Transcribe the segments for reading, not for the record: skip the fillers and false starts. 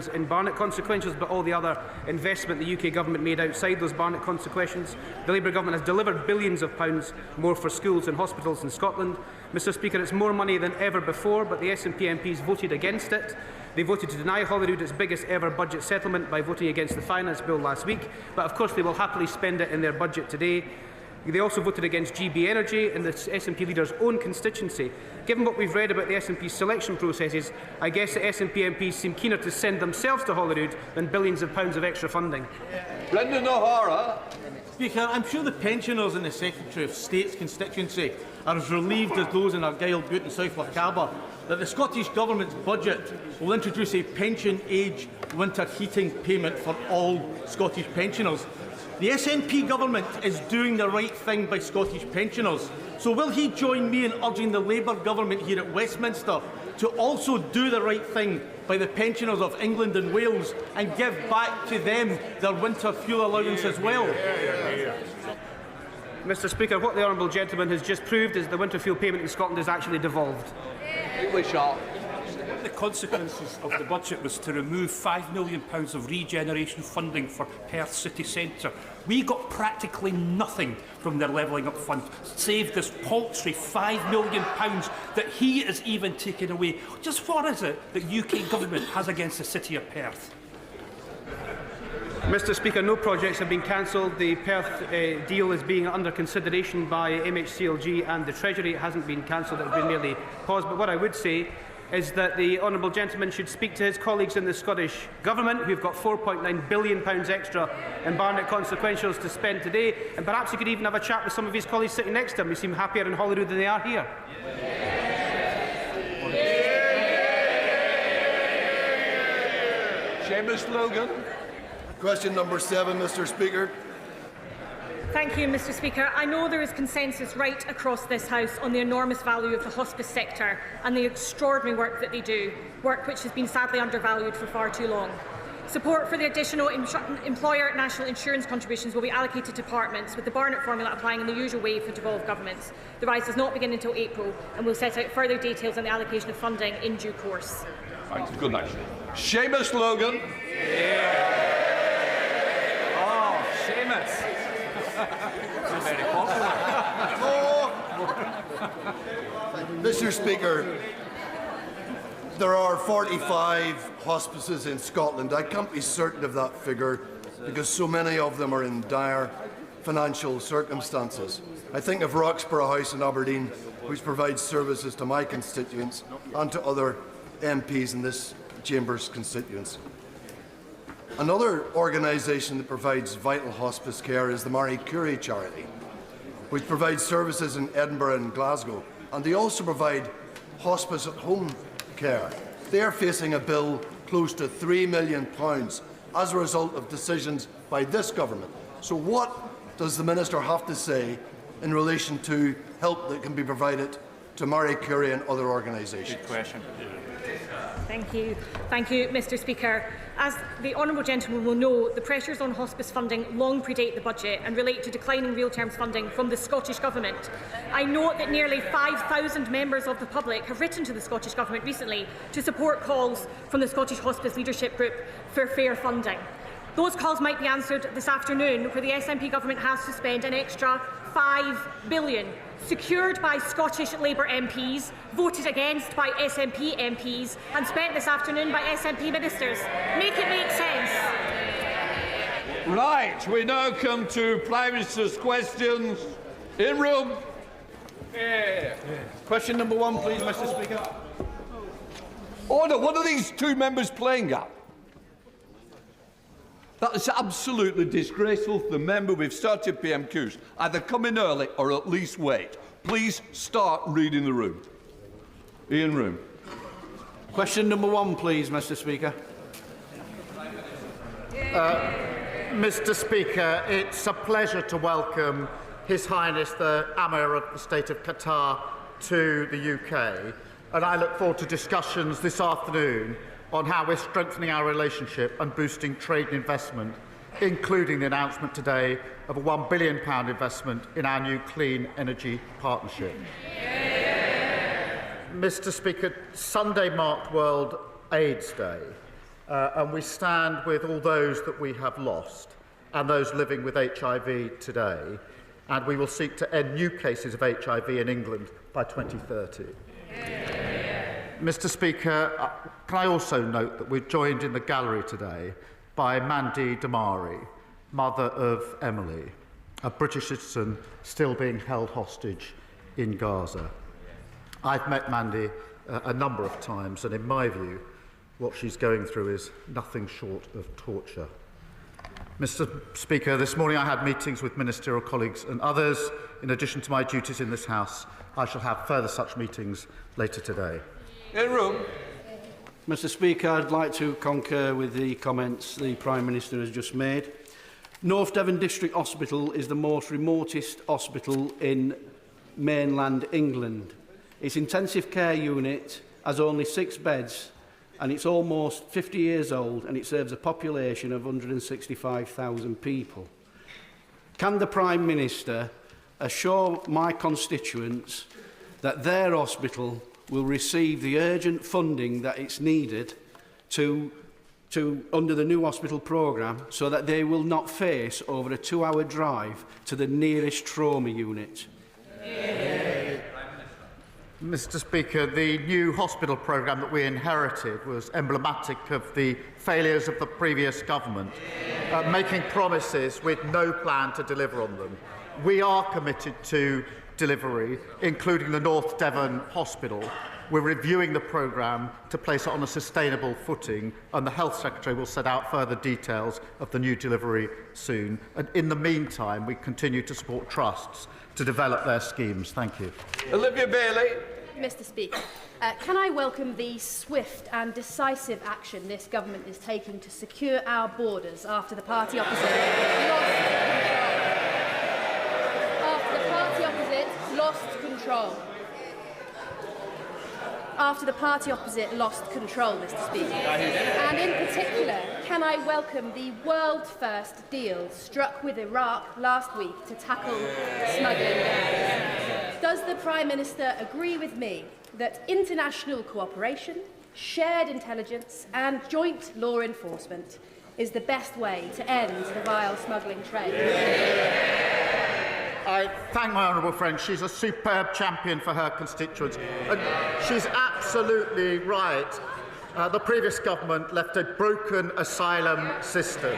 in Barnet consequentials, but all the other investment the UK government made outside those Barnet consequentials. The Labour government has delivered billions of pounds more for schools and hospitals in Scotland. Mr Speaker, it's more money than ever before, but the SNP MPs voted against it. They voted to deny Holyrood its biggest ever budget settlement by voting against the finance bill last week, but of course they will happily spend it in their budget today. They also voted against GB Energy in the SNP leader's own constituency. Given what we've read about the SNP's selection processes, I guess the SNP MPs seem keener to send themselves to Holyrood than billions of pounds of extra funding. Brendan O'Hara. Speaker, I'm sure the pensioners in the Secretary of State's constituency are as relieved as those in Argyll, Bute and South Lochaber that the Scottish Government's budget will introduce a pension age winter heating payment for all Scottish pensioners. The SNP government is doing the right thing by Scottish pensioners. So will he join me in urging the Labour government here at Westminster to also do the right thing by the pensioners of England and Wales and give back to them their winter fuel allowance as well? Mr Speaker, what the honourable gentleman has just proved is the winter fuel payment in Scotland is actually devolved. The consequences of the budget was to remove £5 million of regeneration funding for Perth city centre. We got practically nothing from their levelling up fund, save this paltry £5 million that he is even taking away. Just what is it that UK government has against the city of Perth? Mr Speaker, no projects have been cancelled. The Perth deal is being under consideration by MHCLG and the Treasury. It hasn't been cancelled, it has been merely paused. But what I would say is that the honourable gentleman should speak to his colleagues in the Scottish Government, who have got £4.9 billion extra in Barnet consequentials to spend today, and perhaps he could even have a chat with some of his colleagues sitting next to him who seem happier in Holyrood than they are here. Seamus Logan. Question number 7, Mr Speaker. Thank you, Mr Speaker. I know there is consensus right across this House on the enormous value of the hospice sector and the extraordinary work that they do, work which has been sadly undervalued for far too long. Support for the additional employer national insurance contributions will be allocated to departments, with the Barnet formula applying in the usual way for devolved governments. The rise does not begin until April, and will set out further details on the allocation of funding in due course. Thanks. Good night. Seamus Logan. Oh, Seamus. Very popular. Mr Speaker, there are 45 hospices in Scotland. I can't be certain of that figure because so many of them are in dire financial circumstances. I think of Roxburgh House in Aberdeen, which provides services to my constituents and to other MPs in this Chamber's constituency. Another organisation that provides vital hospice care is the Marie Curie charity, which provides services in Edinburgh and Glasgow, and they also provide hospice at home care. They are facing a bill close to £3 million as a result of decisions by this government. So what does the Minister have to say in relation to help that can be provided to Marie Curie and other organisations? Good question. Thank you, Mr Speaker. As the honourable gentleman will know, the pressures on hospice funding long predate the budget and relate to declining real terms funding from the Scottish Government. I note that nearly 5,000 members of the public have written to the Scottish Government recently to support calls from the Scottish Hospice Leadership Group for fair funding. Those calls might be answered this afternoon, where the SNP Government has to spend an extra £5 billion, secured by Scottish Labour MPs, voted against by SNP MPs and spent this afternoon by SNP ministers. Make it make sense. Right, we now come to Prime Minister's questions. In room. Question number 1, please, Mr Speaker. Order. What are these two members playing at? That is absolutely disgraceful for the member. We've started PMQs. Either come in early or at least wait. Please start reading the room. In room. Question number 1, please, Mr Speaker. Mr Speaker, it's a pleasure to welcome His Highness the Emir of the State of Qatar to the UK, and I look forward to discussions this afternoon on how we're strengthening our relationship and boosting trade and investment, including the announcement today of a £1 billion investment in our new clean energy partnership. Mr Speaker, Sunday marked World AIDS Day, and we stand with all those that we have lost and those living with HIV today, and we will seek to end new cases of HIV in England by 2030. Mr. Speaker, can I also note that we're joined in the gallery today by Mandy Damari, mother of Emily, a British citizen still being held hostage in Gaza. I've met Mandy a number of times, and in my view, what she's going through is nothing short of torture. Mr. Speaker, this morning I had meetings with ministerial colleagues and others. In addition to my duties in this House, I shall have further such meetings later today. In room. Mr. Speaker, I'd like to concur with the comments the Prime Minister has just made. North Devon District Hospital is the most remotest hospital in mainland England. Its intensive care unit has only 6 beds, and it's almost 50 years old, and it serves a population of 165,000 people. Can the Prime Minister assure my constituents that their hospital will receive the urgent funding that it's needed under the new hospital programme, so that they will not face over a 2-hour drive to the nearest trauma unit? Mr. Speaker, the new hospital programme that we inherited was emblematic of the failures of the previous government, making promises with no plan to deliver on them. We are committed to delivery, including the North Devon Hospital. We're reviewing the programme to place it on a sustainable footing, and the Health Secretary will set out further details of the new delivery soon. And in the meantime, we continue to support trusts to develop their schemes. Thank you. Olivia Bailey. Mr. Speaker, can I welcome the swift and decisive action this government is taking to secure our borders after the party opposite lost control? After the party opposite lost control, Mr. Speaker. And in particular, can I welcome the world-first deal struck with Iraq last week to tackle smuggling gangs? Does the Prime Minister agree with me that international cooperation, shared intelligence and joint law enforcement is the best way to end the vile smuggling trade? I thank my honourable friend. She's a superb champion for her constituents. And she's absolutely right. The previous government left a broken asylum system.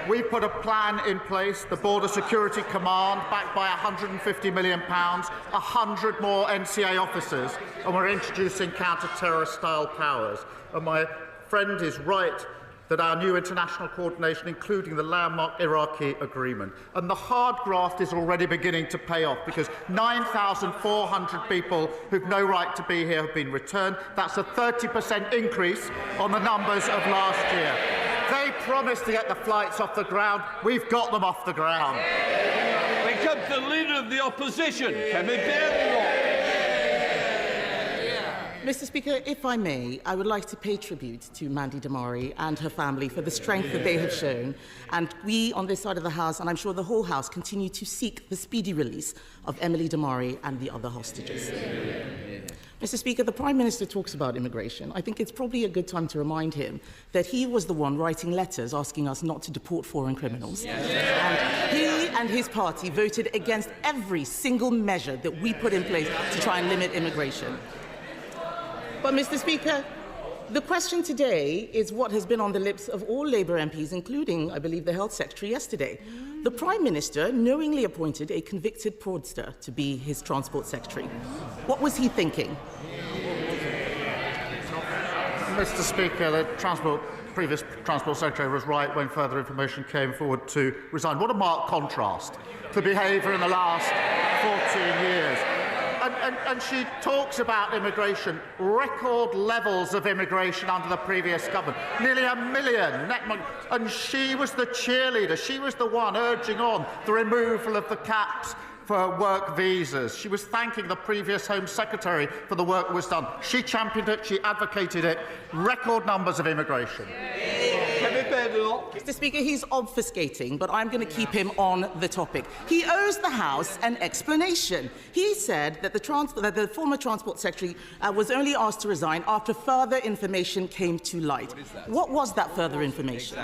We put a plan in place, the Border Security Command, backed by £150 million, 100 more NCA officers, and we're introducing counter-terrorist style powers. And my friend is right that our new international coordination, including the landmark Iraqi agreement. And the hard graft is already beginning to pay off, because 9,400 people who've no right to be here have been returned. That's a 30% increase on the numbers of last year. They promised to get the flights off the ground. We've got them off the ground. We come to the Leader of the Opposition, Kemi Bailey. Mr. Speaker, if I may, I would like to pay tribute to Mandy Damari and her family for the strength that they have shown. And we on this side of the House, and I'm sure the whole House, continue to seek the speedy release of Emily Damari and the other hostages. Mr. Speaker, the Prime Minister talks about immigration. I think it's probably a good time to remind him that he was the one writing letters asking us not to deport foreign criminals. And he and his party voted against every single measure that we put in place to try and limit immigration. But, Mr. Speaker, the question today is what has been on the lips of all Labour MPs, including, I believe, the Health Secretary yesterday. The Prime Minister knowingly appointed a convicted fraudster to be his Transport Secretary. What was he thinking? Mr. Speaker, the previous Transport Secretary was right when further information came forward to resign. What a marked contrast to behaviour in the last 14 years. And she talks about immigration, record levels of immigration under the previous government, nearly 1 million. And she was the cheerleader. She was the one urging on the removal of the caps for work visas. She was thanking the previous Home Secretary for the work that was done. She championed it. She advocated it. Record numbers of immigration. Kemi Mr. Speaker, he's obfuscating, but I'm going to keep him on the topic. He owes the House an explanation. He said that the former Transport Secretary was only asked to resign after further information came to light. What was that further information?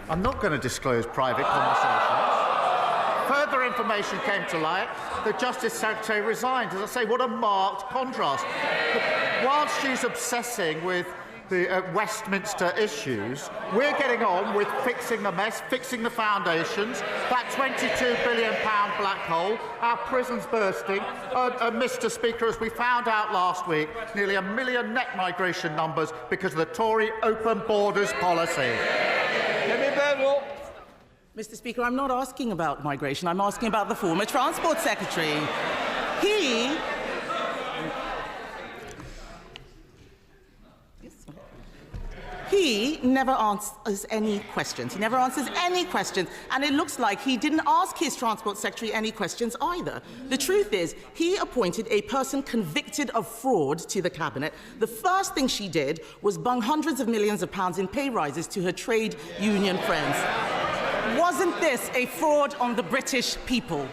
I'm not going to disclose private conversations. Further information came to light. The Justice Secretary resigned. As I say, what a marked contrast. But whilst she's obsessing with the Westminster issues, we're getting on with fixing the mess, fixing the foundations, that £22 billion black hole, our prisons bursting, Mr. Speaker, as we found out last week, nearly 1 million net migration numbers because of the Tory open borders policy. Mr. Speaker, I'm not asking about migration. I'm asking about the former Transport Secretary. He never answers any questions. He never answers any questions. And it looks like he didn't ask his Transport Secretary any questions either. The truth is, he appointed a person convicted of fraud to the Cabinet. The first thing she did was bung hundreds of millions of pounds in pay rises to her trade union friends. Wasn't this a fraud on the British people?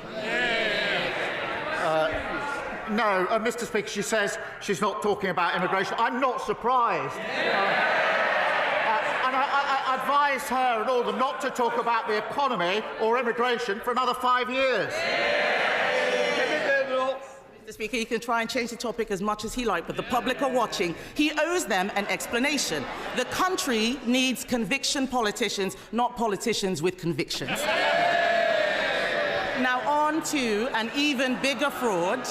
No, Mr. Speaker, she says she's not talking about immigration. I'm not surprised. And I advise her and all of them not to talk about the economy or immigration for another 5 years. Mr. Speaker, he can try and change the topic as much as he likes, but the public are watching. He owes them an explanation. The country needs conviction politicians, not politicians with convictions. Now on to an even bigger fraud.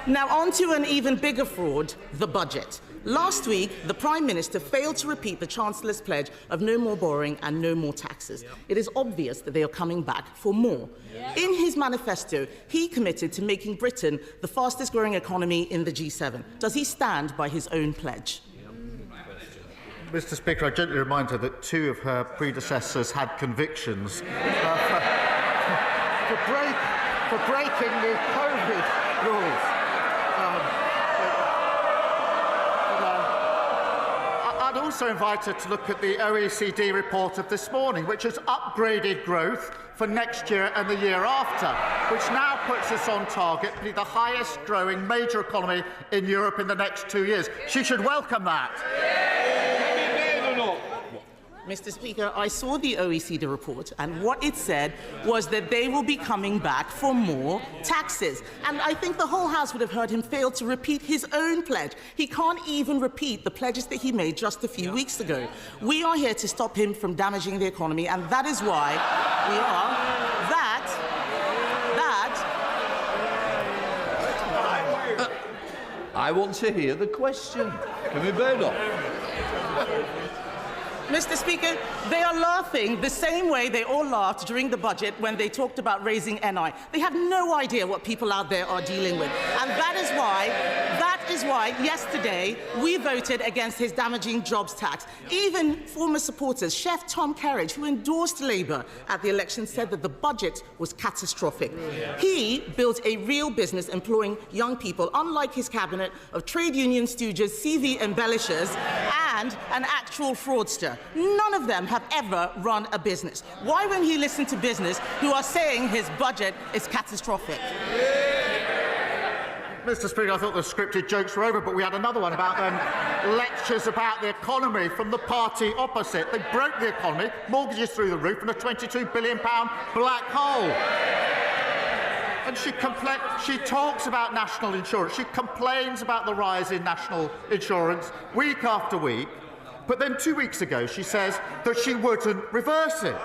Now on to an even bigger fraud, the budget. Last week, the Prime Minister failed to repeat the Chancellor's pledge of no more borrowing and no more taxes. It is obvious that they are coming back for more. In his manifesto, he committed to making Britain the fastest-growing economy in the G7. Does he stand by his own pledge? Mr. Speaker, I gently remind her that 2 of her predecessors had convictions for breaking the COVID rules. I'd also invite her to look at the OECD report of this morning, which has upgraded growth for next year and the year after, which now puts us on target to be the highest growing major economy in Europe in the next 2 years. She should welcome that. Mr. Speaker, I saw the OECD report, and what it said was that they will be coming back for more taxes. And I think the whole House would have heard him fail to repeat his own pledge. He can't even repeat the pledges that he made just a few weeks ago. We are here to stop him from damaging the economy, and that is why we are I want to hear the question. Can we vote on? Mr. Speaker, they are laughing the same way they all laughed during the budget when they talked about raising NI. They have no idea what people out there are dealing with. And that is why yesterday we voted against his damaging jobs tax. Even former supporters, Chef Tom Kerridge, who endorsed Labour at the election, said that the budget was catastrophic. He built a real business employing young people, unlike his cabinet of trade union stooges, CV embellishers, and an actual fraudster. None of them have ever run a business. Why won't he listen to business who are saying his budget is catastrophic? Mr. Speaker, I thought the scripted jokes were over, but we had another one about lectures about the economy from the party opposite. They broke the economy, mortgages through the roof, and a £22 billion black hole. And she talks about national insurance. She complains about the rise in national insurance week after week. But then 2 weeks ago, she says that she wouldn't reverse it.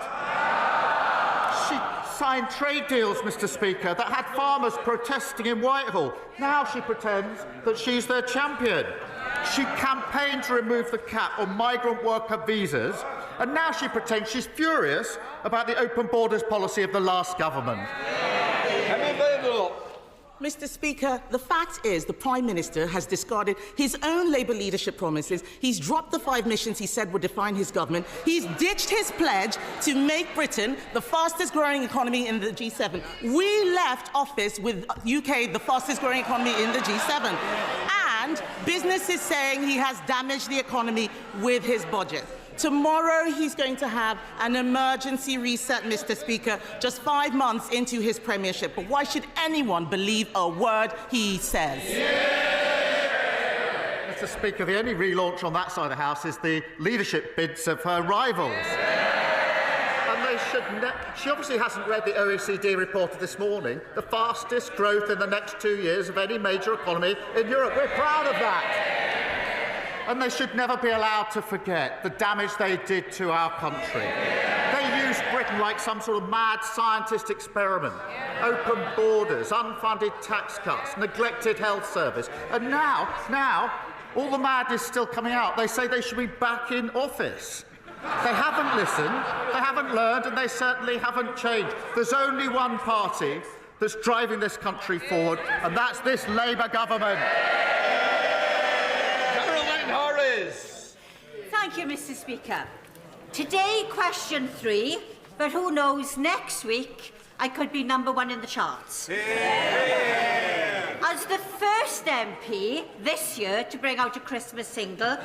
She signed trade deals, Mr. Speaker, that had farmers protesting in Whitehall. Now she pretends that she's their champion. She campaigned to remove the cap on migrant worker visas, and now she pretends she's furious about the open borders policy of the last government. Mr. Speaker, the fact is the Prime Minister has discarded his own Labour leadership promises. He's dropped the 5 missions he said would define his government. He's ditched his pledge to make Britain the fastest growing economy in the G7. We left office with UK the fastest growing economy in the G7. And business is saying he has damaged the economy with his budget. Tomorrow he's going to have an emergency reset, Mr. Speaker, just 5 months into his premiership. But why should anyone believe a word he says? Mr. Speaker, the only relaunch on that side of the House is the leadership bids of her rivals. And they should she obviously hasn't read the OECD report of this morning, the fastest growth in the next 2 years of any major economy in Europe. We're proud of that. And they should never be allowed to forget the damage they did to our country. They used Britain like some sort of mad scientist experiment. Open borders, unfunded tax cuts, neglected health service. And now, all the madness is still coming out. They say they should be back in office. They haven't listened, they haven't learned, and they certainly haven't changed. There's only one party that's driving this country forward, and that's this Labour government. Thank you, Mr. Speaker. Today, question 3, but who knows, next week I could be #1 in the charts. As the first MP this year to bring out a Christmas single,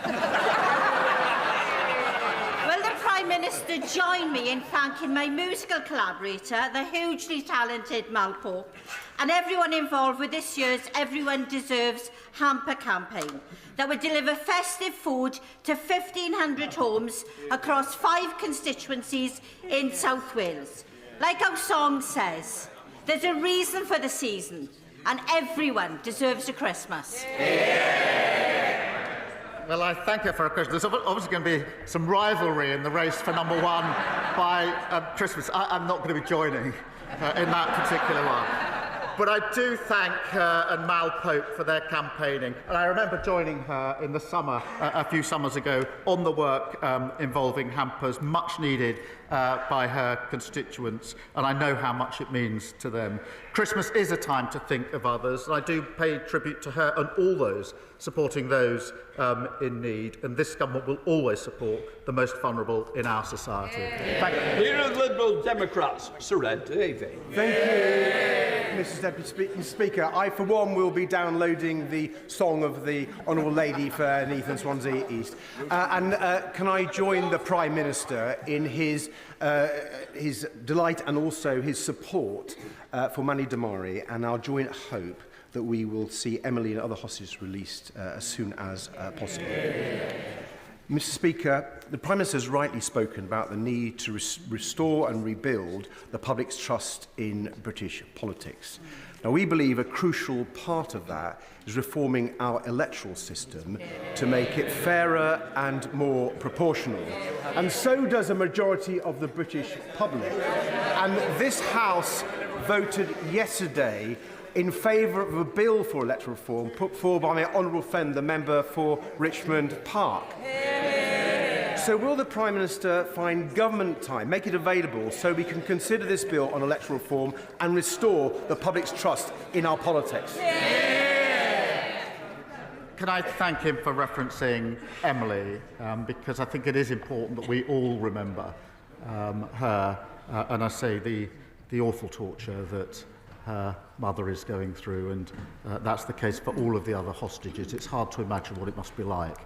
will the Prime Minister join me in thanking my musical collaborator, the hugely talented Mal Pope, and everyone involved with this year's Everyone Deserves hamper campaign that would deliver festive food to 1,500 homes across 5 constituencies in South Wales. Like our song says, there's a reason for the season, and everyone deserves a Christmas. Well, I thank her for a question. There's obviously going to be some rivalry in the race for #1 by Christmas. I'm not going to be joining in that particular one. But I do thank her and Mal Pope for their campaigning. And I remember joining her in the summer, a few summers ago, on the work involving hampers, much needed by her constituents. And I know how much it means to them. Christmas is a time to think of others. And I do pay tribute to her and all those supporting those in need. And this government will always support the most vulnerable in our society. Thank you. Leader of the Liberal Democrats, Sir Ed Davey. Thank you, Mr. Deputy Speaker. I, for one, will be downloading the song of the Honourable Lady for Neath and Swansea East. Can I join the Prime Minister in his delight and also his support for Mandy Damari, and our joint hope that we will see Emily and other hostages released as soon as possible. Mr. Speaker, the Prime Minister has rightly spoken about the need to restore and rebuild the public's trust in British politics. Now, we believe a crucial part of that is reforming our electoral system to make it fairer and more proportional. And so does a majority of the British public. And this House voted yesterday in favour of a bill for electoral reform put forward by my honourable friend, the member for Richmond Park. So will the Prime Minister find government time, make it available, so we can consider this bill on electoral reform and restore the public's trust in our politics? Can I thank him for referencing Emily, because I think it is important that we all remember her, and I say the awful torture that her mother is going through, and that's the case for all of the other hostages. It's hard to imagine what it must be like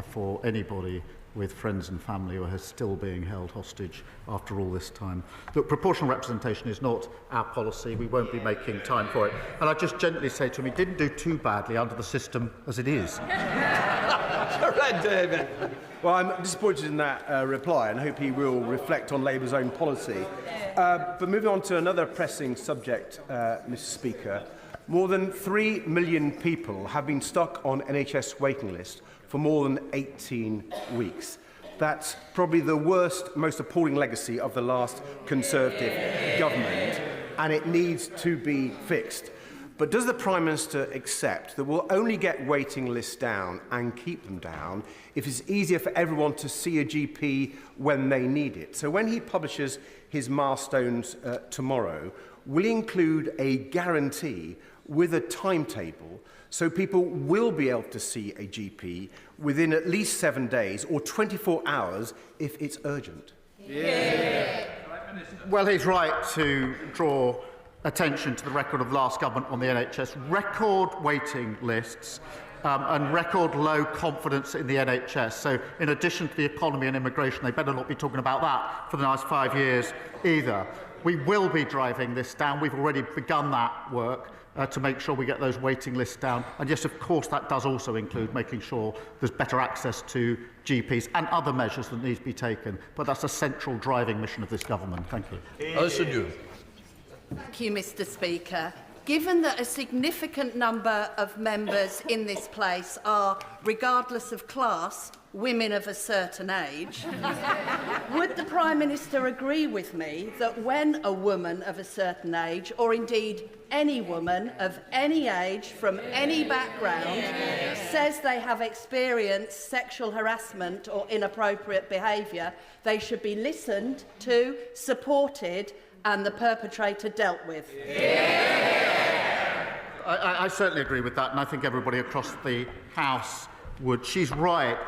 for anybody with friends and family who are still being held hostage after all this time. Look, proportional representation is not our policy. We won't be making time for it. And I just gently say to him, he didn't do too badly under the system as it is. Red David. Well, I'm disappointed in that reply and hope he will reflect on Labour's own policy. But moving on to another pressing subject, Mr. Speaker, more than 3 million people have been stuck on NHS waiting lists for more than 18 weeks. That's probably the worst, most appalling legacy of the last Conservative government, and it needs to be fixed. But does the Prime Minister accept that we'll only get waiting lists down and keep them down if it's easier for everyone to see a GP when they need it? So when he publishes his milestones tomorrow, will he include a guarantee with a timetable so people will be able to see a GP within at least 7 days or 24 hours if it's urgent? Yeah. Well, he's right to draw attention to the record of last government on the NHS. Record waiting lists and record low confidence in the NHS. So in addition to the economy and immigration, they better not be talking about that for the next 5 years either. We will be driving this down. We've already begun that work to make sure we get those waiting lists down. And yes, of course, that does also include making sure there's better access to GPs and other measures that need to be taken. But that's a central driving mission of this government. Thank you. Thank you, Mr. Speaker. Given that a significant number of members in this place are, regardless of class, women of a certain age, would the Prime Minister agree with me that when a woman of a certain age, or indeed any woman of any age from any background, says they have experienced sexual harassment or inappropriate behaviour, they should be listened to, supported and the perpetrator dealt with? I certainly agree with that, and I think everybody across the House would. She's right,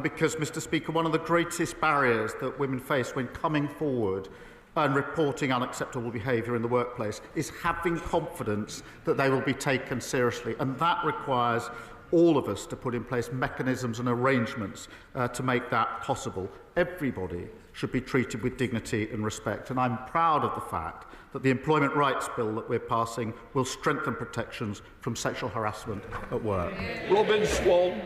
because, Mr. Speaker, one of the greatest barriers that women face when coming forward and reporting unacceptable behaviour in the workplace is having confidence that they will be taken seriously, and that requires all of us to put in place mechanisms and arrangements to make that possible. Everybody should be treated with dignity and respect, and I'm proud of the fact that the Employment Rights Bill that we're passing will strengthen protections from sexual harassment at work. Robin Swan.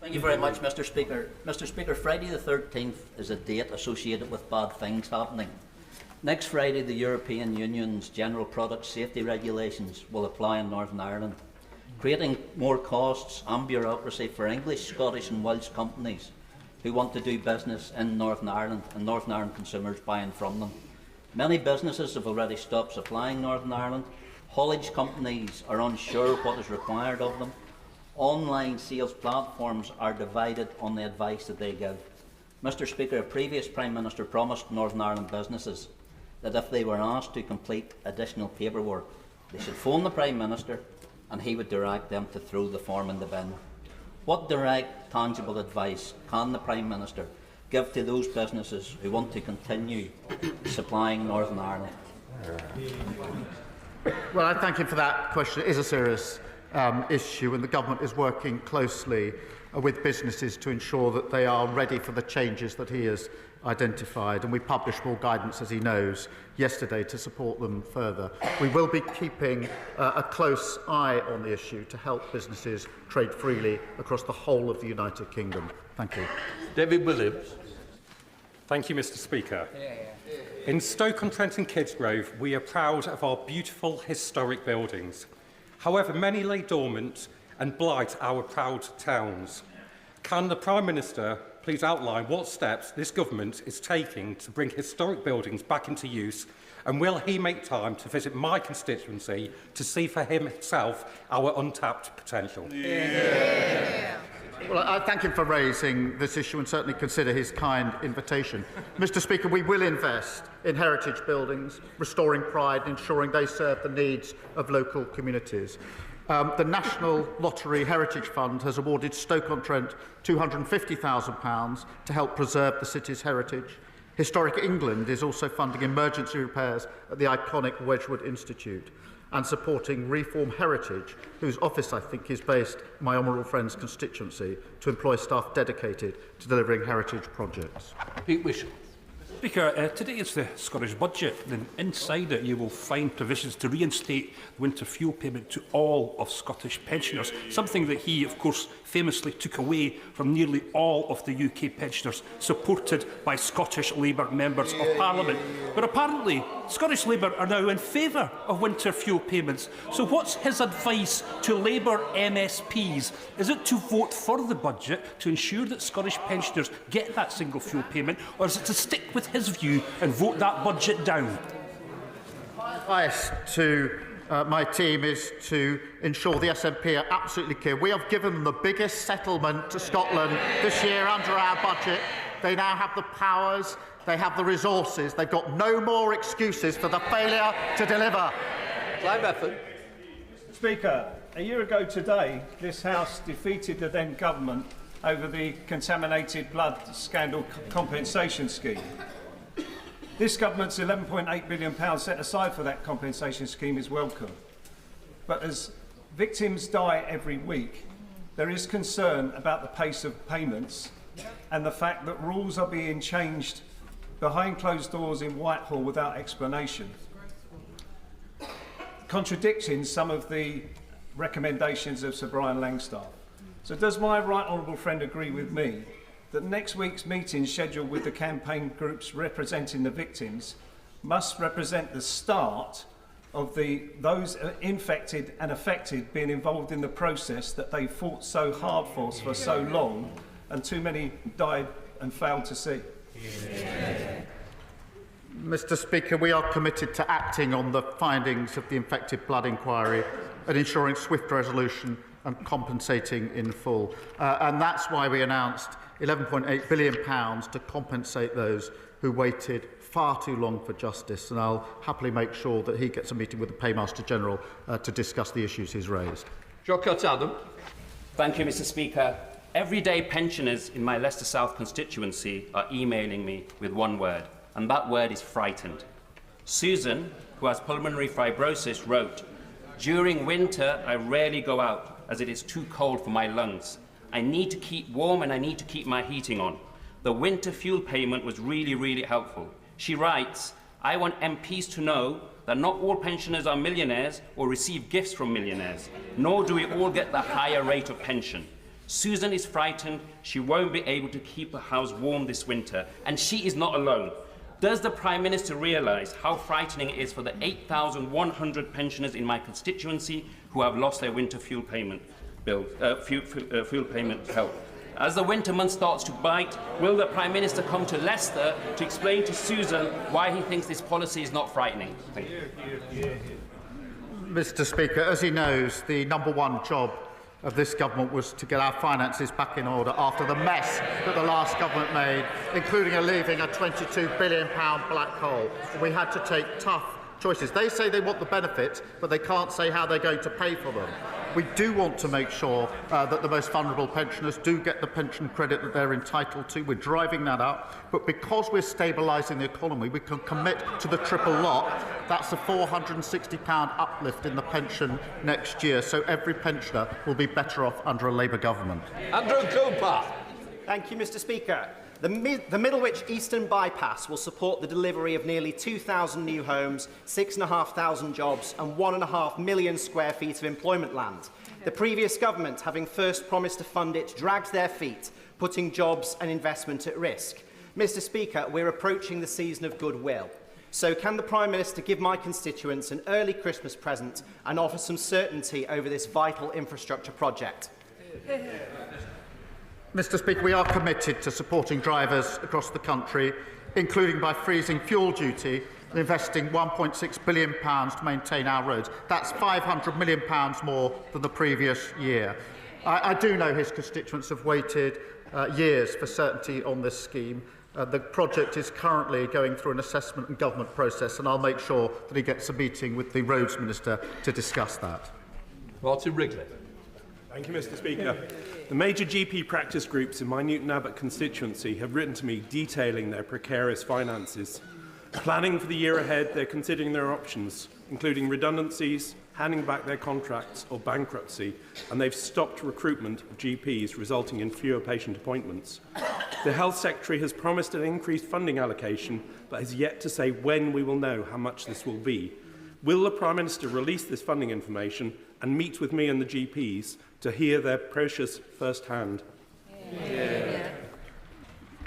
Thank you very much, Mr. Speaker. Mr. Speaker, Friday the 13th is a date associated with bad things happening. Next Friday, the European Union's General Product Safety Regulations will apply in Northern Ireland, creating more costs and bureaucracy for English, Scottish and Welsh companies who want to do business in Northern Ireland and Northern Ireland consumers buying from them. Many businesses have already stopped supplying Northern Ireland. Haulage companies are unsure what is required of them. Online sales platforms are divided on the advice that they give. Mr. Speaker, a previous Prime Minister promised Northern Ireland businesses that if they were asked to complete additional paperwork, they should phone the Prime Minister and he would direct them to throw the form in the bin. What direct, tangible advice can the Prime Minister give to those businesses who want to continue supplying Northern Ireland? Well, I thank him for that question. It is a serious issue, and the government is working closely with businesses to ensure that they are ready for the changes that he has identified, and we published more guidance, as he knows, yesterday to support them further. We will be keeping a close eye on the issue to help businesses trade freely across the whole of the United Kingdom. Thank you. David Williams. Thank you, Mr. Speaker. In Stoke-on-Trent and Kidsgrove, we are proud of our beautiful historic buildings. However, many lay dormant and blight our proud towns. Can the Prime Minister please outline what steps this government is taking to bring historic buildings back into use, and will he make time to visit my constituency to see for himself our untapped potential? Well, I thank him for raising this issue and certainly consider his kind invitation. Mr. Speaker, we will invest in heritage buildings, restoring pride and ensuring they serve the needs of local communities. The National Lottery Heritage Fund has awarded Stoke-on-Trent £250,000 to help preserve the city's heritage. Historic England is also funding emergency repairs at the iconic Wedgwood Institute and supporting Reform Heritage, whose office, I think, is based in my honourable friend's constituency, to employ staff dedicated to delivering heritage projects. Pete Wishart. Speaker, today is the Scottish Budget, and inside it you will find provisions to reinstate the winter fuel payment to all of Scottish pensioners, something that he, of course, famously took away from nearly all of the UK pensioners, supported by Scottish Labour members of Parliament. But apparently, Scottish Labour are now in favour of winter fuel payments. So what's his advice to Labour MSPs? Is it to vote for the budget to ensure that Scottish pensioners get that single fuel payment, or is it to stick with his view and vote that budget down? My advice to my team is to ensure the SNP are absolutely clear. We have given them the biggest settlement to Scotland this year under our budget. They now have the powers, they have the resources, they've got no more excuses for the failure to deliver. Clive Efford. Speaker, a year ago today, this House defeated the then government over the contaminated blood scandal compensation scheme. This government's £11.8 billion set aside for that compensation scheme is welcome. But as victims die every week, there is concern about the pace of payments and the fact that rules are being changed behind closed doors in Whitehall without explanation, contradicting some of the recommendations of Sir Brian Langstaff. So does my right honourable friend agree with me that next week's meeting scheduled with the campaign groups representing the victims must represent the start of those infected and affected being involved in the process that they fought so hard for so long and too many died and failed to see? Mr. Speaker, we are committed to acting on the findings of the infected blood inquiry and ensuring swift resolution and compensating in full. And that's why we announced £11.8 billion to compensate those who waited far too long for justice. And I'll happily make sure that he gets a meeting with the Paymaster General to discuss the issues he's raised. Adam. Thank you, Mr. Speaker. Everyday pensioners in my Leicester South constituency are emailing me with one word, and that word is frightened. Susan, who has pulmonary fibrosis, wrote, "During winter, I rarely go out as it is too cold for my lungs. I need to keep warm and I need to keep my heating on. The winter fuel payment was really helpful." She writes, "I want MPs to know that not all pensioners are millionaires or receive gifts from millionaires, nor do we all get the higher rate of pension. Susan is frightened she won't be able to keep her house warm this winter, and she is not alone. Does the Prime Minister realise how frightening it is for the 8,100 pensioners in my constituency who have lost their winter fuel payment fuel payment help? As the winter month starts to bite, will the Prime Minister come to Leicester to explain to Susan why he thinks this policy is not frightening?" Thank you. Mr. Speaker, as he knows, the #1 job of this government was to get our finances back in order after the mess that the last government made, including leaving a £22 billion black hole. We had to take tough choices. They say they want the benefits, but they can't say how they're going to pay for them. We do want to make sure that the most vulnerable pensioners do get the pension credit that they're entitled to. We're driving that up. But because we're stabilising the economy, we can commit to the triple lock. That's a £460 uplift in the pension next year. So every pensioner will be better off under a Labour government. Andrew Cooper. Thank you, Mr. Speaker. The Middlewich Eastern Bypass will support the delivery of nearly 2,000 new homes, 6,500 jobs and 1.5 million square feet of employment land. The previous government, having first promised to fund it, dragged their feet, putting jobs and investment at risk. Mr. Speaker, we're approaching the season of goodwill. So can the Prime Minister give my constituents an early Christmas present and offer some certainty over this vital infrastructure project? Mr. Speaker, we are committed to supporting drivers across the country, including by freezing fuel duty and investing £1.6 billion to maintain our roads. That's £500 million more than the previous year. I do know his constituents have waited years for certainty on this scheme. The project is currently going through an assessment and government process, and I'll make sure that he gets a meeting with the Roads Minister to discuss that. Martin Wrigley. Thank you, Mr. Speaker. The major GP practice groups in my Newton Abbot constituency have written to me detailing their precarious finances. Planning for the year ahead, they're considering their options, including redundancies, handing back their contracts or bankruptcy, and they've stopped recruitment of GPs, resulting in fewer patient appointments. The Health Secretary has promised an increased funding allocation, but has yet to say when we will know how much this will be. Will the Prime Minister release this funding information and meet with me and the GPs to hear their precious first-hand?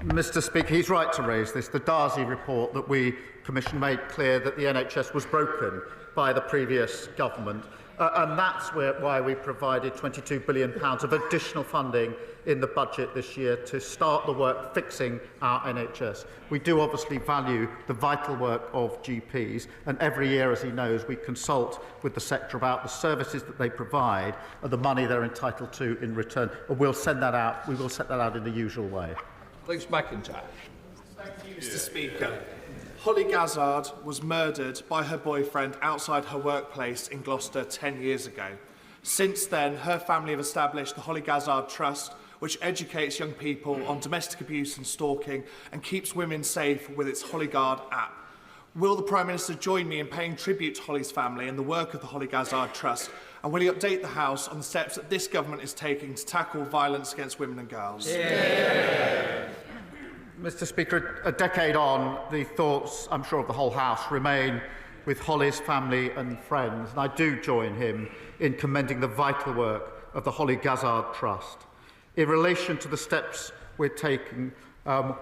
Mr. Speaker, he's right to raise this. The Darcy report that we commissioned made clear that the NHS was broken by the previous government, and that's why we provided £22 billion of additional funding in the budget this year to start the work fixing our NHS. We do obviously value the vital work of GPs, and every year, as he knows, we consult with the sector about the services that they provide and the money they're entitled to in return. And we'll send that out. We will set that out in the usual way. Thanks, McIntyre. Thank you, Mr. Speaker. Holly Gazzard was murdered by her boyfriend outside her workplace in Gloucester 10 years ago. Since then, her family have established the Holly Gazzard Trust, which educates young people on domestic abuse and stalking and keeps women safe with its Holyguard app. Will the Prime Minister join me in paying tribute to Holly's family and the work of the Holly Gazzard Trust? And will he update the House on the steps that this government is taking to tackle violence against women and girls? Yeah. Mr. Speaker, a decade on, the thoughts, I'm sure, of the whole House remain with Holly's family and friends, and I do join him in commending the vital work of the Holly Gazzard Trust. In relation to the steps we're taking,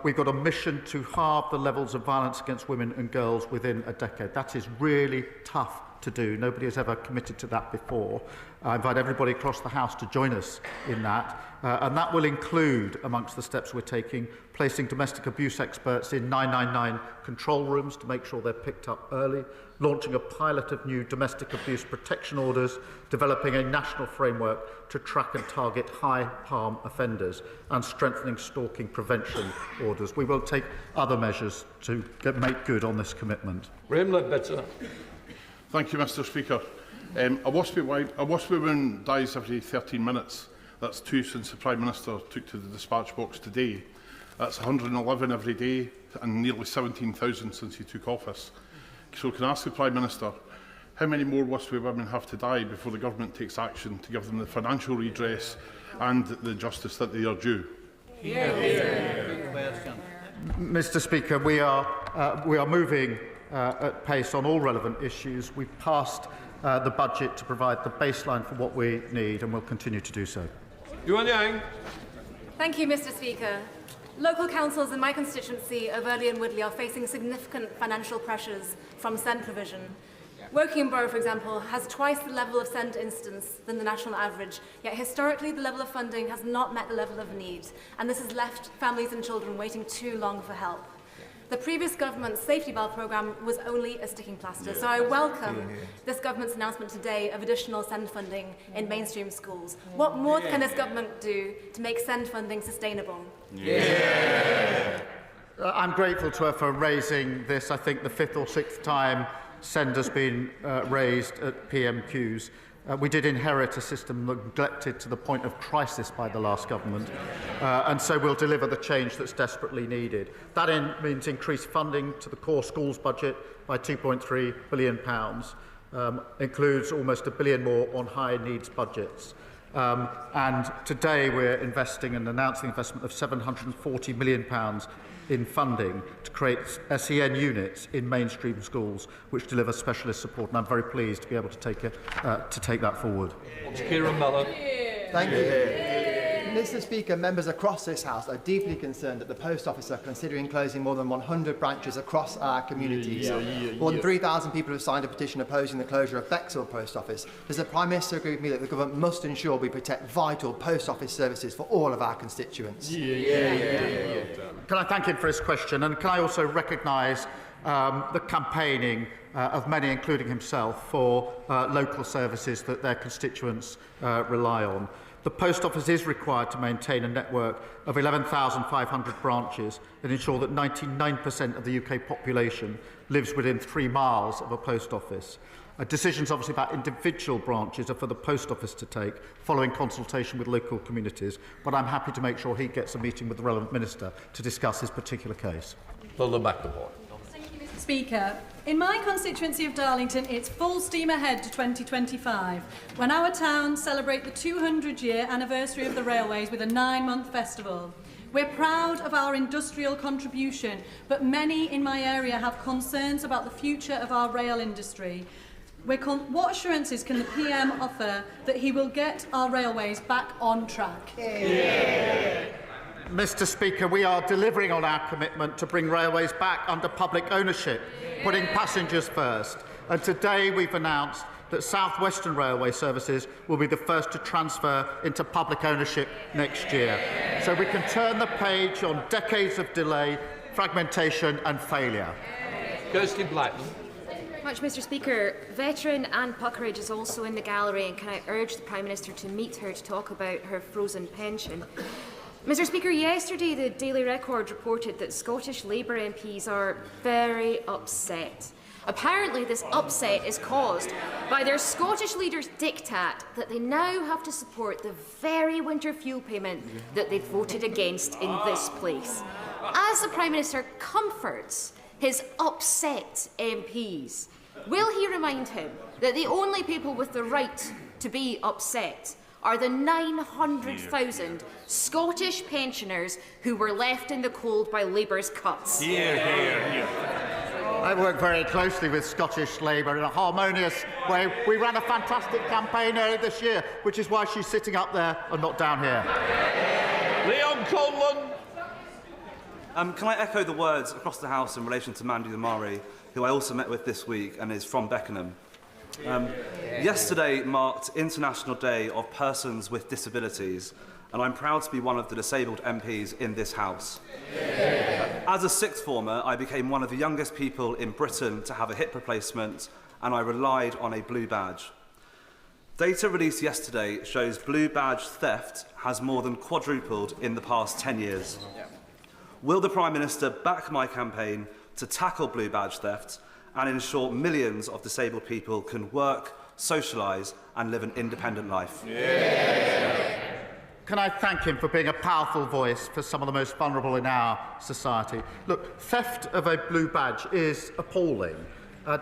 we've got a mission to halve the levels of violence against women and girls within a decade. That is really tough to do. Nobody has ever committed to that before. I invite everybody across the House to join us in that. And that will include, amongst the steps we're taking, placing domestic abuse experts in 999 control rooms to make sure they're picked up early, launching a pilot of new domestic abuse protection orders, developing a national framework to track and target high-harm offenders, and strengthening stalking prevention orders. We will take other measures to make good on this commitment. Thank you, Mr. Speaker. A WASPy woman dies every 13 minutes. That's 2 since the Prime Minister took to the dispatch box today. That's 111 every day and nearly 17,000 since he took office. So can I ask the Prime Minister, how many more WASPy women have to die before the government takes action to give them the financial redress and the justice that they are due? Mr. Speaker, we are moving at pace on all relevant issues. We've passed the budget to provide the baseline for what we need, and we'll continue to do so. Thank you, Mr. Speaker. Local councils in my constituency of Earley and Woodley are facing significant financial pressures from SEND provision. Woking Borough, for example, has twice the level of SEND instance than the national average, yet historically the level of funding has not met the level of need, and this has left families and children waiting too long for help. The previous government's safety valve programme was only a sticking plaster, so I welcome this government's announcement today of additional SEND funding in mainstream schools. What more can this government do to make SEND funding sustainable? I'm grateful to her for raising this. I think the 5th or 6th time SEND has been raised at PMQs. We did inherit a system neglected to the point of crisis by the last government, and so we'll deliver the change that's desperately needed. That means increased funding to the core schools budget by £2.3 billion, includes almost £1 billion more on high needs budgets. And today we're investing and announcing investment of £740 million in funding to create SEN units in mainstream schools which deliver specialist support, and I'm very pleased to be able to take that forward. Thank you. Mr. Speaker, members across this House are deeply concerned that the Post Office are considering closing more than 100 branches across our communities. More than 3,000 people have signed a petition opposing the closure of Bexhill Post Office. Does the Prime Minister agree with me that the government must ensure we protect vital Post Office services for all of our constituents? Can I thank him for his question, and can I also recognise the campaigning of many, including himself, for local services that their constituents rely on. The Post Office is required to maintain a network of 11,500 branches and ensure that 99% of the UK population lives within 3 miles of a post office. Decisions, obviously, about individual branches are for the Post Office to take, following consultation with local communities, but I'm happy to make sure he gets a meeting with the relevant minister to discuss his particular case. Speaker, in my constituency of Darlington, it's full steam ahead to 2025, when our town celebrate the 200-year anniversary of the railways with a 9-month festival. We're proud of our industrial contribution, but many in my area have concerns about the future of our rail industry. What assurances can the PM offer that he will get our railways back on track? Mr. Speaker, we are delivering on our commitment to bring railways back under public ownership, putting passengers first. And today we've announced that South Western Railway services will be the first to transfer into public ownership next year. So we can turn the page on decades of delay, fragmentation and failure. Kirsty Blackman. Much, Mr. Speaker. Veteran Anne Puckeridge is also in the gallery, and can I urge the Prime Minister to meet her to talk about her frozen pension? Mr Speaker, yesterday the Daily Record reported that Scottish Labour MPs are very upset. Apparently this upset is caused by their Scottish leaders' diktat that they now have to support the very winter fuel payment that they voted against in this place. As the Prime Minister comforts his upset MPs, will he remind him that the only people with the right to be upset are the 900,000 Scottish pensioners who were left in the cold by Labour's cuts? I work very closely with Scottish Labour in a harmonious way. We ran a fantastic campaign earlier this year, which is why she's sitting up there and not down here. Leon Conlon. Can I echo the words across the House in relation to Mandy Damari, who I also met with this week and is from Beckenham? Yesterday marked International Day of Persons with Disabilities, and I'm proud to be one of the disabled MPs in this House. As a sixth former, I became one of the youngest people in Britain to have a hip replacement, and I relied on a blue badge. Data released yesterday shows blue badge theft has more than quadrupled in the past 10 years. Will the Prime Minister back my campaign to tackle blue badge theft and ensure millions of disabled people can work, socialise and live an independent life? Can I thank him for being a powerful voice for some of the most vulnerable in our society? Look, theft of a blue badge is appalling,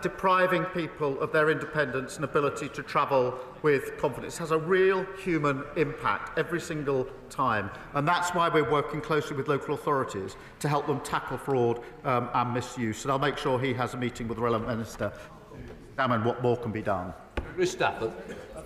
depriving people of their independence and ability to travel with confidence. It has a real human impact every single time, and that's why we're working closely with local authorities to help them tackle fraud and misuse. And I'll make sure he has a meeting with the relevant minister to examine what more can be done.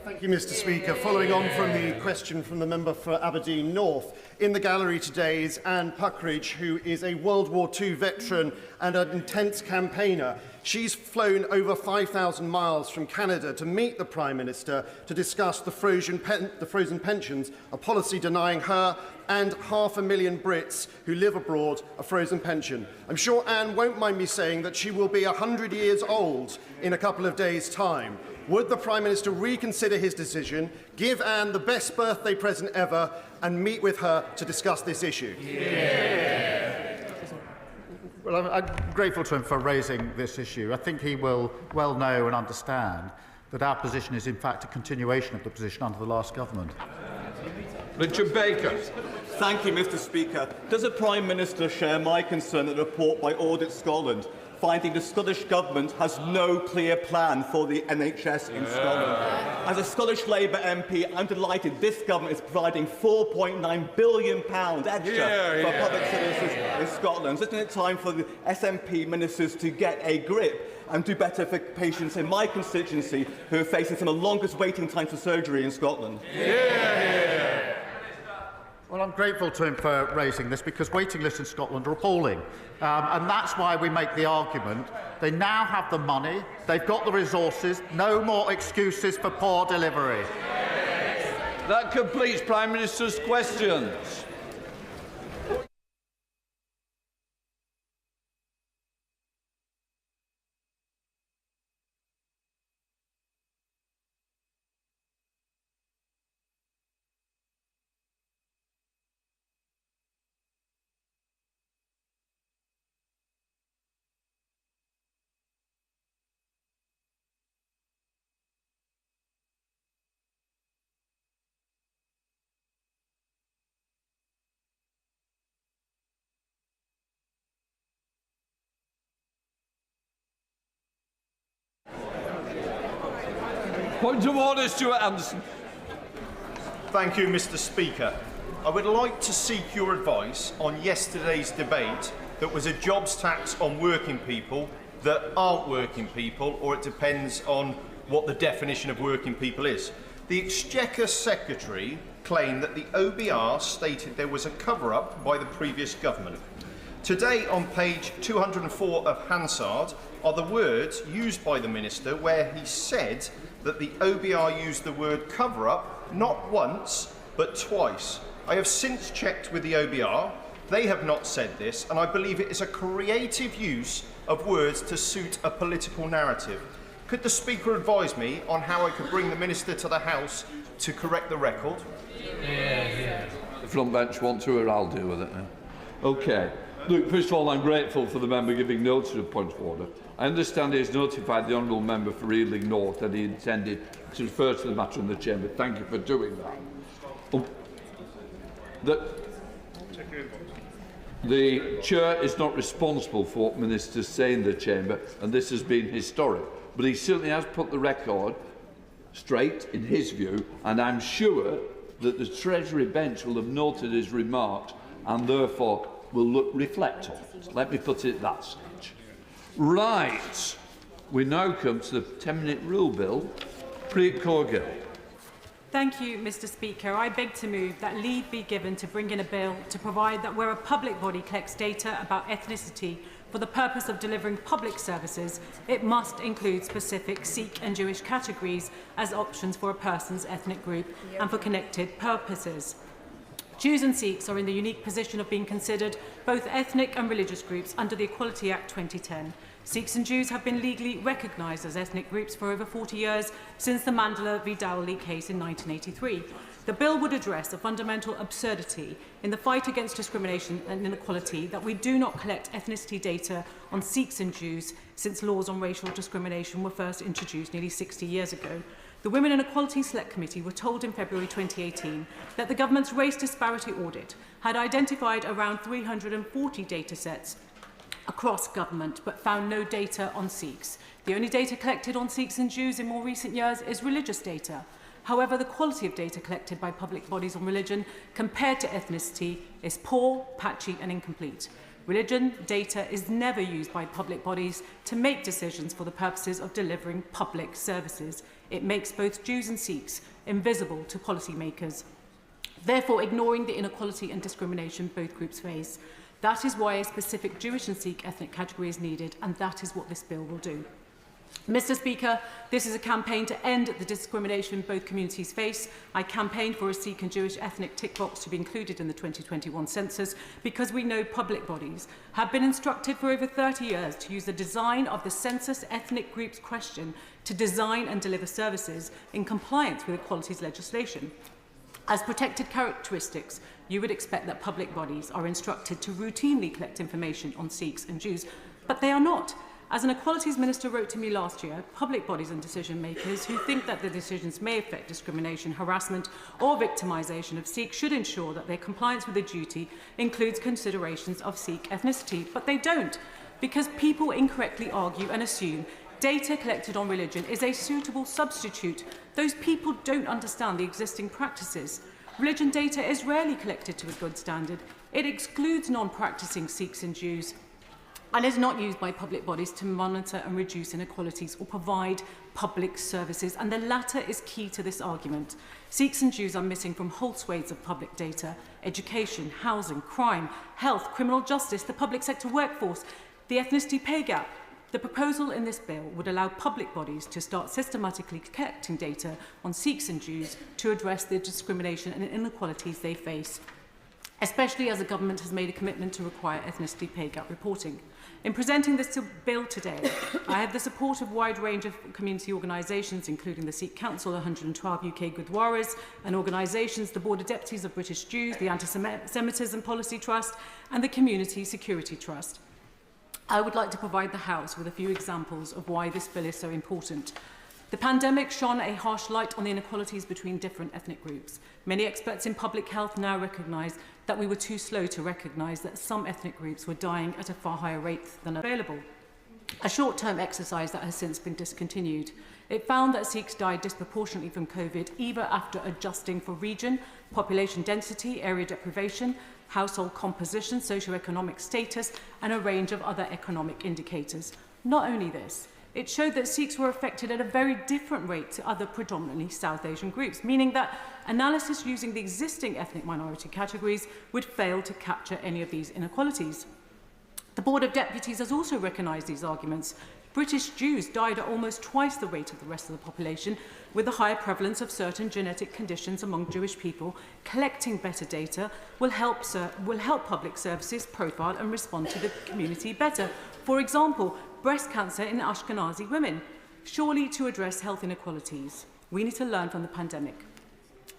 Thank you, Mr Speaker. Following on from the question from the member for Aberdeen North, in the gallery today is Anne Puckridge, who is a World War II veteran and an intense campaigner. She's flown over 5,000 miles from Canada to meet the Prime Minister to discuss the frozen pensions, a policy denying her and 500,000 Brits who live abroad a frozen pension. I'm sure Anne won't mind me saying that she will be 100 years old in a couple of days' time. Would the Prime Minister reconsider his decision, give Anne the best birthday present ever, and meet with her to discuss this issue? Well, I'm grateful to him for raising this issue. I think he will well know and understand that our position is in fact a continuation of the position under the last government. Richard Baker. Thank you, Mr Speaker. Does the Prime Minister share my concern that the report by Audit Scotland finding the Scottish Government has no clear plan for the NHS in Scotland? As a Scottish Labour MP, I'm delighted this government is providing £4.9 billion extra for public services in Scotland. Isn't it time for the SNP ministers to get a grip and do better for patients in my constituency who are facing some of the longest waiting times for surgery in Scotland? Well, I'm grateful to him for raising this because waiting lists in Scotland are appalling. And that's why we make the argument. They now have the money, they've got the resources, no more excuses for poor delivery. That completes Prime Minister's questions. Point of order, Stuart Anderson. Thank you, Mr Speaker. I would like to seek your advice on yesterday's debate that was a jobs tax on working people that aren't working people, or it depends on what the definition of working people is. The Exchequer Secretary claimed that the OBR stated there was a cover-up by the previous government. Today, on page 204 of Hansard, are the words used by the Minister where he said that the OBR used the word cover-up not once, but twice. I have since checked with the OBR. They have not said this, and I believe it is a creative use of words to suit a political narrative. Could the Speaker advise me on how I could bring the Minister to the House to correct the record? the front bench want to, or I'll deal with it now. Okay. Look, first of all, I'm grateful for the member giving notice of point of order. I understand he has notified the honourable member for Ealing North that he intended to refer to the matter in the chamber. Thank you for doing that. The Chair is not responsible for what ministers say in the chamber, and this has been historic. But he certainly has put the record straight, in his view, and I'm sure that the Treasury bench will have noted his remarks and therefore will reflect on it. Let me put it at that stage. Right. We now come to the 10-minute rule bill. Preet Kaur. Thank you, Mr. Speaker. I beg to move that leave be given to bring in a bill to provide that where a public body collects data about ethnicity for the purpose of delivering public services, it must include specific Sikh and Jewish categories as options for a person's ethnic group and for connected purposes. Jews and Sikhs are in the unique position of being considered both ethnic and religious groups under the Equality Act 2010. Sikhs and Jews have been legally recognised as ethnic groups for over 40 years since the Mandela v Dowley case in 1983. The bill would address a fundamental absurdity in the fight against discrimination and inequality that we do not collect ethnicity data on Sikhs and Jews since laws on racial discrimination were first introduced nearly 60 years ago. The Women and Equality Select Committee were told in February 2018 that the government's race disparity audit had identified around 340 data sets across government but found no data on Sikhs. The only data collected on Sikhs and Jews in more recent years is religious data. However, the quality of data collected by public bodies on religion compared to ethnicity is poor, patchy and incomplete. Religion data is never used by public bodies to make decisions for the purposes of delivering public services. It makes both Jews and Sikhs invisible to policymakers, therefore ignoring the inequality and discrimination both groups face. That is why a specific Jewish and Sikh ethnic category is needed, and that is what this bill will do. Mr. Speaker, this is a campaign to end the discrimination both communities face. I campaigned for a Sikh and Jewish ethnic tick box to be included in the 2021 census because we know public bodies have been instructed for over 30 years to use the design of the census ethnic groups question to design and deliver services in compliance with equalities legislation. As protected characteristics, you would expect that public bodies are instructed to routinely collect information on Sikhs and Jews, but they are not. As an Equalities Minister wrote to me last year, public bodies and decision makers who think that their decisions may affect discrimination, harassment or victimisation of Sikhs should ensure that their compliance with the duty includes considerations of Sikh ethnicity. But they don't, because people incorrectly argue and assume data collected on religion is a suitable substitute. Those people don't understand the existing practices. Religion data is rarely collected to a good standard. It excludes non-practising Sikhs and Jews and is not used by public bodies to monitor and reduce inequalities or provide public services, and the latter is key to this argument. Sikhs and Jews are missing from whole swathes of public data: education, housing, crime, health, criminal justice, the public sector workforce, the ethnicity pay gap. The proposal in this bill would allow public bodies to start systematically collecting data on Sikhs and Jews to address the discrimination and inequalities they face, especially as the government has made a commitment to require ethnicity pay gap reporting. In presenting this bill today, I have the support of a wide range of community organisations, including the Sikh Council, 112 UK Gurdwaras and organisations, the Board of Deputies of British Jews, the Anti-Semitism Policy Trust and the Community Security Trust. I would like to provide the House with a few examples of why this bill is so important. The pandemic shone a harsh light on the inequalities between different ethnic groups. Many experts in public health now recognise that we were too slow to recognise that some ethnic groups were dying at a far higher rate than available. A short-term exercise that has since been discontinued. It found that Sikhs died disproportionately from COVID, either after adjusting for region, population density, area deprivation, household composition, socio-economic status, and a range of other economic indicators. Not only this, it showed that Sikhs were affected at a very different rate to other predominantly South Asian groups, meaning that analysis using the existing ethnic minority categories would fail to capture any of these inequalities. The Board of Deputies has also recognised these arguments. British Jews died at almost twice the rate of the rest of the population, with the higher prevalence of certain genetic conditions among Jewish people. Collecting better data will help public services profile and respond to the community better. For example, breast cancer in Ashkenazi women. Surely to address health inequalities, we need to learn from the pandemic.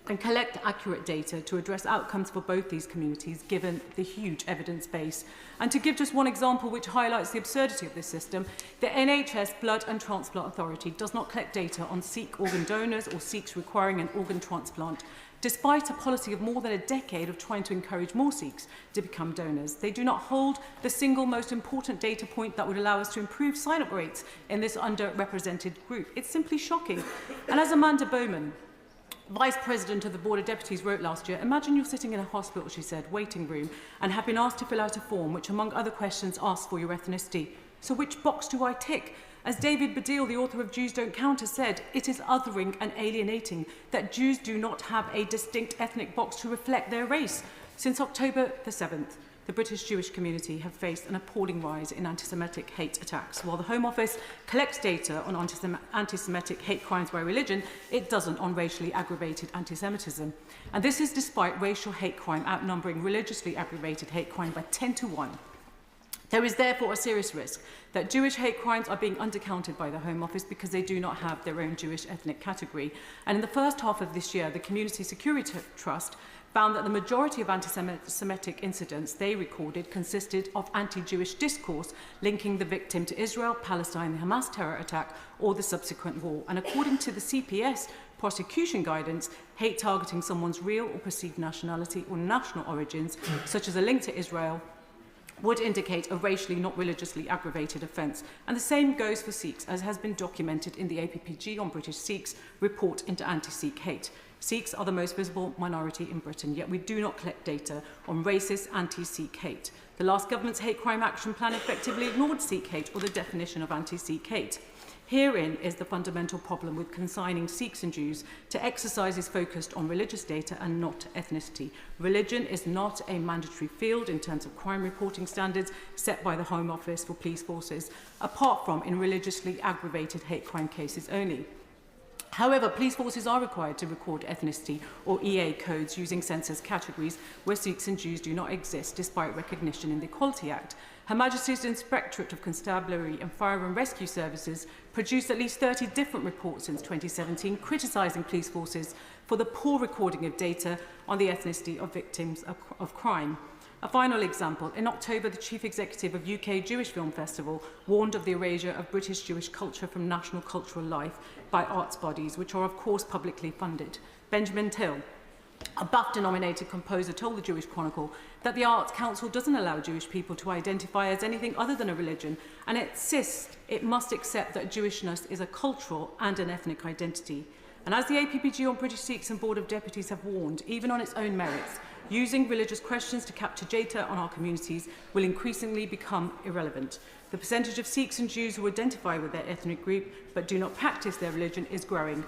and collect accurate data to address outcomes for both these communities, given the huge evidence base. And to give just one example which highlights the absurdity of this system, the NHS Blood and Transplant Authority does not collect data on Sikh organ donors or Sikhs requiring an organ transplant, despite a policy of more than a decade of trying to encourage more Sikhs to become donors. They do not hold the single most important data point that would allow us to improve sign-up rates in this underrepresented group. It's simply shocking. And as Amanda Bowman, Vice President of the Board of Deputies, wrote last year, imagine you're sitting in a hospital, she said, waiting room, and have been asked to fill out a form which, among other questions, asks for your ethnicity. So which box do I tick? As David Baddiel, the author of Jews Don't Count, has said, it is othering and alienating that Jews do not have a distinct ethnic box to reflect their race. Since October the 7th, the British Jewish community have faced an appalling rise in anti-Semitic hate attacks. While the Home Office collects data on anti-Semitic hate crimes by religion, it doesn't on racially aggravated anti-Semitism. And this is despite racial hate crime outnumbering religiously aggravated hate crime by 10 to 1. There is therefore a serious risk that Jewish hate crimes are being undercounted by the Home Office because they do not have their own Jewish ethnic category. And in the first half of this year, the Community Security Trust found that the majority of anti-Semitic incidents they recorded consisted of anti-Jewish discourse linking the victim to Israel, Palestine, the Hamas terror attack, or the subsequent war. And according to the CPS prosecution guidance, hate targeting someone's real or perceived nationality or national origins, such as a link to Israel, would indicate a racially, not religiously aggravated offence. And the same goes for Sikhs, as has been documented in the APPG on British Sikhs report into anti-Sikh hate. Sikhs are the most visible minority in Britain, yet we do not collect data on racist anti-Sikh hate. The last government's hate crime action plan effectively ignored Sikh hate or the definition of anti-Sikh hate. Herein is the fundamental problem with consigning Sikhs and Jews to exercises focused on religious data and not ethnicity. Religion is not a mandatory field in terms of crime reporting standards set by the Home Office for police forces, apart from in religiously aggravated hate crime cases only. However, police forces are required to record ethnicity or EA codes using census categories where Sikhs and Jews do not exist, despite recognition in the Equality Act. Her Majesty's Inspectorate of Constabulary and Fire and Rescue Services produced at least 30 different reports since 2017 criticising police forces for the poor recording of data on the ethnicity of victims of crime. A final example, in October, the Chief Executive of UK Jewish Film Festival warned of the erasure of British Jewish culture from national cultural life by arts bodies, which are of course publicly funded. Benjamin Till, a BAFTA-nominated composer, told the Jewish Chronicle that the Arts Council doesn't allow Jewish people to identify as anything other than a religion, and insists it must accept that Jewishness is a cultural and an ethnic identity. And as the APPG on British Sikhs and Board of Deputies have warned, even on its own merits, using religious questions to capture data on our communities will increasingly become irrelevant. The percentage of Sikhs and Jews who identify with their ethnic group but do not practice their religion is growing.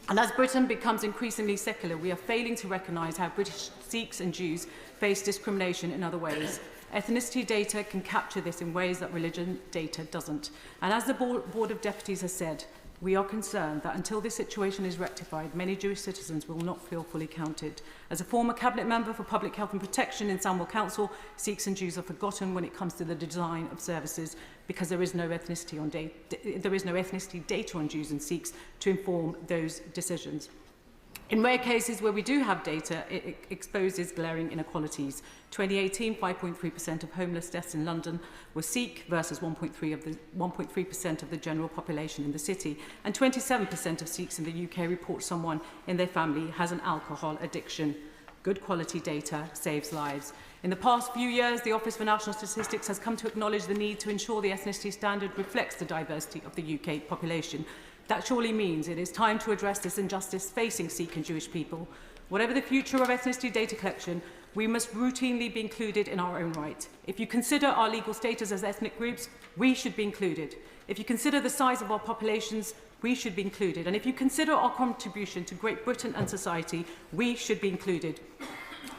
And as Britain becomes increasingly secular, we are failing to recognise how British Sikhs and Jews face discrimination in other ways. Ethnicity data can capture this in ways that religion data doesn't. And as the Board of Deputies has said, we are concerned that until this situation is rectified, many Jewish citizens will not feel fully counted. As a former Cabinet Member for Public Health and Protection in Sandwell Council, Sikhs and Jews are forgotten when it comes to the design of services because there is no ethnicity data on Jews and Sikhs to inform those decisions. In rare cases where we do have data, it exposes glaring inequalities. 2018, 5.3% of homeless deaths in London were Sikh versus 1.3% of the general population in the city. And 27% of Sikhs in the UK report someone in their family has an alcohol addiction. Good quality data saves lives. In the past few years, the Office for National Statistics has come to acknowledge the need to ensure the ethnicity standard reflects the diversity of the UK population. That surely means it is time to address this injustice facing Sikh and Jewish people. Whatever the future of ethnicity data collection, we must routinely be included in our own right. If you consider our legal status as ethnic groups, we should be included. If you consider the size of our populations, we should be included. And if you consider our contribution to Great Britain and society, we should be included.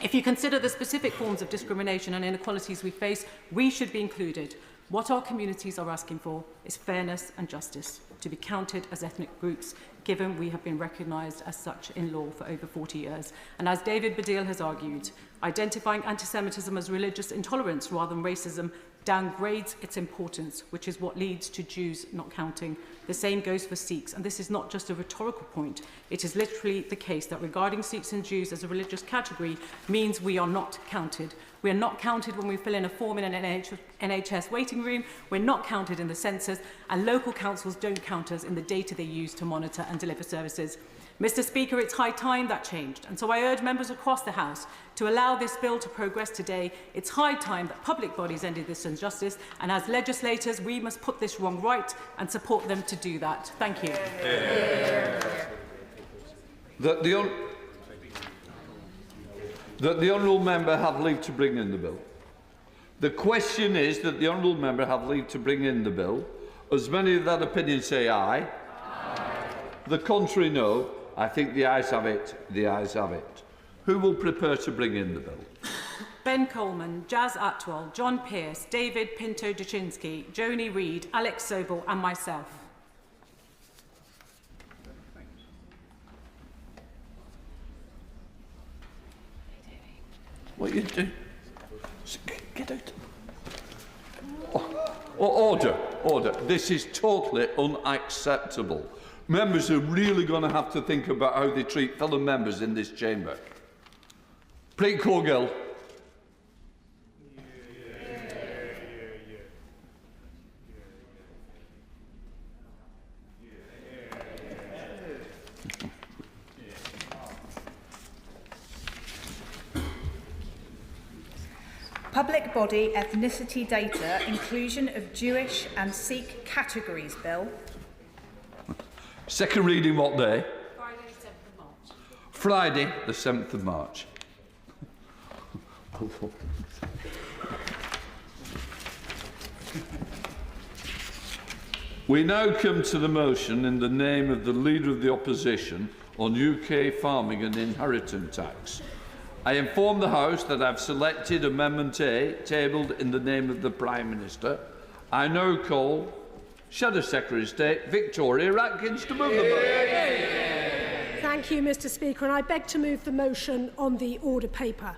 If you consider the specific forms of discrimination and inequalities we face, we should be included. What our communities are asking for is fairness and justice. to be counted as ethnic groups, given we have been recognised as such in law for over 40 years. And as David Baddiel has argued, identifying anti-Semitism as religious intolerance rather than racism downgrades its importance, which is what leads to Jews not counting. The same goes for Sikhs, and this is not just a rhetorical point. It is literally the case that regarding Sikhs and Jews as a religious category means we are not counted. We are not counted when we fill in a form in an NHS waiting room. We're not counted in the census, and local councils don't count us in the data they use to monitor and deliver services. Mr. Speaker, it's high time that changed, and so I urge members across the House to allow this bill to progress today. It's high time that public bodies ended this injustice, and as legislators, we must put this wrong right and support them to do that. Thank you. That the honourable member have leave to bring in the bill. The question is that the honourable member have leave to bring in the bill. As many of that opinion say aye. Aye. The contrary, no. I think the ayes have it. The ayes have it. Who will prepare to bring in the bill? Ben Coleman, Jazz Atwell, John Pearce, David Pinto-Duchinsky, Joni Reid, Alex Sobel and myself. What are you doing? Get out. Order, order. This is totally unacceptable. Members are really going to have to think about how they treat fellow members in this chamber. Preet Cogill. Public Body Ethnicity Data Inclusion of Jewish and Sikh Categories Bill. Second reading what day? Friday, 7th of March. Friday, the 7th of March. We now come to the motion in the name of the Leader of the Opposition on UK farming and inheritance tax. I inform the House that I have selected Amendment A, tabled in the name of the Prime Minister. I now call Shadow Secretary of State Victoria Atkins to move the motion. Thank you, Mr. Speaker, and I beg to move the motion on the order paper.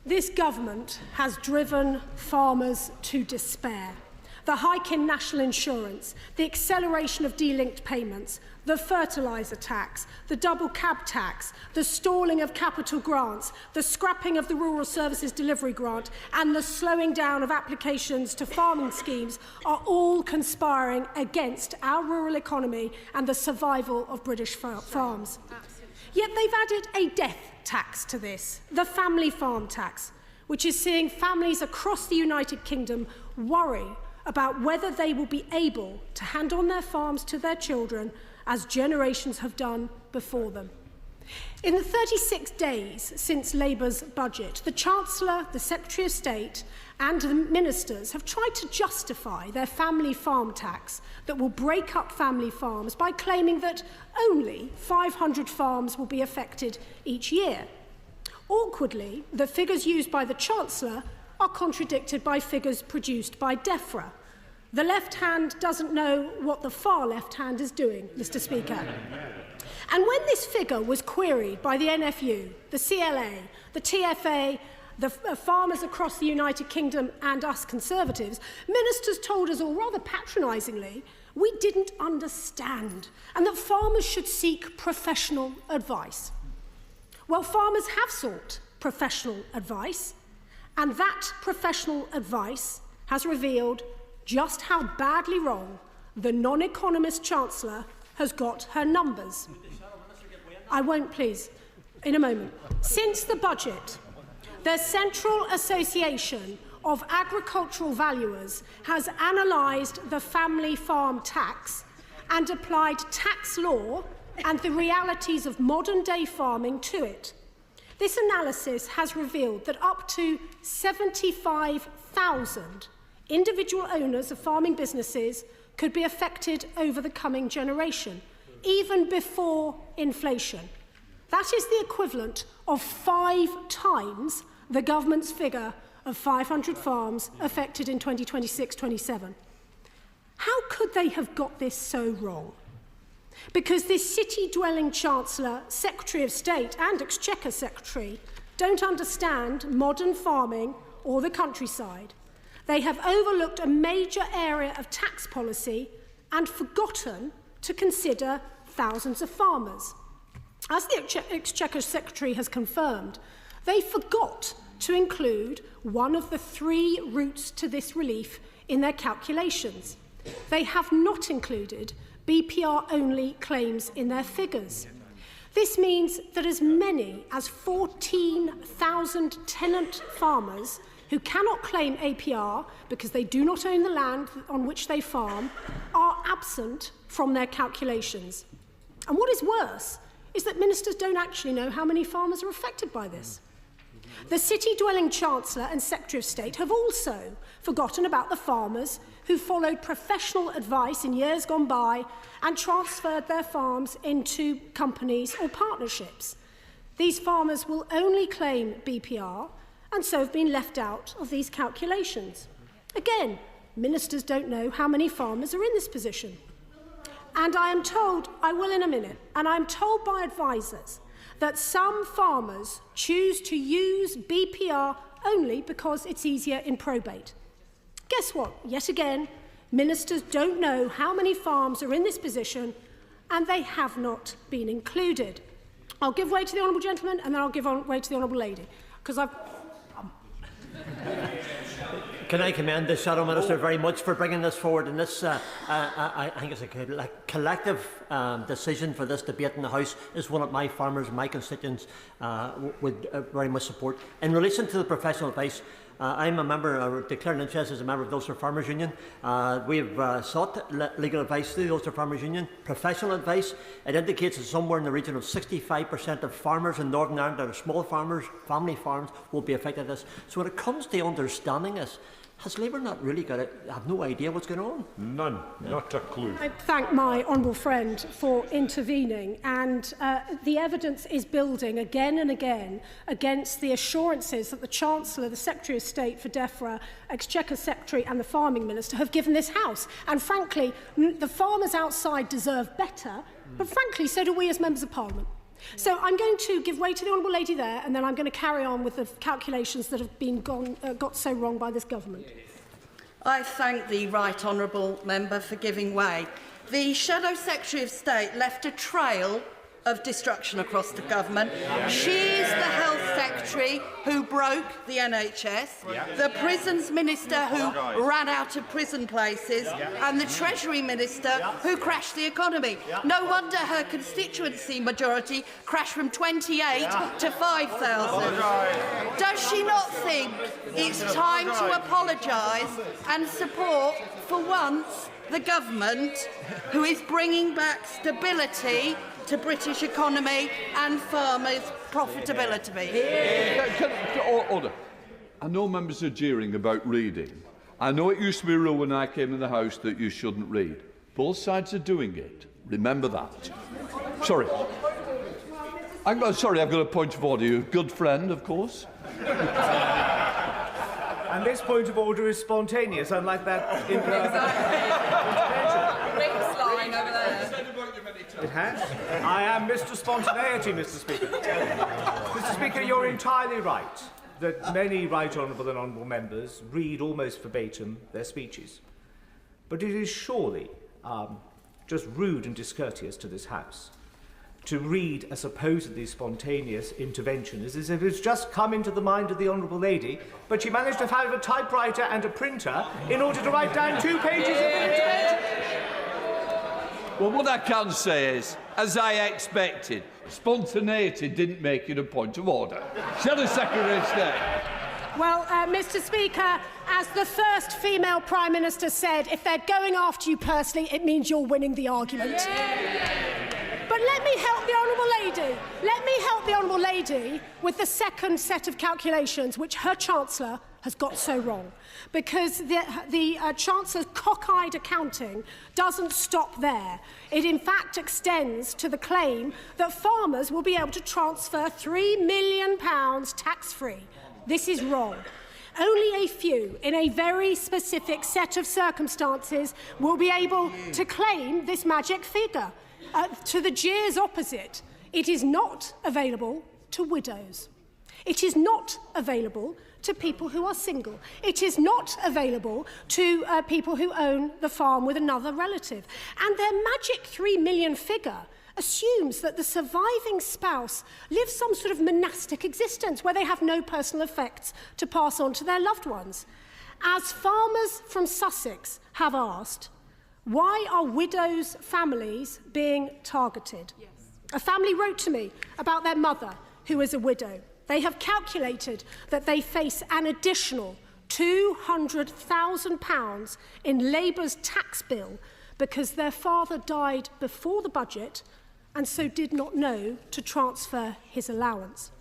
This government has driven farmers to despair. The hike in national insurance, the acceleration of delinked payments, the fertiliser tax, the double cab tax, the stalling of capital grants, the scrapping of the Rural Services Delivery Grant, and the slowing down of applications to farming schemes are all conspiring against our rural economy and the survival of British farms. Yet they've added a death tax to this, the family farm tax, which is seeing families across the United Kingdom worry about whether they will be able to hand on their farms to their children as generations have done before them. In the 36 days since Labour's budget, the Chancellor, the Secretary of State and the ministers have tried to justify their family farm tax that will break up family farms by claiming that only 500 farms will be affected each year. Awkwardly, the figures used by the Chancellor are contradicted by figures produced by DEFRA. The left hand doesn't know what the far left hand is doing, Mr. Speaker. And when this figure was queried by the NFU, the CLA, the TFA, the farmers across the United Kingdom and us Conservatives, ministers told us, or rather patronisingly, we didn't understand and that farmers should seek professional advice. Well, farmers have sought professional advice, and that professional advice has revealed just how badly wrong the non-economist Chancellor has got her numbers. I won't, please, in a moment. Since the budget, the Central Association of Agricultural Valuers has analysed the family farm tax and applied tax law and the realities of modern-day farming to it. This analysis has revealed that up to 75,000 individual owners of farming businesses could be affected over the coming generation, even before inflation. That is the equivalent of 5 times the government's figure of 500 farms affected in 2026-27. How could they have got this so wrong? Because this city-dwelling Chancellor, Secretary of State and Exchequer Secretary don't understand modern farming or the countryside. They have overlooked a major area of tax policy and forgotten to consider thousands of farmers. As the Exchequer Secretary has confirmed, they forgot to include one of the 3 routes to this relief in their calculations. They have not included BPR-only claims in their figures. This means that as many as 14,000 tenant farmers who cannot claim APR because they do not own the land on which they farm are absent from their calculations. And what is worse is that ministers don't actually know how many farmers are affected by this. The city-dwelling Chancellor and Secretary of State have also forgotten about the farmers who followed professional advice in years gone by and transferred their farms into companies or partnerships. These farmers will only claim BPR and so have been left out of these calculations. Again, ministers don't know how many farmers are in this position. And I am told, I will in a minute, and I'm told by advisers that some farmers choose to use BPR only because it's easier in probate. Guess what? Yet again, ministers don't know how many farms are in this position and they have not been included. I'll give way to the honourable gentleman and then I'll give way to the honourable lady, because I've... Can I commend the Shadow Minister very much for bringing this forward? And this, I think it's a collective decision for this debate in the House. Is one that my farmers, my constituents would very much support. In relation to the professional advice, I'm a member, declared an interest as a member of the Ulster Farmers Union. We have sought legal advice through the Ulster Farmers Union. Professional advice, it indicates that somewhere in the region of 65% of farmers in Northern Ireland that are small farmers, family farms, will be affected by this. So when it comes to understanding this, has Labour not really got it? Have no idea what's going on? None, not a clue. I thank my honourable friend for intervening, and the evidence is building again and again against the assurances that the Chancellor, the Secretary of State for DEFRA, Exchequer Secretary and the Farming Minister have given this House. And frankly, the farmers outside deserve better, but frankly, so do we as Members of Parliament. So I'm going to give way to the honourable lady there, and then I'm going to carry on with the calculations that have been got so wrong by this government. I thank the right honourable member for giving way. The Shadow Secretary of State left a trail of destruction across the government. She is the Health Secretary who broke the NHS, the Prisons Minister who ran out of prison places, and the Treasury Minister who crashed the economy. No wonder her constituency majority crashed from 28 to 5,000. Does she not think it's time to apologise and support, for once, the government who is bringing back stability to British economy and farmers' profitability? Order. I know members are jeering about reading. I know it used to be a rule when I came in the House that you shouldn't read. Both sides are doing it. Remember that. Sorry. I've got a point of order. You're a good friend, of course. And this point of order is spontaneous, unlike that line over there. It has. I am Mr. Spontaneity, Mr. Speaker. Mr. Speaker, you're entirely right that many right honourable and honourable members read almost verbatim their speeches. But it is surely just rude and discourteous to this House to read a supposedly spontaneous intervention as if it's just come into the mind of the honourable lady, but she managed to have a typewriter and a printer in order to write down 2 pages of an intervention. Well, what I can say is, as I expected, spontaneity didn't make it a point of order. Shall the Secretary of State? Well, Mr. Speaker, as the first female Prime Minister said, if they're going after you personally, it means you're winning the argument. But let me help the honourable lady. Let me help the honourable lady with the second set of calculations, which her Chancellor has got so wrong. Because the Chancellor's cockeyed accounting doesn't stop there. It in fact extends to the claim that farmers will be able to transfer £3 million tax-free. This is wrong. Only a few, in a very specific set of circumstances, will be able to claim this magic figure. To the jeers opposite, it is not available to widows. It is not available to people who are single. It is not available to people who own the farm with another relative. And their magic 3 million figure assumes that the surviving spouse lives some sort of monastic existence where they have no personal effects to pass on to their loved ones. As farmers from Sussex have asked, why are widows' families being targeted? Yes. A family wrote to me about their mother, who is a widow. They have calculated that they face an additional £200,000 in Labour's tax bill because their father died before the budget and so did not know to transfer his allowance.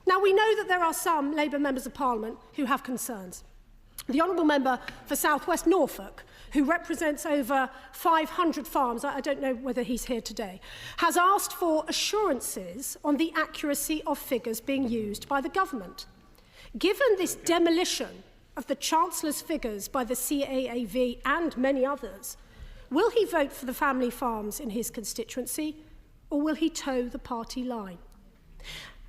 Now, we know that there are some Labour members of Parliament who have concerns. The Honourable Member for South West Norfolk, who represents over 500 farms, I don't know whether he's here today, has asked for assurances on the accuracy of figures being used by the government. Given this demolition of the Chancellor's figures by the CAAV and many others, will he vote for the family farms in his constituency, or will he toe the party line?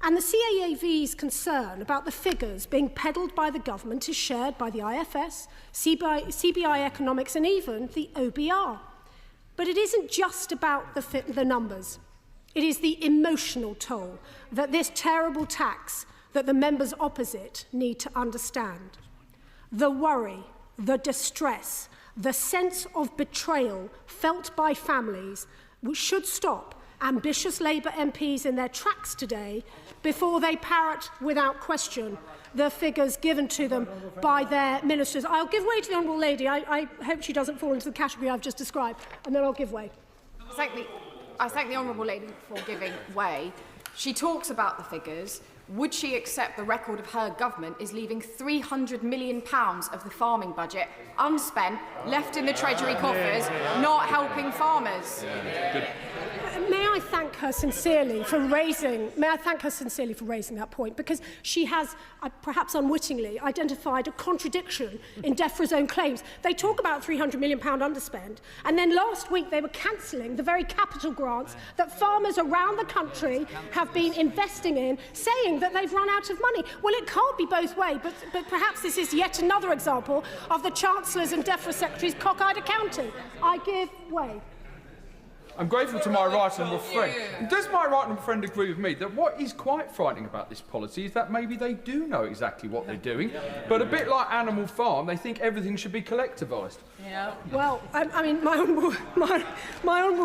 And the CAAV's concern about the figures being peddled by the government is shared by the IFS, CBI Economics and even the OBR. But it isn't just about the numbers. It is the emotional toll that this terrible tax that the members opposite need to understand. The worry, the distress, the sense of betrayal felt by families which should stop ambitious Labour MPs in their tracks today before they parrot without question the figures given to them by their ministers. I'll give way to the Honourable Lady. I hope she doesn't fall into the category I've just described, and then I'll give way. I thank the Honourable Lady for giving way. She talks about the figures. Would she accept the record of her government is leaving £300 million of the farming budget unspent, left in the Treasury coffers, not helping farmers? May I thank her sincerely for raising that point, because she has, perhaps unwittingly, identified a contradiction in DEFRA's own claims. They talk about £300 million underspend, and then last week they were cancelling the very capital grants that farmers around the country have been investing in, saying that they've run out of money. Well, it can't be both ways, but perhaps this is yet another example of the Chancellor's and DEFRA Secretary's cockeyed accounting. I give way. I'm grateful to my right honourable friend. Does my right honourable friend agree with me that what is quite frightening about this policy is that maybe they do know exactly what they're doing, but a bit like Animal Farm, they think everything should be collectivised? Yeah. Well, I mean, my honourable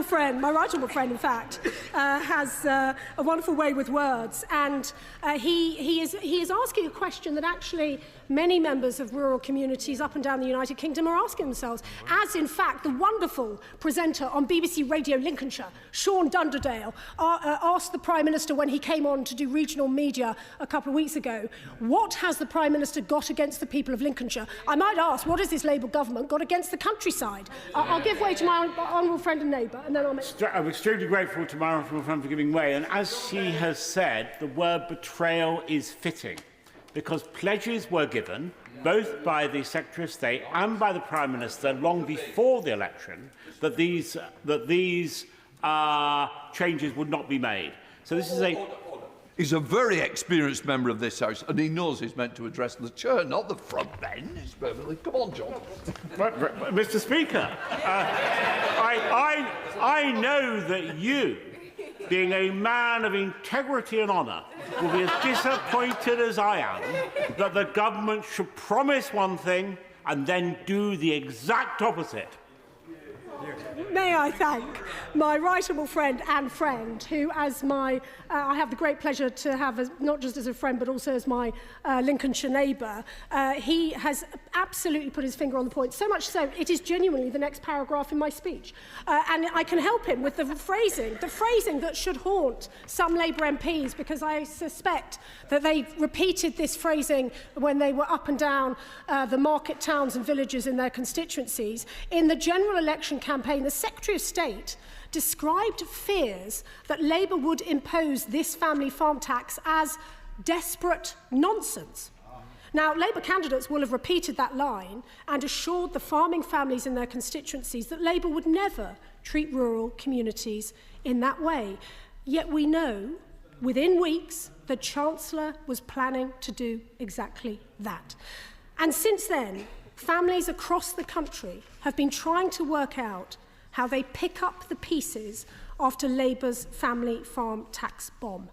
friend, my right honourable friend, in fact, has a wonderful way with words, and he is asking a question that actually many members of rural communities up and down the United Kingdom are asking themselves, as in fact the wonderful presenter on BBC Radio Lincolnshire, Sean Dunderdale, asked the Prime Minister when he came on to do regional media a couple of weeks ago, what has the Prime Minister got against the people of Lincolnshire? I might ask, what has this Labour government got against the countryside? I'll give way to my honourable friend and neighbour, and then I'll make... I'm extremely grateful to my honourable friend for giving way, and as she has said, the word betrayal is fitting, because pledges were given, both by the Secretary of State and by the Prime Minister long before the election, that these changes would not be made. So this is a... He's a very experienced member of this House, and he knows he's meant to address the chair, not the front men. It's perfectly... Come on, John. Mr. Speaker, I know that you, being a man of integrity and honour, will be as disappointed as I am that the government should promise one thing and then do the exact opposite. May I thank my right honourable friend and friend, who, as I have the great pleasure to have, not just as a friend, but also as my Lincolnshire neighbour. He has absolutely put his finger on the point, so much so it is genuinely the next paragraph in my speech. And I can help him with the phrasing that should haunt some Labour MPs, because I suspect that they repeated this phrasing when they were up and down the market towns and villages in their constituencies. In the general election campaign, the Secretary of State described fears that Labour would impose this family farm tax as desperate nonsense. Now, Labour candidates will have repeated that line and assured the farming families in their constituencies that Labour would never treat rural communities in that way. Yet we know, within weeks, the Chancellor was planning to do exactly that. And since then, families across the country have been trying to work out how they pick up the pieces after Labour's family farm tax bomb.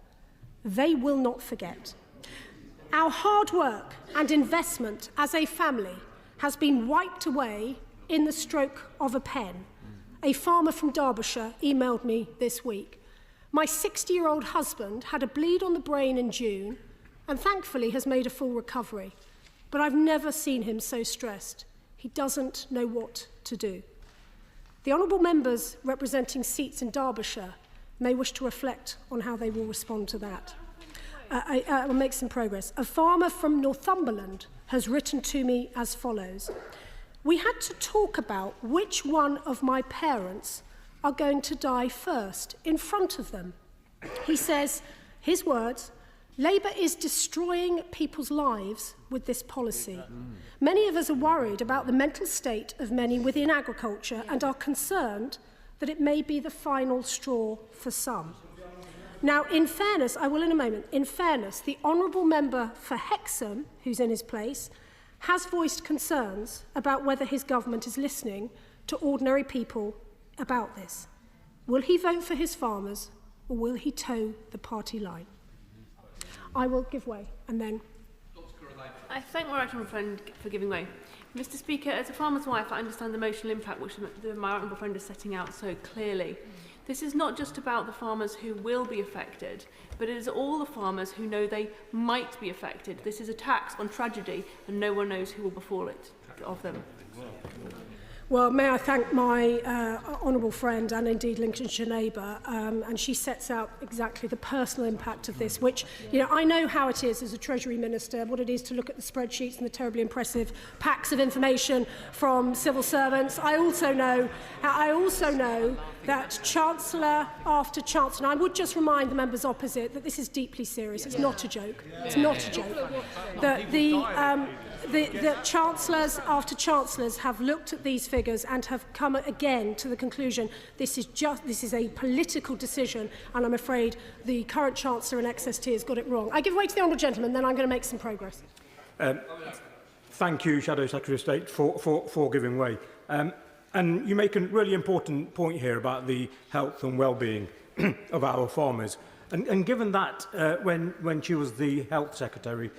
They will not forget. Our hard work and investment as a family has been wiped away in the stroke of a pen. A farmer from Derbyshire emailed me this week. My 60-year-old husband had a bleed on the brain in June and thankfully has made a full recovery. But I've never seen him so stressed. He doesn't know what to do. The honourable members representing seats in Derbyshire may wish to reflect on how they will respond to that. I will make some progress. A farmer from Northumberland has written to me as follows. We had to talk about which one of my parents are going to die first in front of them. He says, his words, Labour is destroying people's lives with this policy. Many of us are worried about the mental state of many within agriculture and are concerned that it may be the final straw for some. Now, in fairness, I will in a moment, in fairness, the honourable member for Hexham, who's in his place, has voiced concerns about whether his government is listening to ordinary people about this. Will he vote for his farmers or will he toe the party line? I will give way and then... I thank my right honourable friend for giving way. Mr Speaker, as a farmer's wife, I understand the emotional impact which my honourable friend is setting out so clearly. This is not just about the farmers who will be affected, but it is all the farmers who know they might be affected. This is a tax on tragedy, and no one knows who will befall it of them. Well, may I thank my honourable friend and indeed Lincolnshire neighbour, and she sets out exactly the personal impact of this, which, you know, I know how it is as a Treasury Minister, what it is to look at the spreadsheets and the terribly impressive packs of information from civil servants. I also know that Chancellor after Chancellor, and I would just remind the members opposite that this is deeply serious, it's not a joke, it's not a joke, that the Chancellors after Chancellors have looked at these figures and have come again to the conclusion this is a political decision, and I'm afraid the current Chancellor in XST has got it wrong. I give way to the honourable gentleman, then I'm going to make some progress. Thank you, Shadow Secretary of State, for giving way. And you make a really important point here about the health and well-being of our farmers. And given that when she was the Health Secretary,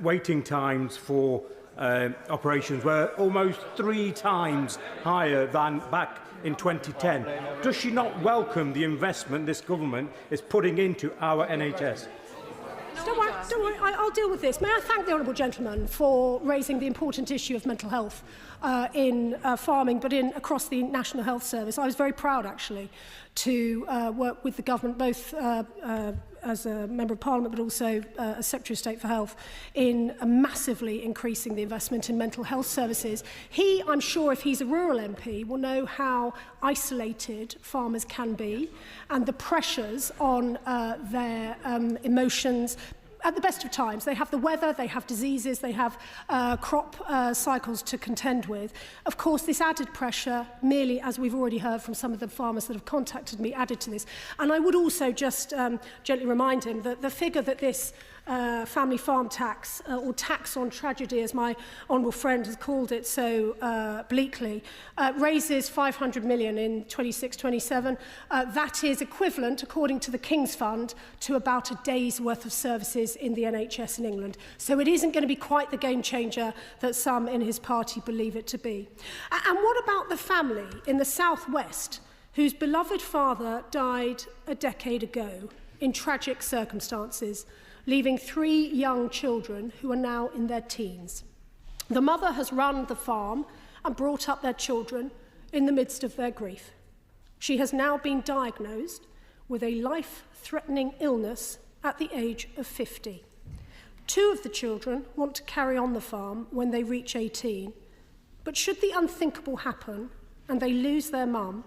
waiting times for operations were almost 3 times higher than back in 2010. Does she not welcome the investment this government is putting into our NHS? Don't worry, I'll deal with this. May I thank the honourable gentleman for raising the important issue of mental health in farming, but across the National Health Service. I was very proud, actually, to work with the government, both as a Member of Parliament, but also as Secretary of State for Health, in massively increasing the investment in mental health services. He, I'm sure, if he's a rural MP, will know how isolated farmers can be and the pressures on their emotions. At the best of times, they have the weather, they have diseases, they have crop cycles to contend with. Of course, this added pressure, merely, as we've already heard from some of the farmers that have contacted me, added to this. And I would also just gently remind him that the figure that this family farm tax, or tax on tragedy, as my honourable friend has called it so bleakly, raises 500 million in 26-27. That is equivalent, according to the King's Fund, to about a day's worth of services in the NHS in England. So it isn't going to be quite the game changer that some in his party believe it to be. And what about the family in the southwest whose beloved father died a decade ago in tragic circumstances, leaving 3 young children who are now in their teens? The mother has run the farm and brought up their children in the midst of their grief. She has now been diagnosed with a life-threatening illness at the age of 50. 2 of the children want to carry on the farm when they reach 18, but should the unthinkable happen and they lose their mum,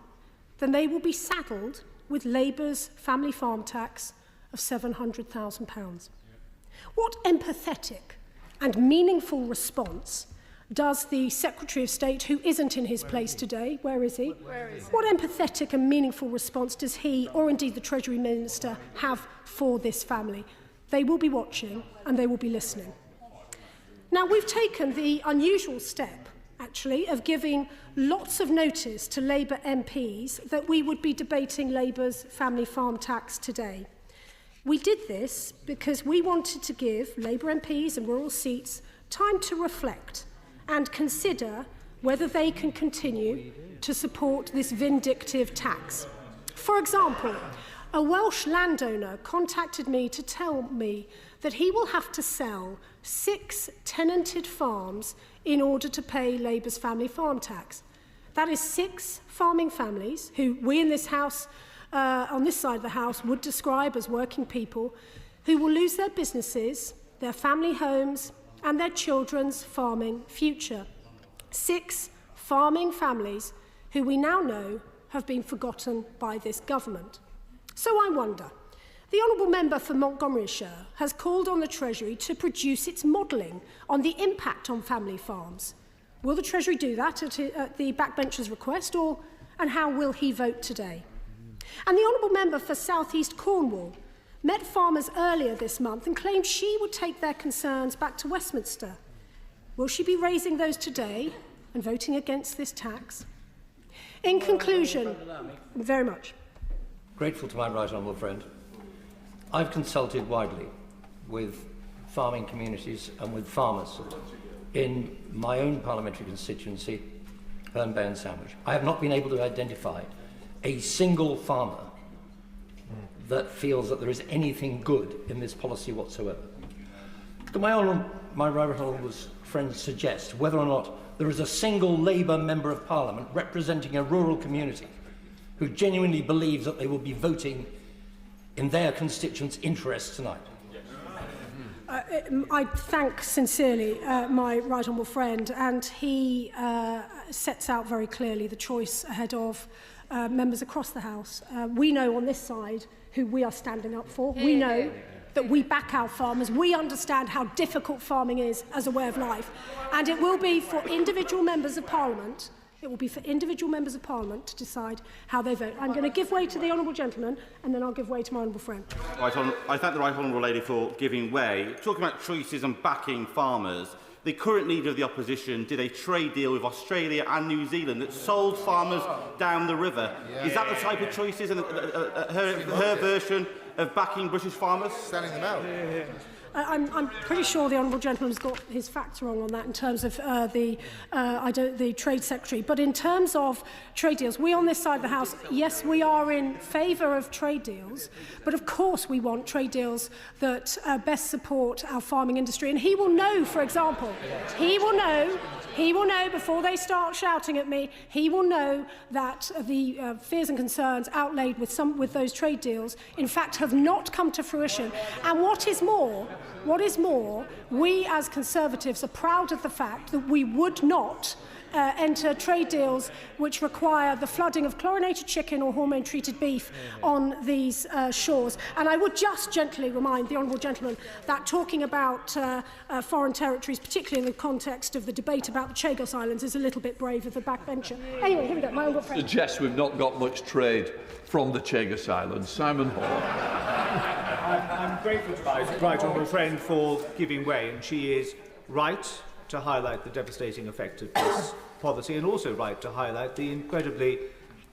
then they will be saddled with Labour's family farm tax of £700,000. What empathetic and meaningful response does the Secretary of State, who isn't in his place today, where is he? What empathetic and meaningful response does he, or indeed the Treasury Minister, have for this family? They will be watching and they will be listening. Now, we've taken the unusual step, actually, of giving lots of notice to Labour MPs that we would be debating Labour's family farm tax today. We did this because we wanted to give Labour MPs and rural seats time to reflect and consider whether they can continue to support this vindictive tax. For example, a Welsh landowner contacted me to tell me that he will have to sell 6 tenanted farms in order to pay Labour's family farm tax. That is 6 farming families who we in this House, on this side of the House, would describe as working people who will lose their businesses, their family homes, and their children's farming future. 6 farming families who we now know have been forgotten by this government. So I wonder, the Honourable Member for Montgomeryshire has called on the Treasury to produce its modelling on the impact on family farms. Will the Treasury do that at the backbencher's request, and how will he vote today? And the Honourable Member for South East Cornwall met farmers earlier this month and claimed she would take their concerns back to Westminster. Will she be raising those today and voting against this tax? In conclusion, very much. Grateful to my right honourable friend. I've consulted widely with farming communities and with farmers in my own parliamentary constituency, Herne Bay and Sandwich. I have not been able to identify a single farmer that feels that there is anything good in this policy whatsoever. Can my right honourable friend suggest whether or not there is a single Labour Member of Parliament representing a rural community who genuinely believes that they will be voting in their constituents' interests tonight? I thank sincerely my right honourable friend, and he sets out very clearly the choice ahead of members across the House. We know on this side who we are standing up for. We know that we back our farmers. We understand how difficult farming is as a way of life. And it will be for individual members of Parliament, to decide how they vote. I'm going to give way to the honourable gentleman, and then I'll give way to my honourable friend. I thank the right honourable lady for giving way. Talking about choices and backing farmers, the current leader of the opposition did a trade deal with Australia and New Zealand that sold farmers down the river. Is that the type of choices and her version of backing British farmers? Selling them out. I'm pretty sure the honourable gentleman's got his facts wrong on that in terms of the Trade Secretary. But in terms of trade deals, we on this side of the House, yes, we are in favour of trade deals, but of course we want trade deals that best support our farming industry. And he will know, for example, he will know before they start shouting at me, he will know that the fears and concerns outlaid with those trade deals, in fact, have not come to fruition. And what is more, we as Conservatives are proud of the fact that we would not enter trade deals which require the flooding of chlorinated chicken or hormone-treated beef on these shores. And I would just gently remind the honourable gentleman that talking about foreign territories, particularly in the context of the debate about the Chagos Islands, is a little bit brave of the backbencher. Anyway, here we go, my honourable friend. Suggests we've not got much trade from the Chagos Islands. Simon Hall. I'm grateful to my right honourable friend for giving way, and she is right to highlight the devastating effect of this policy, and also right to highlight the incredibly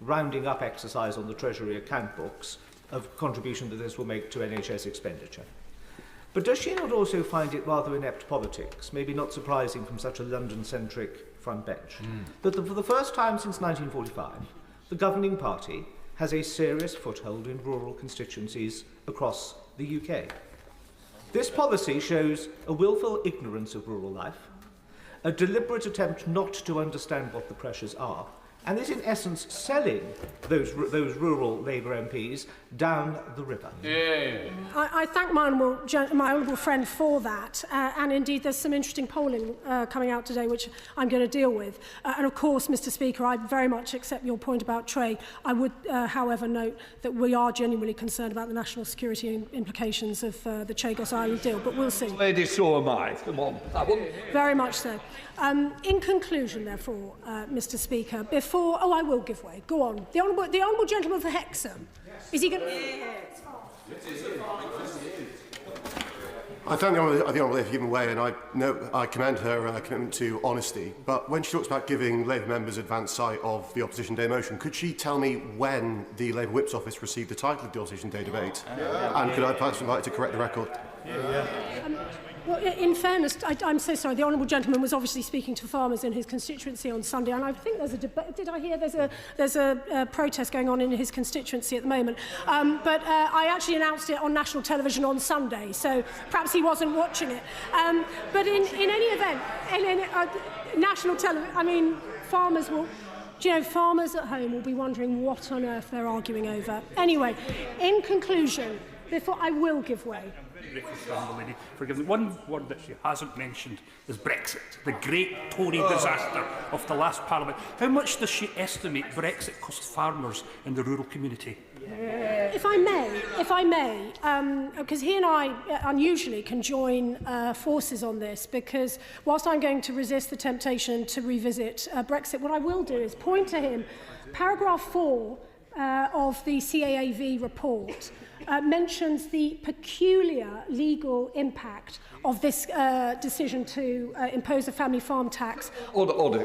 rounding up exercise on the Treasury account books of contribution that this will make to NHS expenditure. But does she not also find it rather inept politics, maybe not surprising from such a London-centric front bench, that for the first time since 1945, the governing party has a serious foothold in rural constituencies across the UK? This policy shows a willful ignorance of rural life, a deliberate attempt not to understand what the pressures are, and is in essence selling those rural Labour MPs down the river. I thank my honourable friend for that, and indeed there's some interesting polling coming out today which I'm going to deal with. And of course, Mr Speaker, I very much accept your point about trade. I would, however, note that we are genuinely concerned about the national security implications of the Chagos Island deal, but we'll see. Lady, so am I. Come on. Very much so. In conclusion, therefore, Mr Speaker, before... Oh, I will give way. Go on. The honourable gentleman for Hexham. Is he going to... I thank the Honourable Lady for giving way, and I commend her commitment to honesty. But when she talks about giving Labour members advance sight of the Opposition Day motion, could she tell me when the Labour Whip's office received the title of the Opposition Day debate? And could I perhaps invite her to correct the record? Well, in fairness, I'm so sorry. The honourable gentleman was obviously speaking to farmers in his constituency on Sunday, and I think there's a debate. Did I hear there's a protest going on in his constituency at the moment? But I actually announced it on national television on Sunday, so perhaps he wasn't watching it. But in any event, in national television, I mean, farmers will. Do you know, farmers at home will be wondering what on earth they're arguing over. Anyway, in conclusion, before I will give way. Lady, forgive me. One word that she hasn't mentioned is Brexit, the great Tory disaster of the last Parliament. How much does she estimate Brexit cost farmers in the rural community? If I may, because he and I unusually can join forces on this, because whilst I'm going to resist the temptation to revisit Brexit, what I will do is point to him paragraph 4 of the CAAV report. Mentions the peculiar legal impact of this decision to impose a family farm tax. Order.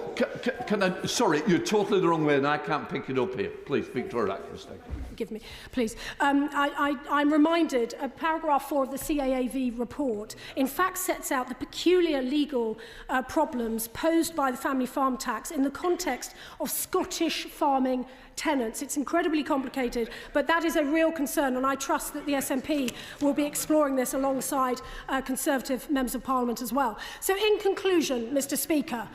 Can I... Sorry, you're totally the wrong way and I can't pick it up here. Please, Victoria Ackles. Forgive me, please. I'm reminded paragraph 4 of the CAAV report in fact sets out the peculiar legal problems posed by the family farm tax in the context of Scottish farming tenants. It's incredibly complicated, but that is a real concern, and I trust that the SNP will be exploring this alongside Conservative members of Parliament as well. So in conclusion, Mr Speaker,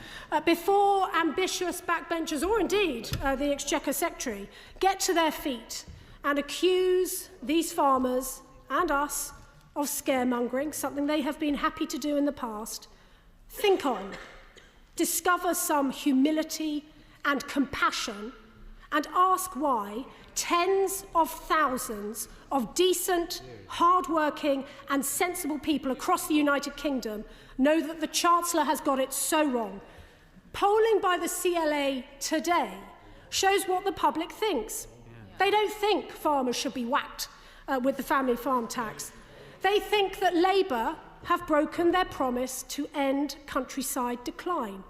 before ambitious backbenchers, or indeed the Exchequer Secretary, get to their feet and accuse these farmers and us of scaremongering, something they have been happy to do in the past, think on, discover some humility and compassion, and ask why tens of thousands of decent, hard-working and sensible people across the United Kingdom know that the Chancellor has got it so wrong. Polling by the CLA today shows what the public thinks. They don't think farmers should be whacked with the family farm tax. They think that Labour have broken their promise to end countryside decline.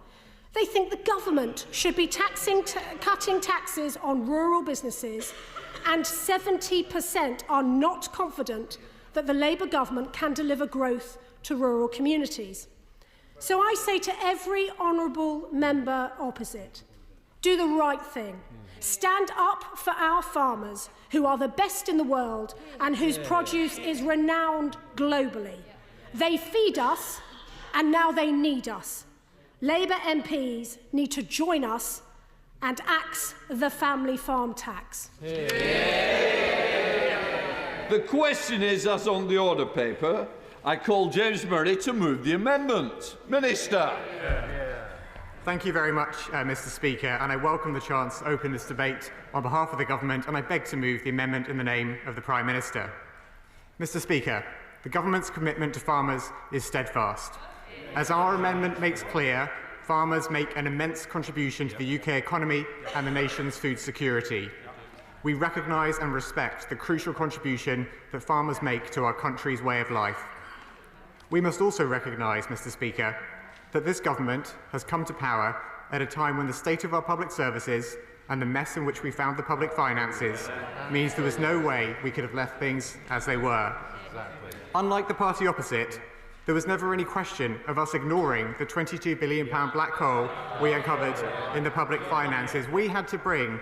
They think the government should be cutting taxes on rural businesses, and 70% are not confident that the Labour government can deliver growth to rural communities. So I say to every honourable member opposite, do the right thing. Stand up for our farmers, who are the best in the world and whose produce is renowned globally. They feed us, and now they need us. Labour MPs need to join us and axe the family farm tax. The question is, as on the order paper, I call James Murray to move the amendment. Minister. Thank you very much, Mr Speaker, and I welcome the chance to open this debate on behalf of the Government, and I beg to move the amendment in the name of the Prime Minister. Mr Speaker, the Government's commitment to farmers is steadfast. As our amendment makes clear, farmers make an immense contribution to the UK economy and the nation's food security. We recognise and respect the crucial contribution that farmers make to our country's way of life. We must also recognise, Mr Speaker, that this government has come to power at a time when the state of our public services and the mess in which we found the public finances means there was no way we could have left things as they were. Unlike the party opposite, there was never any question of us ignoring the £22 billion black hole we uncovered in the public finances. We had to bring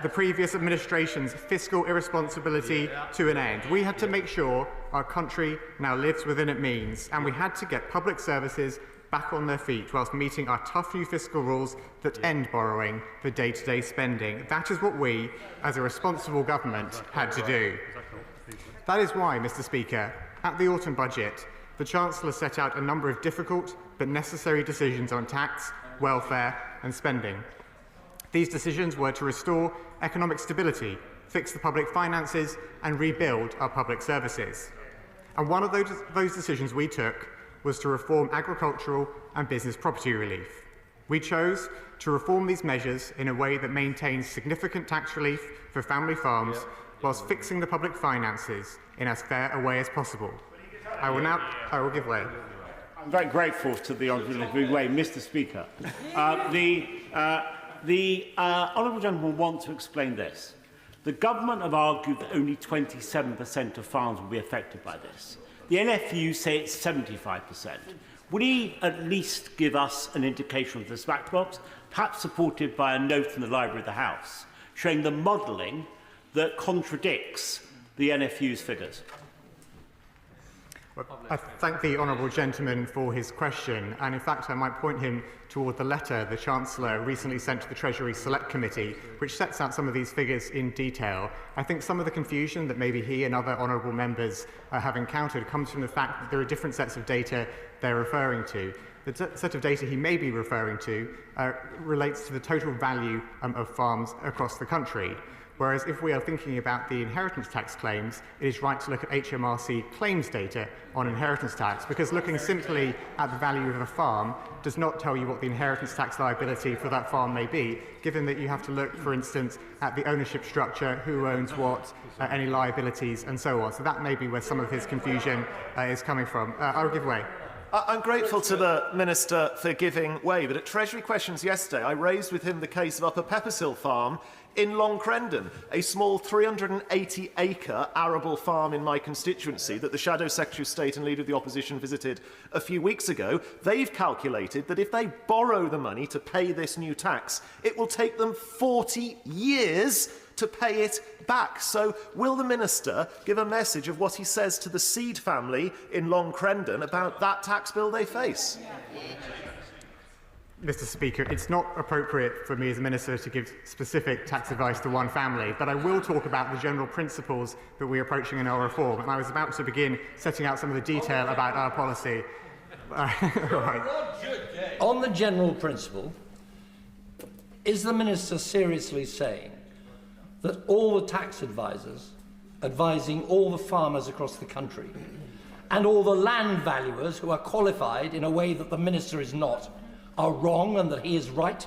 the previous administration's fiscal irresponsibility to an end. We had to make sure our country now lives within its means, and we had to get public services back on their feet whilst meeting our tough new fiscal rules that end borrowing for day-to-day spending. That is what we, as a responsible government, had to do. That is why, Mr. Speaker, at the autumn budget, the Chancellor set out a number of difficult but necessary decisions on tax, welfare and spending. These decisions were to restore economic stability, fix the public finances and rebuild our public services. And one of those decisions we took was to reform agricultural and business property relief. We chose to reform these measures in a way that maintains significant tax relief for family farms whilst fixing the public finances in as fair a way as possible. I will give way. I'm very grateful to the Honourable giving way, Mr. Speaker. The Honourable Gentleman wants to explain this. The government have argued that only 27% of farms will be affected by this. The NFU say it's 75%. Would he at least give us an indication of this back box, perhaps supported by a note in the Library of the House, showing the modelling that contradicts the NFU's figures? I thank the honourable gentleman for his question, and in fact I might point him toward the letter the Chancellor recently sent to the Treasury Select Committee, which sets out some of these figures in detail. I think some of the confusion that maybe he and other honourable members have encountered comes from the fact that there are different sets of data they're referring to. The set of data he may be referring to relates to the total value of farms across the country. Whereas if we are thinking about the inheritance tax claims, it is right to look at HMRC claims data on inheritance tax, because looking simply at the value of a farm does not tell you what the inheritance tax liability for that farm may be, given that you have to look, for instance, at the ownership structure, who owns what, any liabilities, and so on. So that may be where some of his confusion is coming from. I'll give way. I'm grateful to the Minister for giving way, but at Treasury Questions yesterday, I raised with him the case of Upper Peppersill Farm in Long Crendon, a small 380-acre arable farm in my constituency that the Shadow Secretary of State and Leader of the Opposition visited a few weeks ago. They've calculated that if they borrow the money to pay this new tax, it will take them 40 years to pay it back. So will the Minister give a message of what he says to the Seed family in Long Crendon about that tax bill they face? Mr. Speaker, it's not appropriate for me as a Minister to give specific tax advice to one family, but I will talk about the general principles that we're approaching in our reform. And I was about to begin setting out some of the detail about our policy. Right. On the general principle, is the Minister seriously saying that all the tax advisors advising all the farmers across the country and all the land valuers who are qualified in a way that the Minister is not are wrong and that he is right?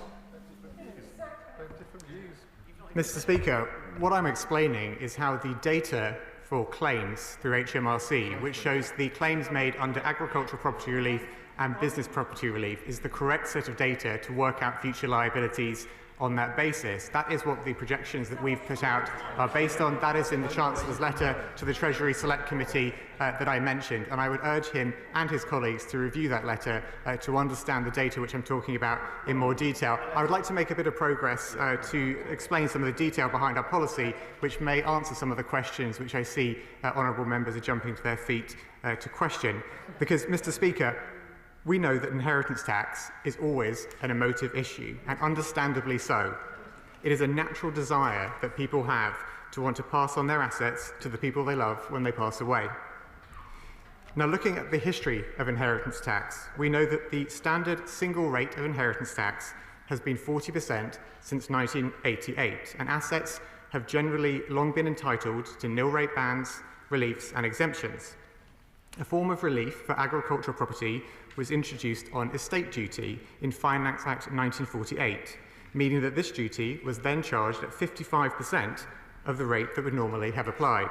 Mr. Speaker, what I'm explaining is how the data for claims through HMRC, which shows the claims made under agricultural property relief and business property relief, is the correct set of data to work out future liabilities on that basis. That is what the projections that we've put out are based on. That is in the Chancellor's letter to the Treasury Select Committee that I mentioned, and I would urge him and his colleagues to review that letter to understand the data which I'm talking about in more detail. I would like to make a bit of progress to explain some of the detail behind our policy, which may answer some of the questions which I see honourable members are jumping to their feet to question. Because, Mr. Speaker, we know that inheritance tax is always an emotive issue, and understandably so. It is a natural desire that people have to want to pass on their assets to the people they love when they pass away. Now, looking at the history of inheritance tax, we know that the standard single rate of inheritance tax has been 40% since 1988, and assets have generally long been entitled to nil rate bans, reliefs and exemptions. A form of relief for agricultural property was introduced on estate duty in Finance Act 1948, meaning that this duty was then charged at 55% of the rate that would normally have applied.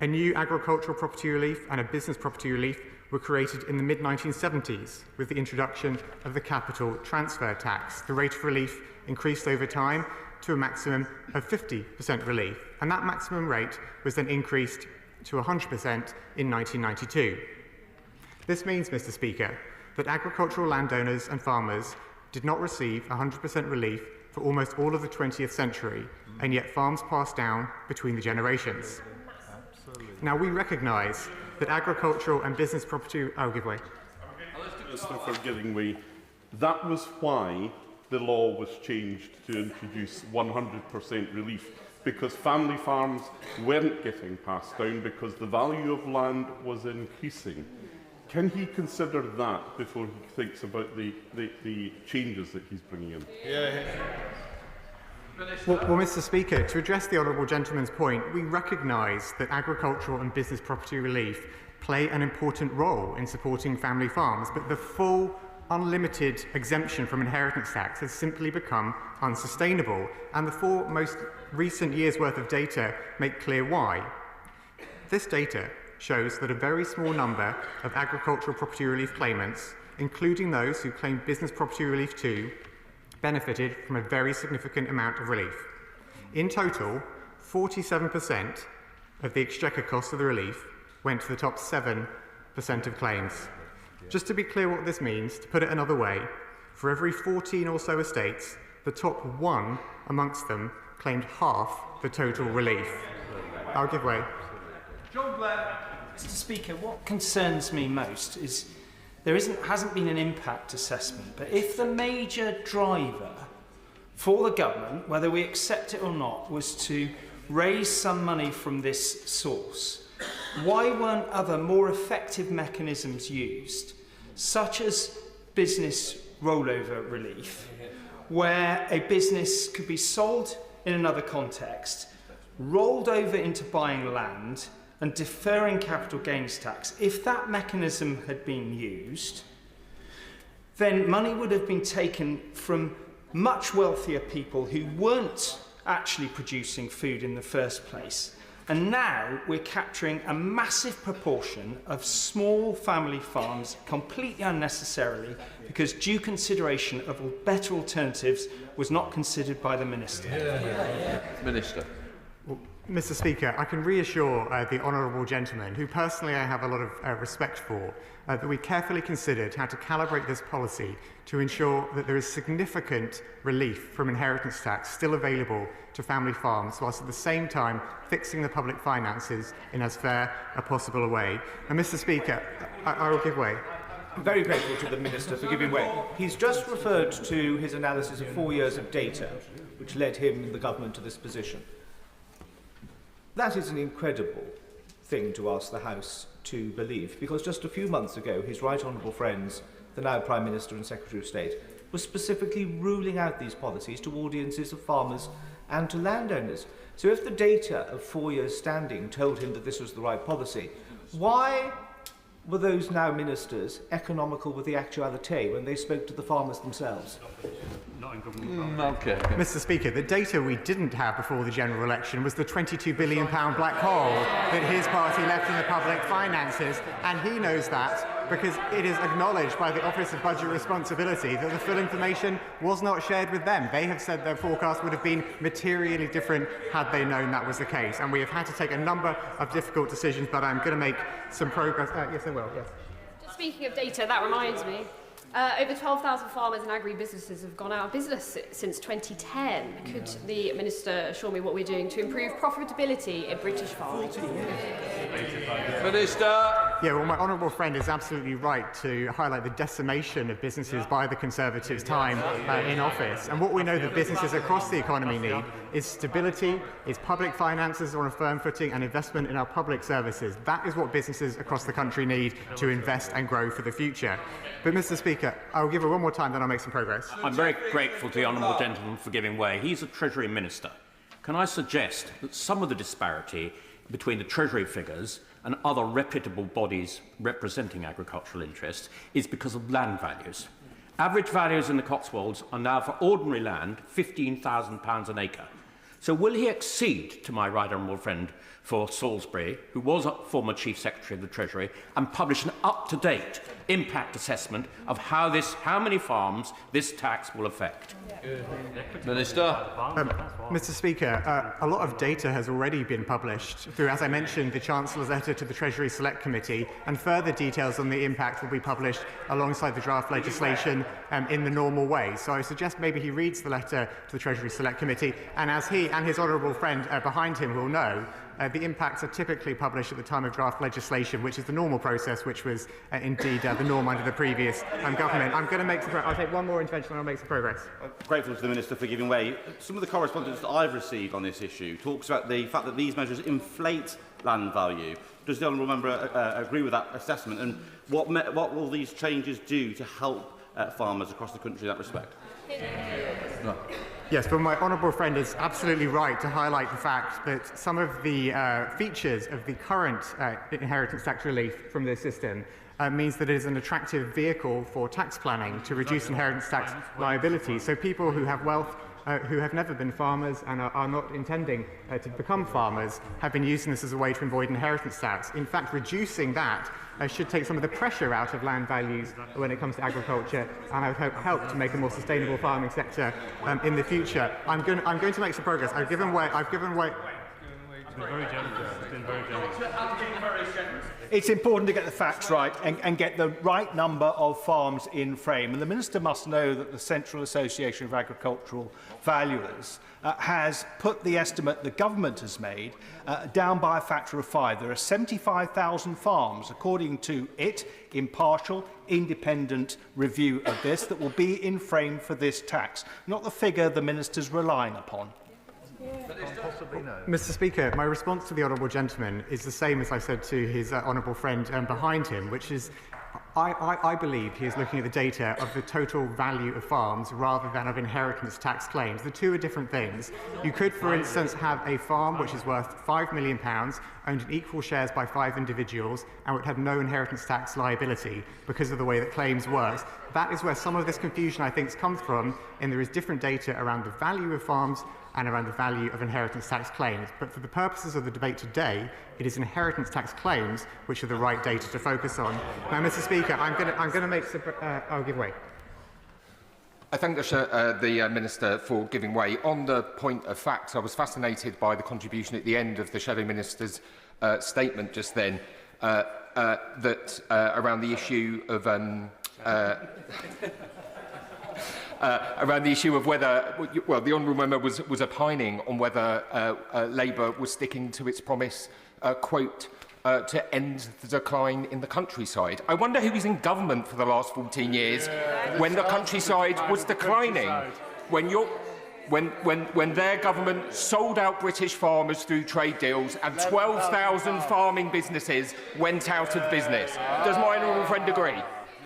A new agricultural property relief and a business property relief were created in the mid-1970s with the introduction of the capital transfer tax. The rate of relief increased over time to a maximum of 50% relief, and that maximum rate was then increased to 100% in 1992. This means, Mr. Speaker, that agricultural landowners and farmers did not receive 100% relief for almost all of the 20th century, and yet farms passed down between the generations. Now, we recognise that agricultural and business property... I'll give way. Minister for giving way. That was why the law was changed to introduce 100% relief, because family farms weren't getting passed down because the value of land was increasing. Can he consider that before he thinks about the changes that he's bringing in? Well, Mr. Speaker, to address the honourable gentleman's point, we recognise that agricultural and business property relief play an important role in supporting family farms, but the full unlimited exemption from inheritance tax has simply become unsustainable, and the 4 most recent years' worth of data make clear why. This data shows that a very small number of agricultural property relief claimants, including those who claimed business property relief too, benefited from a very significant amount of relief. In total, 47% of the exchequer cost of the relief went to the top 7% of claims. Just to be clear what this means, to put it another way, for every 14 or so estates, the top 1 amongst them claimed half the total relief. I'll give way. John Blair. Mr. Speaker, what concerns me most is there hasn't been an impact assessment, but if the major driver for the government, whether we accept it or not, was to raise some money from this source, why weren't other more effective mechanisms used, such as business rollover relief, where a business could be sold in another context, rolled over into buying land and deferring capital gains tax? If that mechanism had been used, then money would have been taken from much wealthier people who weren't actually producing food in the first place. And now we're capturing a massive proportion of small family farms completely unnecessarily because due consideration of better alternatives was not considered by the Minister. Minister. Well, Mr. Speaker, I can reassure the honourable gentleman, who personally I have a lot of respect for, that we carefully considered how to calibrate this policy to ensure that there is significant relief from inheritance tax still available to family farms, whilst at the same time fixing the public finances in as fair a possible a way. And Mr. Speaker, I will give way. I'm very grateful to the Minister for giving way. He's just referred to his analysis of 4 years of data, which led him and the government to this position. That is an incredible thing to ask the House to believe, because just a few months ago, his right honourable friends, the now Prime Minister and Secretary of State, were specifically ruling out these policies to audiences of farmers and to landowners. So if the data of 4 years standing told him that this was the right policy, why were those now ministers economical with the actuality when they spoke to the farmers themselves? Okay. Mr. Speaker, the data we didn't have before the general election was the £22 billion black hole that his party left in the public finances, and he knows that because it is acknowledged by the Office of Budget Responsibility that the full information was not shared with them. They have said their forecast would have been materially different had they known that was the case, and we have had to take a number of difficult decisions, but I'm going to make some progress. Yes, I will, yes. Just speaking of data, that reminds me. Over 12,000 farmers and agri-businesses have gone out of business since 2010. Could the Minister assure me what we're doing to improve profitability in British farming? Minister! Yeah, well, my honourable friend is absolutely right to highlight the decimation of businesses by the Conservatives' time in office. And what we know that businesses across the economy need is stability, is public finances on a firm footing, and investment in our public services. That is what businesses across the country need to invest and grow for the future. But, Mr. Speaker, I will give it one more time, then I'll make some progress. I'm very grateful to the honourable gentleman for giving way. He's a Treasury Minister. Can I suggest that some of the disparity between the Treasury figures and other reputable bodies representing agricultural interests is because of land values? Average values in the Cotswolds are now, for ordinary land, £15,000 an acre. So will he accede to my right honourable friend for Salisbury, who was a former Chief Secretary of the Treasury, and publish an up-to-date impact assessment of how many farms this tax will affect? Minister. Mr. Speaker, a lot of data has already been published through, as I mentioned, the Chancellor's letter to the Treasury Select Committee, and further details on the impact will be published alongside the draft legislation in the normal way. So I suggest maybe he reads the letter to the Treasury Select Committee, and as he and his honourable friend behind him will know, the impacts are typically published at the time of draft legislation, which is the normal process, which was indeed the norm under the previous government. I'm going to make some I'll take one more intervention and I'll make some progress. I'm grateful to the Minister for giving way. Some of the correspondence that I've received on this issue talks about the fact that these measures inflate land value. Does the honourable member agree with that assessment? And what will these changes do to help farmers across the country in that respect? No. Yes, but my honourable friend is absolutely right to highlight the fact that some of the features of the current inheritance tax relief from this system means that it is an attractive vehicle for tax planning to reduce inheritance tax liability. So people who have wealth who have never been farmers and are not intending to become farmers have been using this as a way to avoid inheritance tax. In fact, reducing that should take some of the pressure out of land values when it comes to agriculture, and I would hope help to make a more sustainable farming sector in the future. I'm going to make some progress. I've given way. It's important to get the facts right and get the right number of farms in frame. And the Minister must know that the Central Association of Agricultural Valuers has put the estimate the government has made down by a factor of 5. There are 75,000 farms, according to impartial, independent review of this, that will be in frame for this tax, not the figure the Minister's relying upon. Mr. Speaker, my response to the honourable gentleman is the same as I said to his honourable friend behind him, which is I believe he is looking at the data of the total value of farms rather than of inheritance tax claims. The two are different things. You could, for instance, have a farm which is worth £5 million, owned in equal shares by 5 individuals, and would have no inheritance tax liability because of the way that claims works. That is where some of this confusion, I think, comes from, and there is different data around the value of farms and around the value of inheritance tax claims. But for the purposes of the debate today, it is inheritance tax claims which are the right data to focus on. Now, Mr. Speaker, I'm going to make some... I'll give way. I thank the Minister for giving way. On the point of facts, I was fascinated by the contribution at the end of the Shadow Minister's statement just then, that around the issue of... around the issue of whether, well, the honourable member was opining on whether Labour was sticking to its promise, quote, to end the decline in the countryside. I wonder who was in government for the last 14 years when the countryside was declining, when their government sold out British farmers through trade deals and 12,000 farming businesses went out of business. Does my honourable friend agree?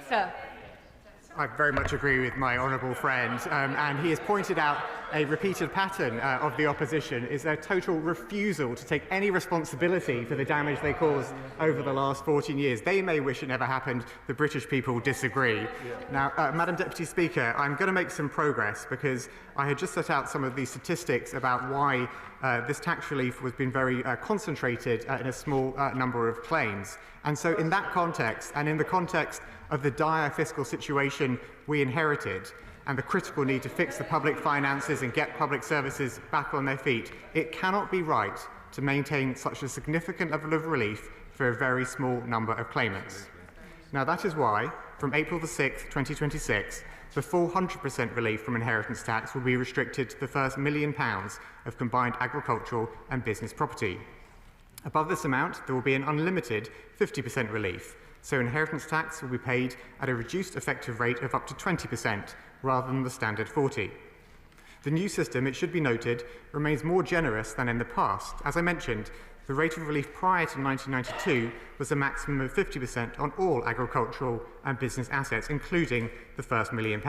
Sir. I very much agree with my honourable friend, and he has pointed out a repeated pattern of the opposition is their total refusal to take any responsibility for the damage they caused over the last 14 years. They may wish it never happened, the British people disagree. Now, Madam Deputy Speaker, I'm going to make some progress because I had just set out some of these statistics about why this tax relief has been very concentrated in a small number of claims. And so in that context, and in the context of the dire fiscal situation we inherited and the critical need to fix the public finances and get public services back on their feet, it cannot be right to maintain such a significant level of relief for a very small number of claimants. Now, that is why, from April the 6th, 2026, the full 100% relief from inheritance tax will be restricted to the first £1 million of combined agricultural and business property. Above this amount, there will be an unlimited 50% relief, so inheritance tax will be paid at a reduced effective rate of up to 20% rather than the standard 40%. The new system, it should be noted, remains more generous than in the past. As I mentioned, the rate of relief prior to 1992 was a maximum of 50% on all agricultural and business assets, including the first £1 million.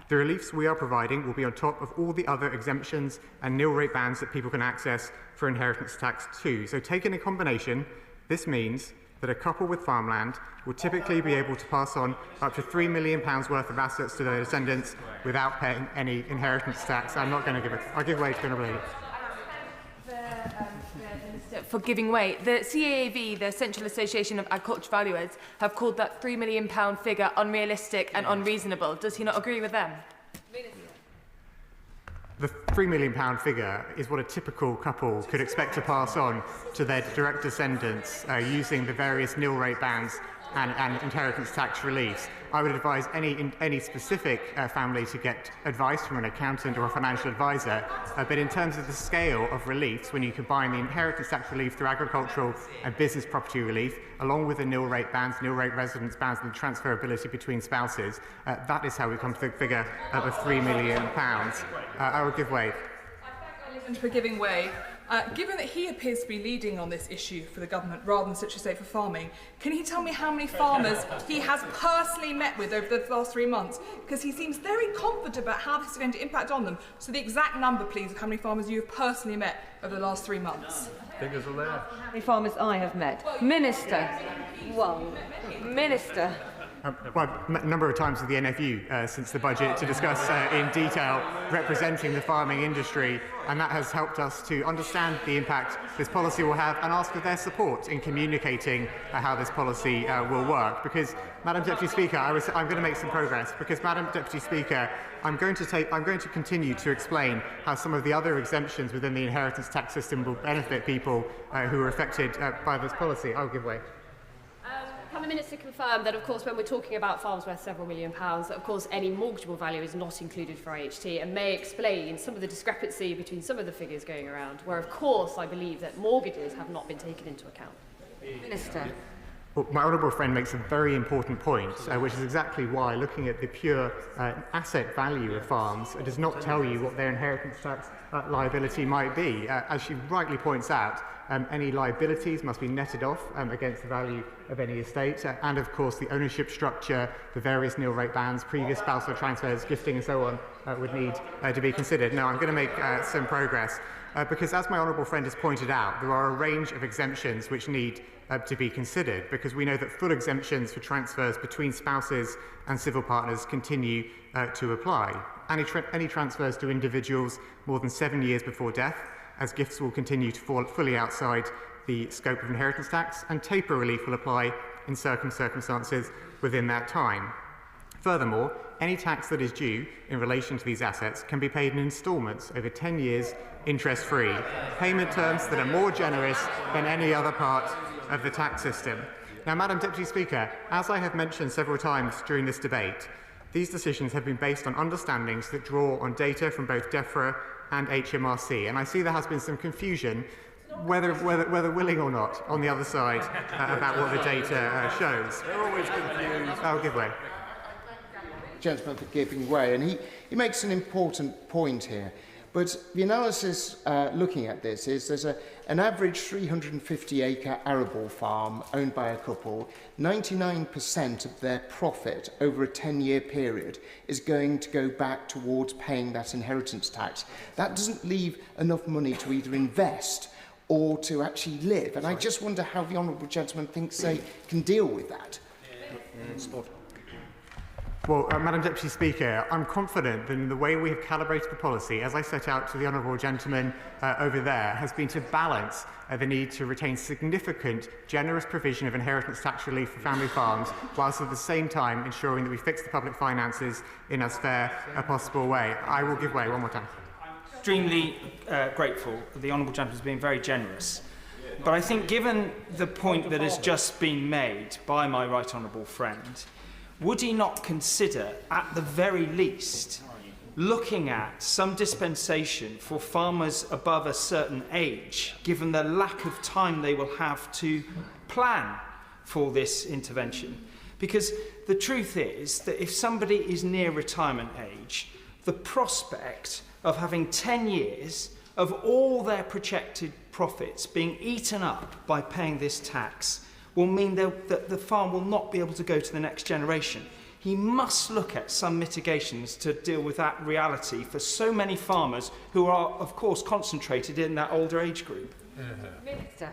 The reliefs we are providing will be on top of all the other exemptions and nil rate bans that people can access for inheritance tax too. So taken in combination, this means that a couple with farmland will typically be able to pass on up to £3 million worth of assets to their descendants without paying any inheritance tax. I'm not going to give it. I'll give way to the Honourable Lady. For giving way. The CAAV, the Central Association of Agricultural Valuers, have called that £3 million figure unrealistic and unreasonable. Does he not agree with them? The £3 million figure is what a typical couple could expect to pass on to their direct descendants using the various nil rate bans and inheritance tax reliefs. I would advise any specific family to get advice from an accountant or a financial advisor, but in terms of the scale of reliefs, when you combine the inheritance tax relief through agricultural and business property relief, along with the nil rate bans, nil rate residence bans and the transferability between spouses, that is how we come to the figure of £3 million. I will give way. For giving way. Given that he appears to be leading on this issue for the government rather than, such as say, for farming, can he tell me how many farmers he has personally met with over the last 3 months? Because he seems very confident about how this is going to impact on them. So the exact number, please, of how many farmers you have personally met over the last 3 months. Figures are there. How many farmers I have met? Minister. Well, Minister. A number of times with the NFU since the budget to discuss in detail representing the farming industry, and that has helped us to understand the impact this policy will have and ask for their support in communicating how this policy will work. Because, Madam Deputy Speaker, I'm going to make some progress. Because, Madam Deputy Speaker, I'm going to continue to explain how some of the other exemptions within the inheritance tax system will benefit people who are affected by this policy. I'll give way. Can the Minister confirm that, of course, when we're talking about farms worth several £1 million, that, of course, any mortgageable value is not included for IHT, and may explain some of the discrepancy between some of the figures going around, where, of course, I believe that mortgages have not been taken into account? Minister. Well, my honourable friend makes a very important point, which is exactly why looking at the pure asset value of farms does not tell you what their inheritance tax liability might be. As she rightly points out, any liabilities must be netted off against the value of any estate, and of course the ownership structure, the various nil rate bans, previous spousal transfers, gifting and so on would need to be considered. Now I'm going to make some progress because, as my honourable friend has pointed out, there are a range of exemptions which need to be considered, because we know that full exemptions for transfers between spouses and civil partners continue to apply. Any transfers to individuals more than 7 years before death, as gifts will continue to fall fully outside the scope of inheritance tax, and taper relief will apply in certain circumstances within that time. Furthermore, any tax that is due in relation to these assets can be paid in instalments over 10 years, interest-free, payment terms that are more generous than any other part of the tax system. Now, Madam Deputy Speaker, as I have mentioned several times during this debate, these decisions have been based on understandings that draw on data from both DEFRA and HMRC, and I see there has been some confusion, whether willing or not, on the other side about what the data shows. They're always confused. I'll give way. Gentleman for giving way, and he makes an important point here. But the analysis looking at this is there's an average 350-acre arable farm owned by a couple. 99% of their profit over a 10-year period is going to go back towards paying that inheritance tax. That doesn't leave enough money to either invest or to actually live. And I just wonder how the honourable gentleman thinks they can deal with that. Well, Madam Deputy Speaker, I'm confident that in the way we have calibrated the policy, as I set out to the honourable gentleman over there, has been to balance the need to retain significant, generous provision of inheritance tax relief for family farms, whilst at the same time ensuring that we fix the public finances in as fair a possible way. I will give way one more time. Extremely grateful that the honourable gentleman has been very generous. But I think, given the point that has just been made by my right honourable friend, would he not consider, at the very least, looking at some dispensation for farmers above a certain age, given the lack of time they will have to plan for this intervention? Because the truth is that if somebody is near retirement age, the prospect of having 10 years of all their projected profits being eaten up by paying this tax will mean that the farm will not be able to go to the next generation. He must look at some mitigations to deal with that reality for so many farmers who are, of course, concentrated in that older age group. Minister.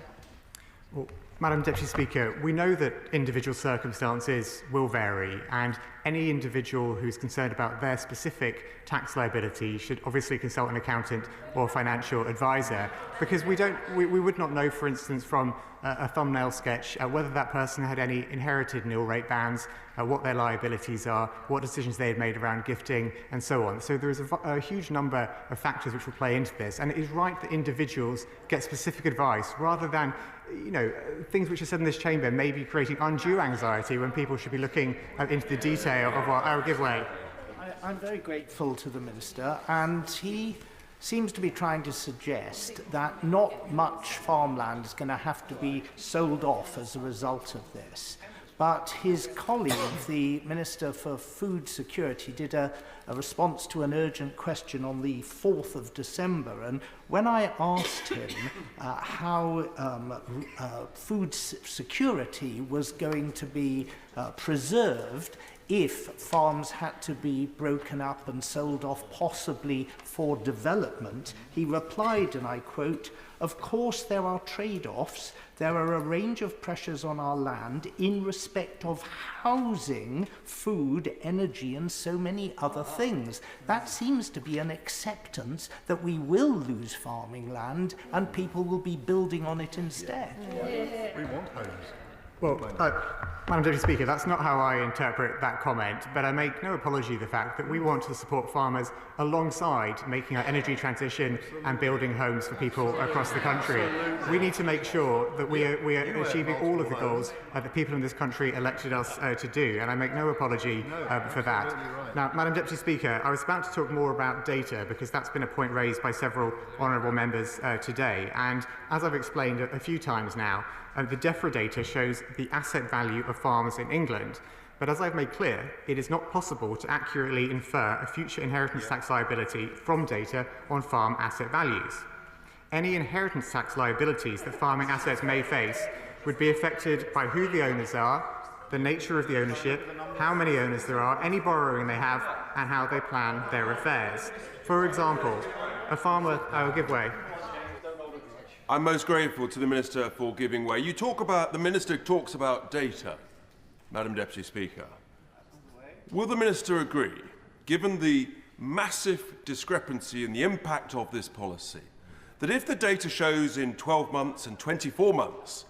Well, Madam Deputy Speaker, we know that individual circumstances will vary, and any individual who's concerned about their specific tax liability should obviously consult an accountant or financial advisor, because we would not know, for instance, from a thumbnail sketch whether that person had any inherited nil rate bands, what their liabilities are, what decisions they had made around gifting, and so on. So there is a huge number of factors which will play into this, and it is right that individuals get specific advice rather than things which are said in this chamber may be creating undue anxiety when people should be looking into the detail of what I will give way. I'm very grateful to the Minister, and he seems to be trying to suggest that not much farmland is going to have to be sold off as a result of this. But his colleague, the Minister for Food Security, did a response to an urgent question on the 4th of December. And when I asked him how food security was going to be preserved if farms had to be broken up and sold off possibly for development, he replied, and I quote, "Of course there are trade-offs. There are a range of pressures on our land in respect of housing, food, energy, and so many other things. That seems to be an acceptance that we will lose farming land and people will be building on it instead." We want homes. Well, Madam Deputy Speaker, that's not how I interpret that comment, but I make no apology for the fact that we want to support farmers alongside making our energy transition and building homes for people across the country. We need to make sure that we are achieving all of the goals that people in this country elected us to do, and I make no apology for that. Now, Madam Deputy Speaker, I was about to talk more about data because that's been a point raised by several honourable members today, and as I've explained a few times now, the DEFRA data shows the asset value of farms in England. But as I've made clear, it is not possible to accurately infer a future inheritance tax liability from data on farm asset values. Any inheritance tax liabilities that farming assets may face would be affected by who the owners are, the nature of the ownership, how many owners there are, any borrowing they have, and how they plan their affairs. For example, a farmer... I will give way. I'm most grateful to the Minister for giving way. The Minister talks about data, Madam Deputy Speaker. Will the Minister agree, given the massive discrepancy in the impact of this policy, that if the data shows in 12 months and 24 months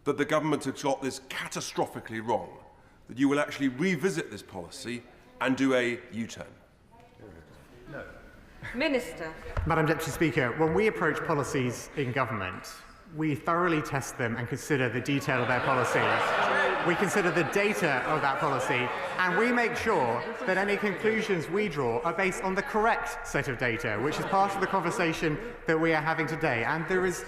that the government has got this catastrophically wrong, that you will actually revisit this policy and do a U-turn? No. Minister. Madam Deputy Speaker, when we approach policies in government, we thoroughly test them and consider the detail of their policies. We consider the data of that policy, and we make sure that any conclusions we draw are based on the correct set of data, which is part of the conversation that we are having today. And there is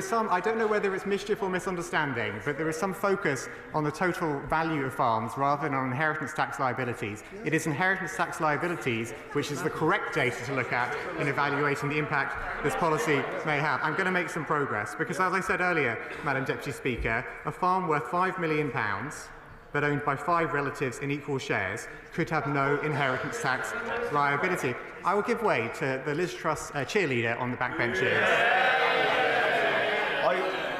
some, I don't know whether it's mischief or misunderstanding, but there is some focus on the total value of farms rather than on inheritance tax liabilities. It is inheritance tax liabilities which is the correct data to look at in evaluating the impact this policy may have. I'm going to make some progress, because as I said earlier, Madam Deputy Speaker, a farm worth £5 million but owned by 5 relatives in equal shares could have no inheritance tax liability. I will give way to the Liz Truss cheerleader on the backbenches.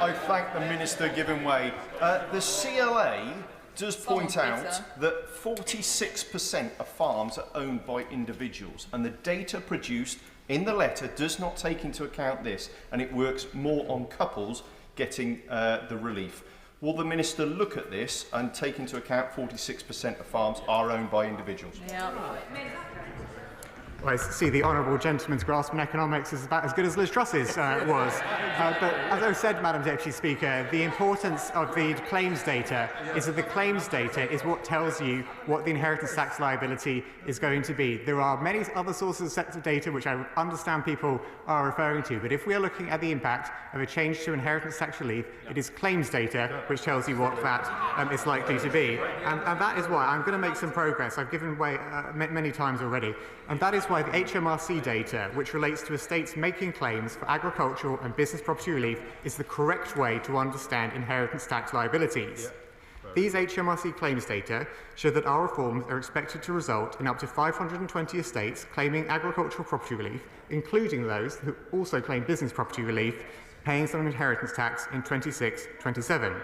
I thank the Minister giving way. The CLA does point out that 46% of farms are owned by individuals, and the data produced in the letter does not take into account this, and it works more on couples getting the relief. Will the Minister look at this and take into account 46% of farms are owned by individuals? Yeah. Well, I see the honourable gentleman's grasp on economics is about as good as Liz Truss's was. But as I said, Madam Deputy Speaker, the importance of the claims data is that the claims data is what tells you what the inheritance tax liability is going to be. There are many other sources of sets of data which I understand people are referring to, but if we are looking at the impact of a change to inheritance tax relief, it is claims data which tells you what that is likely to be. And that is why I'm going to make some progress. I've given way many times already. And that is why the HMRC data, which relates to estates making claims for agricultural and business property relief, is the correct way to understand inheritance tax liabilities. These HMRC claims data show that our reforms are expected to result in up to 520 estates claiming agricultural property relief, including those who also claim business property relief, paying some inheritance tax in 26-27.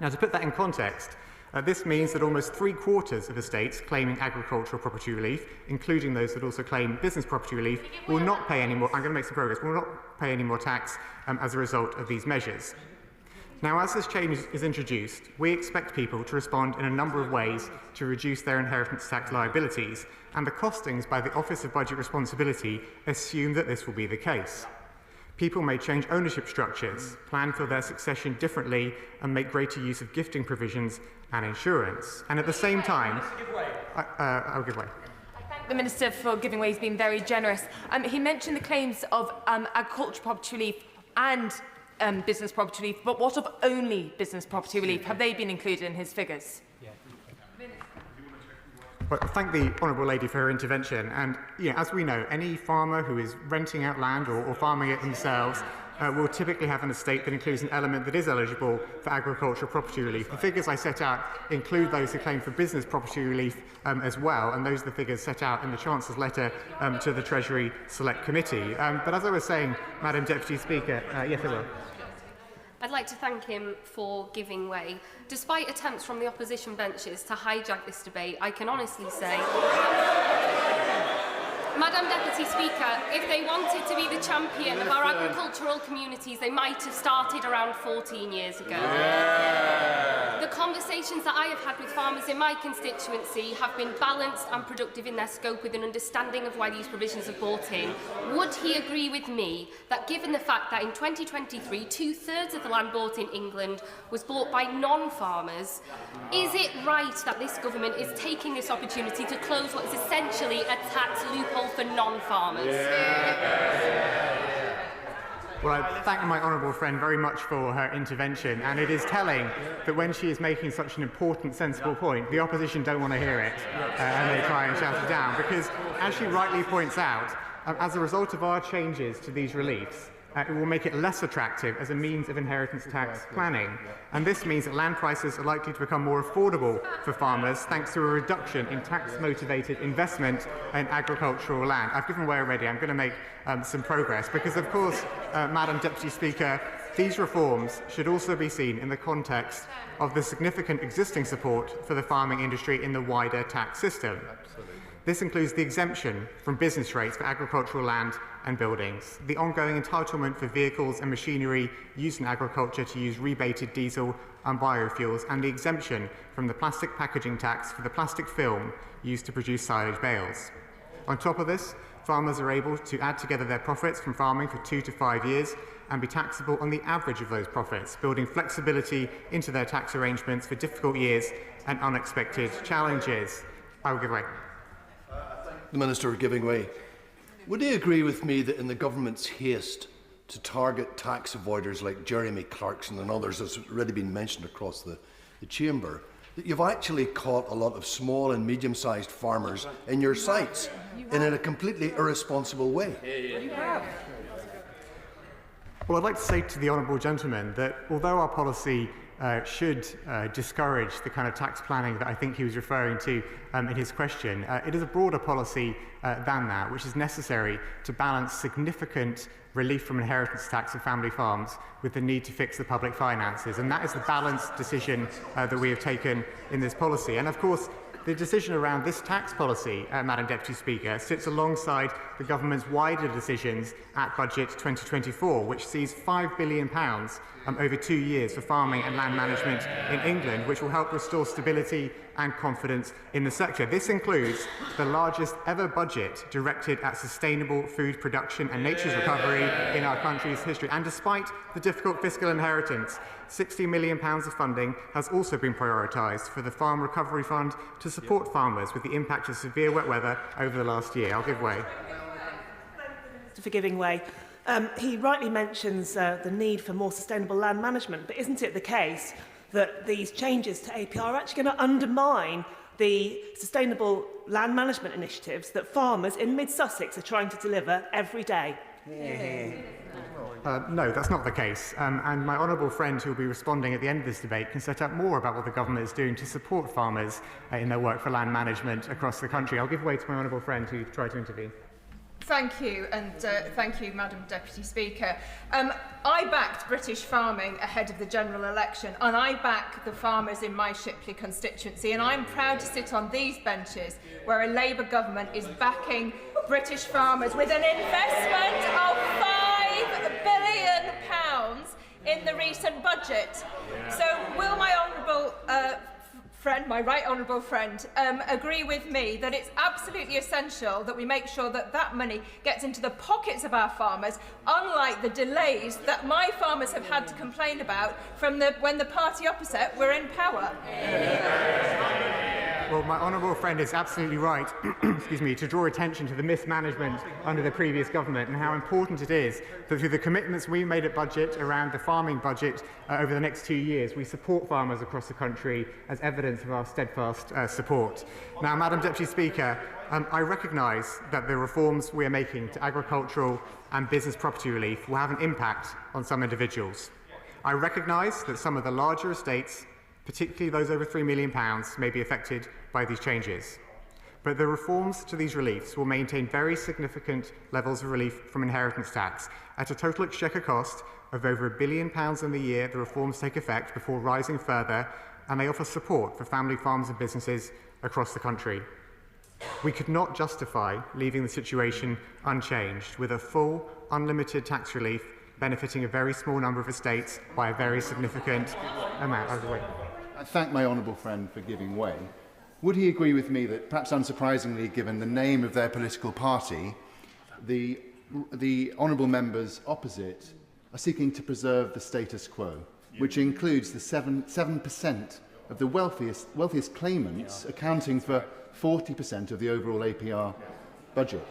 Now, to put that in context, This means that almost 3/4 of estates claiming agricultural property relief, including those that also claim business property relief, will not pay any more. I'm going to make some progress. Will not pay any more tax as a result of these measures. Now, as this change is introduced, we expect people to respond in a number of ways to reduce their inheritance tax liabilities, and the costings by the Office of Budget Responsibility assume that this will be the case. People may change ownership structures, plan for their succession differently, and make greater use of gifting provisions and insurance. And at the same time, I'll give way. The Minister for giving way. He's been very generous. He mentioned the claims of agricultural property relief and business property relief, but what of only business property relief? Have they been included in his figures? Well, thank the Honourable Lady for her intervention. And as we know, any farmer who is renting out land or farming it themselves will typically have an estate that includes an element that is eligible for agricultural property relief. The figures I set out include those who claim for business property relief as well, and those are the figures set out in the Chancellor's letter to the Treasury Select Committee. But as I was saying, Madam Deputy Speaker, yes, I will. I'd like to thank him for giving way. Despite attempts from the opposition benches to hijack this debate, I can honestly say, Madam Deputy Speaker, if they wanted to be the champion of our agricultural communities, they might have started around 14 years ago. The conversations that I have had with farmers in my constituency have been balanced and productive in their scope, with an understanding of why these provisions are brought in. Would he agree with me that, given the fact that in 2023 2/3 of the land bought in England was bought by non-farmers, is it right that this government is taking this opportunity to close what is essentially a tax loophole for non-farmers? Well, I thank my honourable friend very much for her intervention, and it is telling that when she is making such an important, sensible point, the opposition don't want to hear it, and they try and shout it down, because, as she rightly points out, as a result of our changes to these reliefs, it will make it less attractive as a means of inheritance tax planning. And this means that land prices are likely to become more affordable for farmers thanks to a reduction in tax-motivated investment in agricultural land. I've given way already. I'm going to make some progress because, of course, Madam Deputy Speaker, these reforms should also be seen in the context of the significant existing support for the farming industry in the wider tax system. This includes the exemption from business rates for agricultural land and buildings, the ongoing entitlement for vehicles and machinery used in agriculture to use rebated diesel and biofuels, and the exemption from the plastic packaging tax for the plastic film used to produce silage bales. On top of this, farmers are able to add together their profits from farming for 2 to 5 years and be taxable on the average of those profits, building flexibility into their tax arrangements for difficult years and unexpected challenges. I will give way. The Minister giving way. Would he agree with me that in the government's haste to target tax avoiders like Jeremy Clarkson and others, as has already been mentioned across the chamber, that you've actually caught a lot of small and medium-sized farmers in your sights in a completely irresponsible way? Well, I'd like to say to the honourable gentleman that although our policy should discourage the kind of tax planning that I think he was referring to in his question, it is a broader policy than that, which is necessary to balance significant relief from inheritance tax of family farms with the need to fix the public finances. And that is the balanced decision that we have taken in this policy. And of course, the decision around this tax policy, Madam Deputy Speaker, sits alongside the government's wider decisions at Budget 2024, which sees £5 billion over 2 years for farming and land management in England, which will help restore stability and confidence in the sector. This includes the largest ever budget directed at sustainable food production and nature's recovery in our country's history. And despite the difficult fiscal inheritance, £60 million of funding has also been prioritised for the Farm Recovery Fund to support farmers with the impact of severe wet weather over the last year. I'll give way. For giving way. He rightly mentions the need for more sustainable land management, but isn't it the case that these changes to APR are actually going to undermine the sustainable land management initiatives that farmers in mid-Sussex are trying to deliver every day? No, that's not the case. And my honourable friend who will be responding at the end of this debate can set out more about what the government is doing to support farmers in their work for land management across the country. I'll give way to my honourable friend who tried to intervene. Thank you, and thank you, Madam Deputy Speaker. I backed British farming ahead of the general election, and I back the farmers in my Shipley constituency, and I'm proud to sit on these benches where a Labour government is backing British farmers with an investment of £5 billion in the recent budget. So will my honourable friend, my right honourable friend, agree with me that it's absolutely essential that we make sure that that money gets into the pockets of our farmers, unlike the delays that my farmers have had to complain about from when the party opposite were in power? Well, my honourable friend is absolutely right excuse me, to draw attention to the mismanagement under the previous government and how important it is that through the commitments we made at budget around the farming budget over the next 2 years, we support farmers across the country as evidence of our steadfast support. Now, Madam Deputy Speaker, I recognise that the reforms we are making to agricultural and business property relief will have an impact on some individuals. I recognise that some of the larger estates, particularly those over £3 million, may be affected by these changes. But the reforms to these reliefs will maintain very significant levels of relief from inheritance tax. At a total exchequer cost of over £1 billion in the year, the reforms take effect before rising further, and they offer support for family farms and businesses across the country. We could not justify leaving the situation unchanged, with a full, unlimited tax relief benefiting a very small number of estates by a very significant amount. I thank my honourable friend for giving way. Would he agree with me that, perhaps unsurprisingly, given the name of their political party, the honourable members opposite are seeking to preserve the status quo, which includes the 7% of the wealthiest claimants accounting for 40% of the overall APR budget?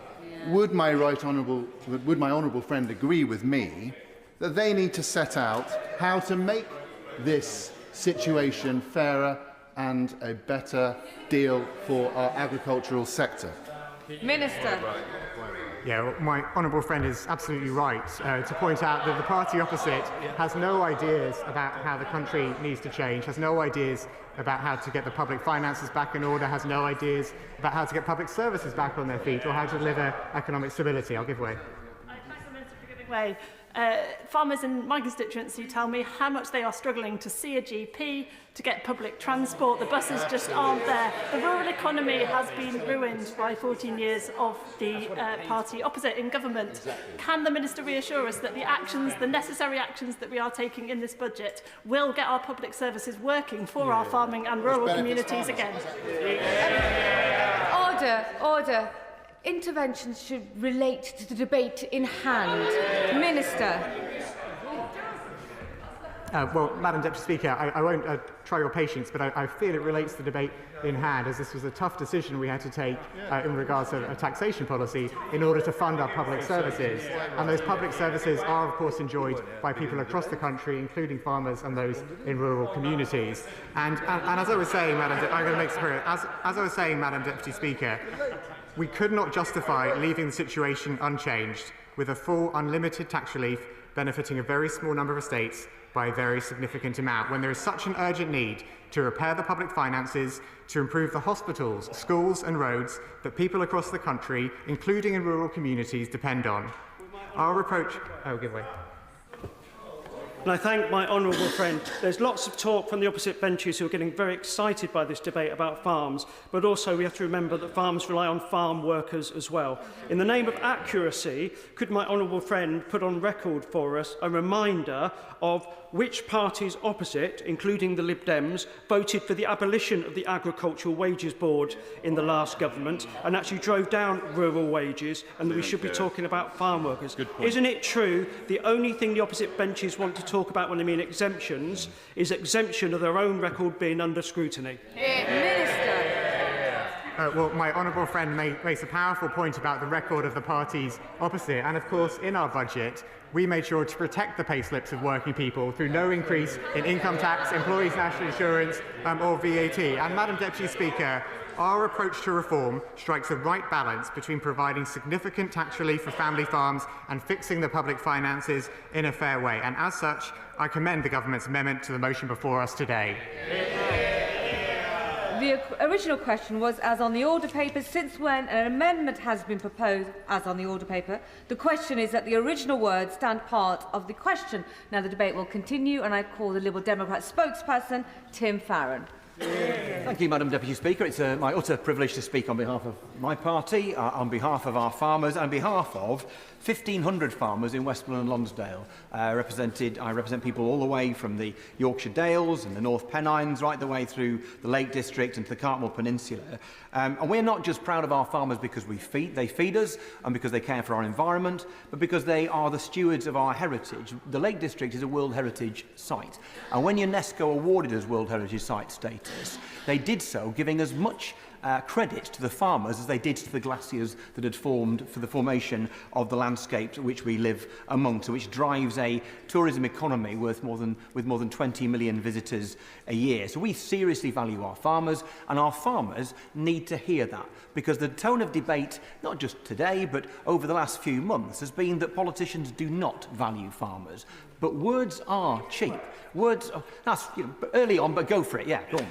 Would my honourable friend agree with me that they need to set out how to make this situation fairer and a better deal for our agricultural sector? Minister. Yeah, well, my honourable friend is absolutely right to point out that the party opposite has no ideas about how the country needs to change, has no ideas about how to get the public finances back in order, has no ideas about how to get public services back on their feet or how to deliver economic stability. I'll give way. I thank the Minister for giving way. Farmers in my constituency tell me how much they are struggling to see a GP, to get public transport. The buses just aren't there. The rural economy has been ruined by 14 years of the party opposite in government. Can the Minister reassure us that the necessary actions that we are taking in this budget will get our public services working for our farming and rural communities again? Order. Interventions should relate to the debate in hand. Minister. Well, Madam Deputy Speaker, I won't try your patience, but I feel it relates to the debate in hand, as this was a tough decision we had to take in regards to a taxation policy in order to fund our public services. And those public services are, of course, enjoyed by people across the country, including farmers and those in rural communities. And as I was saying, I'm going to make clear, as I was saying, Madam Deputy Speaker, we could not justify leaving the situation unchanged, with a full, unlimited tax relief benefiting a very small number of estates by a very significant amount, when there is such an urgent need to repair the public finances, to improve the hospitals, schools and roads that people across the country, including in rural communities, depend on. Our approach... Oh, give way. And I thank my honourable friend. There's lots of talk from the opposite benches who are getting very excited by this debate about farms, but also we have to remember that farms rely on farm workers as well. In the name of accuracy, could my honourable friend put on record for us a reminder of which parties opposite, including the Lib Dems, voted for the abolition of the Agricultural Wages Board in the last government and actually drove down rural wages, and that we should be talking about farm workers? Isn't it true the only thing the opposite benches want to talk about when they mean exemptions is exemption of their own record being under scrutiny? Well, my honourable friend makes a powerful point about the record of the parties opposite, and of course in our budget we made sure to protect the payslips of working people through no increase in income tax, employees' national insurance or VAT. And Madam Deputy Speaker, our approach to reform strikes a right balance between providing significant tax relief for family farms and fixing the public finances in a fair way. And as such, I commend the government's amendment to the motion before us today. The original question was, as on the order paper, since when an amendment has been proposed as on the order paper, the question is that the original words stand part of the question. Now the debate will continue, and I call the Liberal Democrat spokesperson, Tim Farron. Thank you, Madam Deputy Speaker. It's my utter privilege to speak on behalf of my party, on behalf of our farmers, and on behalf of 1,500 farmers in Westmoreland and Lonsdale. I represent people all the way from the Yorkshire Dales and the North Pennines, right the way through the Lake District and to the Cartmel Peninsula. And we're not just proud of our farmers because they feed us and because they care for our environment, but because they are the stewards of our heritage. The Lake District is a World Heritage Site, and when UNESCO awarded us World Heritage Site status, they did so giving as much credit to the farmers as they did to the glaciers that had formed for the formation of the landscapes which we live amongst, which drives a tourism economy with more than 20 million visitors a year. So we seriously value our farmers, and our farmers need to hear that, because the tone of debate, not just today but over the last few months, has been that politicians do not value farmers. But words are cheap. Words are, that's early on, but go for it. Yeah, go on.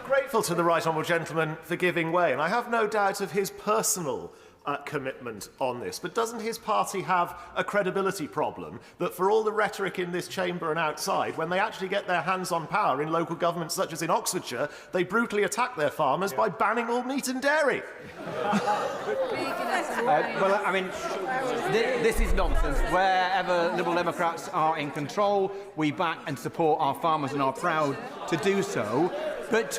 Grateful to the right honourable gentleman for giving way, and I have no doubt of his personal commitment on this. But doesn't his party have a credibility problem that, for all the rhetoric in this chamber and outside, when they actually get their hands on power in local governments such as in Oxfordshire, they brutally attack their farmers by banning all meat and dairy? Well, I mean, this is nonsense. Wherever Liberal Democrats are in control, we back and support our farmers and are proud to do so. But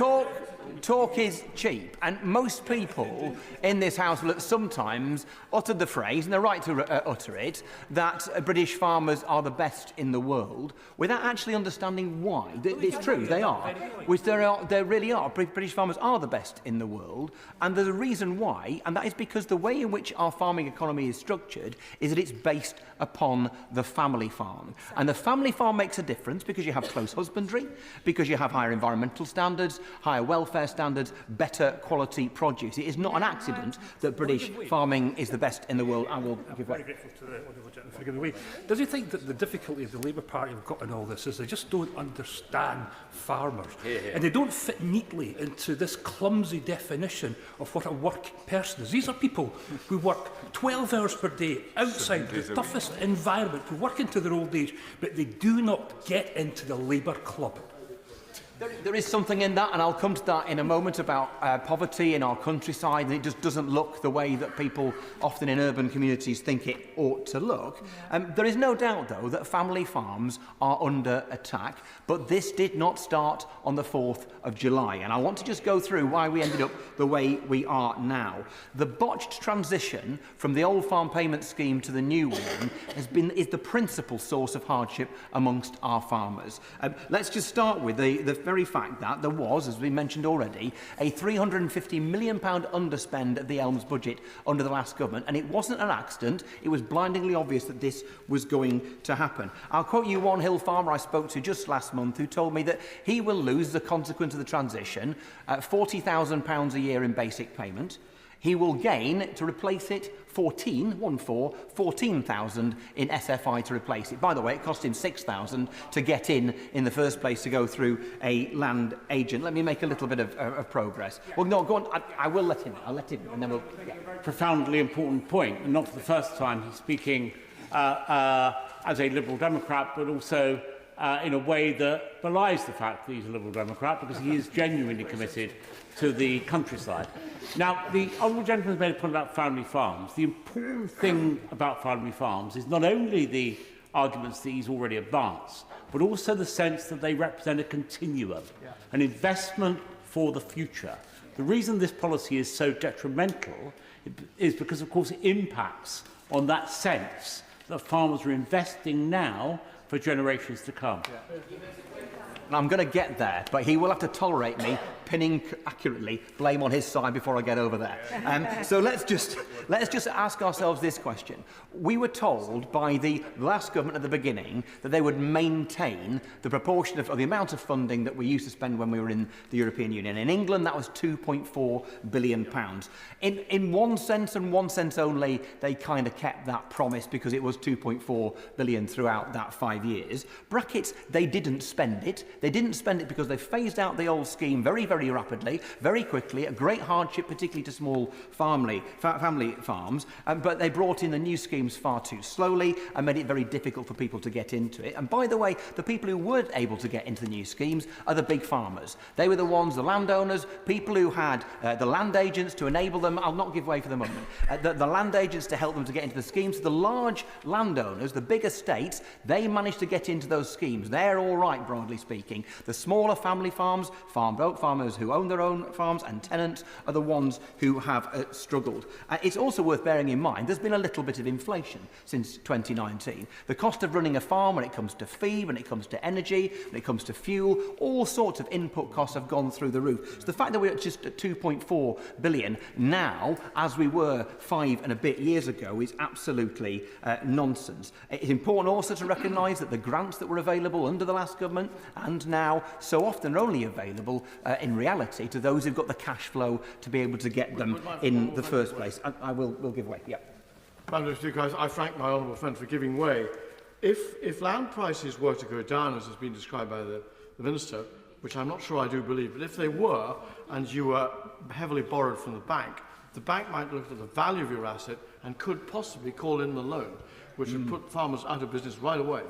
talk is cheap, and most people in this House will sometimes utter the phrase, and they're right to utter it, that British farmers are the best in the world, without actually understanding why. It's true, they are. They really are. British farmers are the best in the world, and there's a reason why, and that is because the way in which our farming economy is structured is that it's based upon the family farm. And the family farm makes a difference because you have close husbandry, because you have higher environmental standards, higher welfare standards, better quality produce. It is not an accident that British farming is the best in the world. I will give way. Very grateful to the honourable gentleman for giving way. Does he think that the difficulty of the Labour Party have got in all this is they just don't understand farmers, and they don't fit neatly into this clumsy definition of what a working person is? These are people who work 12 hours per day outside the toughest environment, who work into their old age, but they do not get into the Labour club. There is something in that, and I'll come to that in a moment, about poverty in our countryside, and it just doesn't look the way that people often in urban communities think it ought to look. There is no doubt, though, that family farms are under attack, but this did not start on the 4th of July, and I want to just go through why we ended up the way we are now. The botched transition from the old farm payment scheme to the new one is the principal source of hardship amongst our farmers. Let's just start with the very fact that there was, as we mentioned already, a £350 million underspend of the Elms budget under the last government, and it wasn't an accident. It was blindingly obvious that this was going to happen. I'll quote you one hill farmer I spoke to just last month who told me that he will lose, as a consequence of the transition, £40,000 a year in basic payment. He will gain, to replace it, 14,000 in SFI to replace it. By the way, it cost him 6,000 to get in the first place, to go through a land agent. Let me make a little bit of progress. Well, no, go on. I will let him. I'll let him, and then we'll... Yeah. Profoundly important point, and not for the first time he's speaking as a Liberal Democrat, but also in a way that belies the fact that he's a Liberal Democrat, because he is genuinely committed to the countryside. Now, the honourable gentleman has made a point about family farms. The important thing about family farms is not only the arguments that he's already advanced, but also the sense that they represent a continuum, an investment for the future. The reason this policy is so detrimental is because, of course, it impacts on that sense that farmers are investing now for generations to come. And I'm going to get there, but he will have to tolerate me pinning accurately blame on his side before I get over there. So let's just ask ourselves this question. We were told by the last government at the beginning that they would maintain the proportion of, or the amount of funding that we used to spend when we were in the European Union. In England, that was £2.4 billion. In one sense, and one sense only, they kind of kept that promise because it was £2.4 billion throughout that 5 years. Brackets, they didn't spend it. They didn't spend it because they phased out the old scheme very, very rapidly, very quickly, a great hardship, particularly to small family farms, but they brought in the new schemes far too slowly and made it very difficult for people to get into it. And by the way, the people who weren't able to get into the new schemes are the big farmers. They were the ones, the landowners, people who had the land agents to enable them. I'll not give way for the moment. The land agents to help them to get into the schemes. The large landowners, the big estates, they managed to get into those schemes. They're all right, broadly speaking. The smaller family farms, farmers who own their own farms and tenants are the ones who have struggled. It's also worth bearing in mind there's been a little bit of inflation since 2019. The cost of running a farm when it comes to feed, when it comes to energy, when it comes to fuel, all sorts of input costs have gone through the roof. So the fact that we're just at 2.4 billion now, as we were 5 and a bit years ago, is absolutely nonsense. It's important also to recognise that the grants that were available under the last government and now so often are only available in reality to those who've got the cash flow to be able to get them in the first place. I will give way. Yeah. Madam Speaker, I thank my honourable friend for giving way. If land prices were to go down, as has been described by the Minister, which I'm not sure I do believe, but if they were, and you were heavily borrowed from the bank might look at the value of your asset and could possibly call in the loan, which would put farmers out of business right away.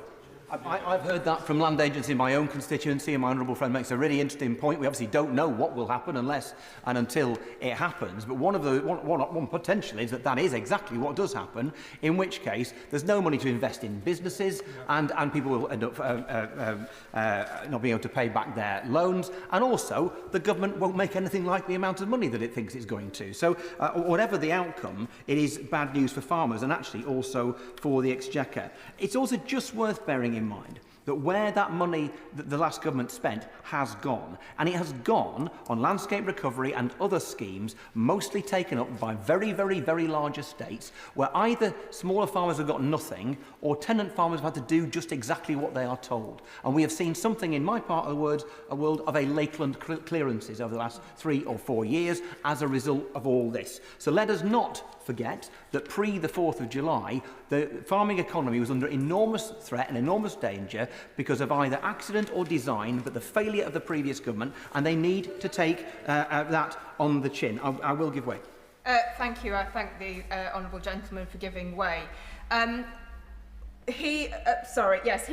I've heard that from land agents in my own constituency, and my honourable friend makes a really interesting point. We obviously don't know what will happen unless and until it happens, but one potential is that is exactly what does happen, in which case there's no money to invest in businesses, and people will end up not being able to pay back their loans, and also the government won't make anything like the amount of money that it thinks it's going to. So whatever the outcome, it is bad news for farmers and actually also for the Exchequer. It's also just worth bearing in mind that where that money that the last government spent has gone, and it has gone on landscape recovery and other schemes, mostly taken up by very, very, very large estates, where either smaller farmers have got nothing or tenant farmers have had to do just exactly what they are told. And we have seen something in my part of the world of a Lakeland clearances over the last 3 or 4 years as a result of all this. So let us not forget that pre the 4th of July, the farming economy was under enormous threat and enormous danger because of either accident or design, but the failure of the previous government, and they need to take that on the chin. I will give way. Thank you. I thank the honourable gentleman for giving way. He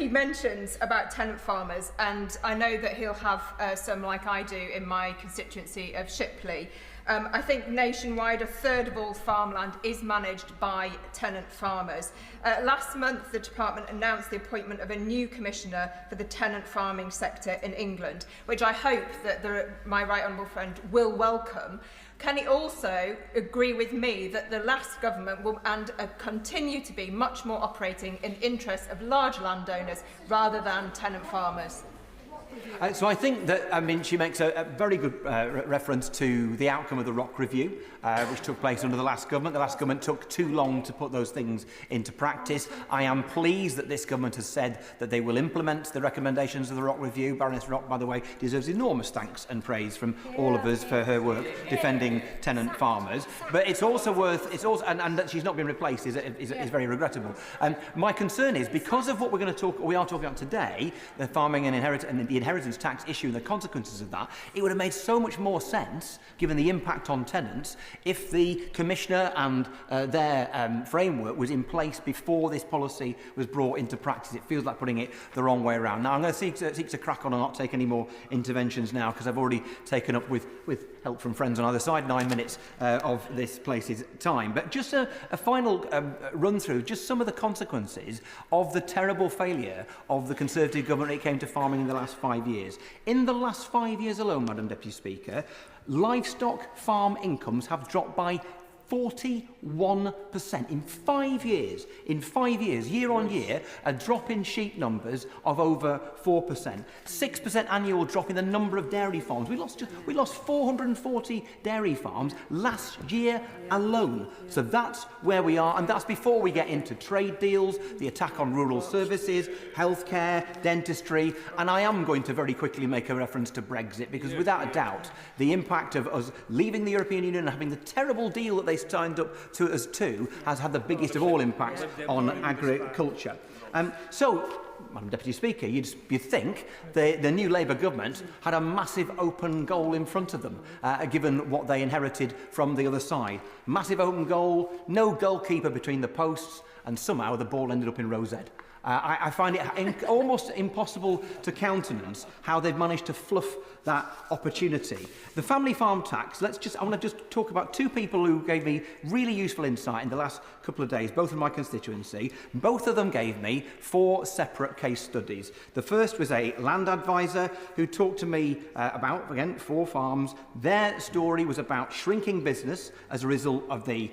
mentions about tenant farmers, and I know that he'll have some, like I do, in my constituency of Shipley. I think nationwide, a third of all farmland is managed by tenant farmers. Last month, the department announced the appointment of a new commissioner for the tenant farming sector in England, which I hope that my right honourable friend will welcome. Can he also agree with me that the last government will continue to be much more operating in interests of large landowners rather than tenant farmers? So I think that, she makes a very good reference to the outcome of the Rock Review, which took place under the last government. The last government took too long to put those things into practice. I am pleased that this government has said that they will implement the recommendations of the Rock Review. Baroness Rock, by the way, deserves enormous thanks and praise from all of us for her work defending tenant farmers. But it's also and that she's not been replaced is very regrettable. My concern is, because of what we are talking about today, the farming and the inheritance tax issue and the consequences of that, it would have made so much more sense, given the impact on tenants, if the Commissioner and their framework was in place before this policy was brought into practice. It feels like putting it the wrong way around. Now, I'm going to seek to crack on and not take any more interventions now, because I've already taken up, with help from friends on either side, 9 minutes of this place's time. But just a final run through, just some of the consequences of the terrible failure of the Conservative government when it came to farming in the last 5 years. In the last 5 years alone, Madam Deputy Speaker, livestock farm incomes have dropped by 41% in 5 years. In 5 years, year on year, a drop in sheep numbers of over 4%. 6% annual drop in the number of dairy farms. We lost 440 dairy farms last year alone. So that's where we are, and that's before we get into trade deals, the attack on rural services, healthcare, dentistry, and I am going to very quickly make a reference to Brexit, because without a doubt, the impact of us leaving the European Union and having the terrible deal that they signed up to us to has had the biggest of all impacts on agriculture. So, Madam Deputy Speaker, you'd think the new Labour government had a massive open goal in front of them, given what they inherited from the other side. Massive open goal, no goalkeeper between the posts, and somehow the ball ended up in Rosette. I find it almost impossible to how they've managed to fluff that opportunity. The family farm tax, I want to just talk about two people who gave me really useful insight in the last couple of days, both from my constituency. Both of them gave me 4 separate case studies. The first was a land advisor who talked to me about, again, 4 farms. Their story was about shrinking business as a result of the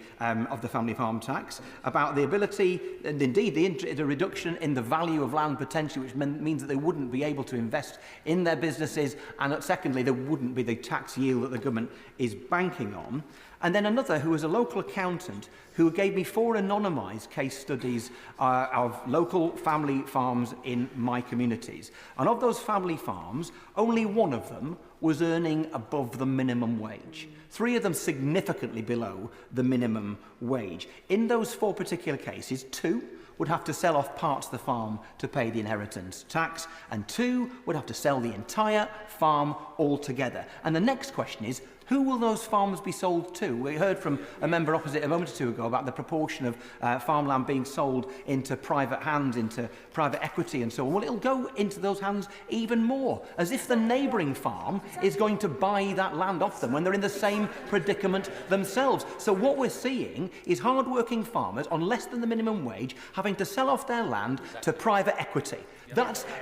family farm tax, about the ability, and indeed the reduction in the value of land potentially, which means that they wouldn't be able to invest in their businesses, and secondly, there wouldn't be the tax yield that the government is banking on. And then another who was a local accountant who gave me 4 anonymised case studies of local family farms in my communities. And of those family farms, only one of them was earning above the minimum wage. 3 of them significantly below the minimum wage. In those 4 particular cases, 2 would have to sell off parts of the farm to pay the inheritance tax, and 2 would have to sell the entire farm altogether. And the next question is, who will those farms be sold to? We heard from a member opposite a moment or two ago about the proportion of farmland being sold into private hands, into private equity and so on. Well, it'll go into those hands even more, as if the neighbouring farm is going to buy that land off them when they're in the same predicament themselves. So what we're seeing is hard-working farmers on less than the minimum wage having to sell off their land to private equity.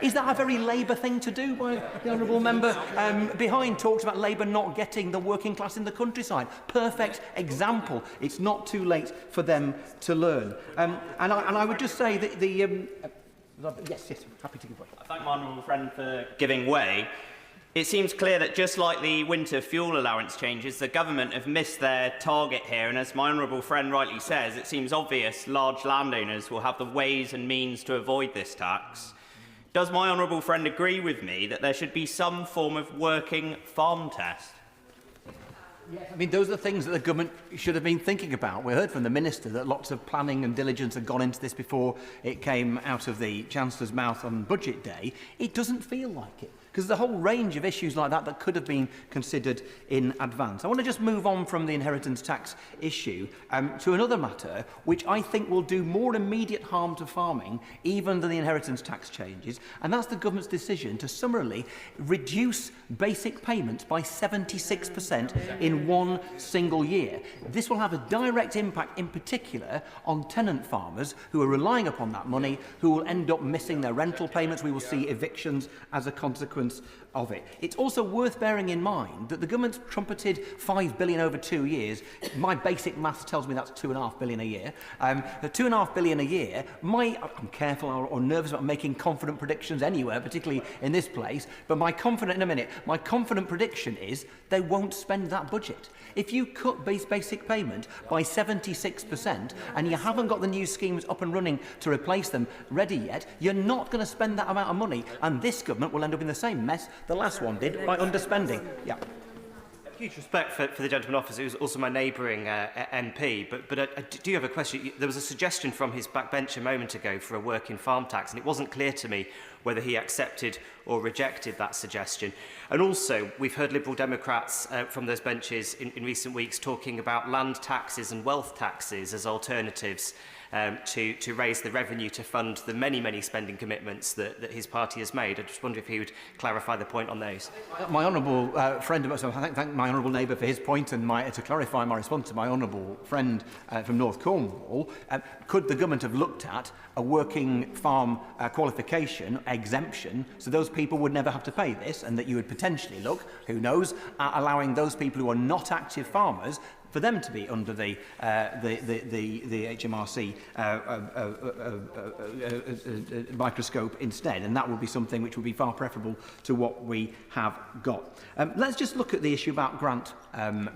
Is that a very Labour thing to do? By the honourable member behind talks about Labour not getting the working class in the countryside. Perfect example. It's not too late for them to learn. And I would just say that yes, happy to give way. I thank my honourable friend for giving way. It seems clear that just like the winter fuel allowance changes, the government have missed their target here, and as my honourable friend rightly says, it seems obvious large landowners will have the ways and means to avoid this tax. Does my honourable friend agree with me that there should be some form of working farm test? Yeah, I mean, those are the things that the government should have been thinking about. We heard from the Minister that lots of planning and diligence had gone into this before it came out of the Chancellor's mouth on budget day. It doesn't feel like it, because there's a whole range of issues like that that could have been considered in advance. I want to just move on from the inheritance tax issue to another matter which I think will do more immediate harm to farming even than the inheritance tax changes, and that's the government's decision to summarily reduce basic payments by 76% in one single year. This will have a direct impact in particular on tenant farmers who are relying upon that money, who will end up missing their rental payments. We will see evictions as a consequence of it. It's also worth bearing in mind that the government's trumpeted $5 billion over 2 years. My basic maths tells me that's $2.5 billion a year. The $2.5 billion a year, I'm careful or nervous about making confident predictions anywhere, particularly in this place, but my confident prediction is they won't spend that budget. If you cut basic payment by 76% and you haven't got the new schemes up and running to replace them ready yet, you're not going to spend that amount of money, and this government will end up in the same mess the last one did by underspending. Yeah. Huge respect for the gentleman opposite, who's also my neighbouring MP, but I do have a question. There was a suggestion from his backbench a moment ago for a working farm tax, and it wasn't clear to me whether he accepted or rejected that suggestion. And also, we've heard Liberal Democrats from those benches in recent weeks talking about land taxes and wealth taxes as alternatives to raise the revenue to fund the many spending commitments that his party has made. I just wonder if he would clarify the point on those. My honourable friend, so I thank my honourable neighbour for his point, and to clarify my response to my honourable friend from North Cornwall, could the government have looked at a working farm qualification exemption so those people would never have to pay this, and that you would potentially look, who knows, at allowing those people who are not active farmers for them to be under the HMRC microscope instead, and that would be something which would be far preferable to what we have got. Let's just look at the issue about grant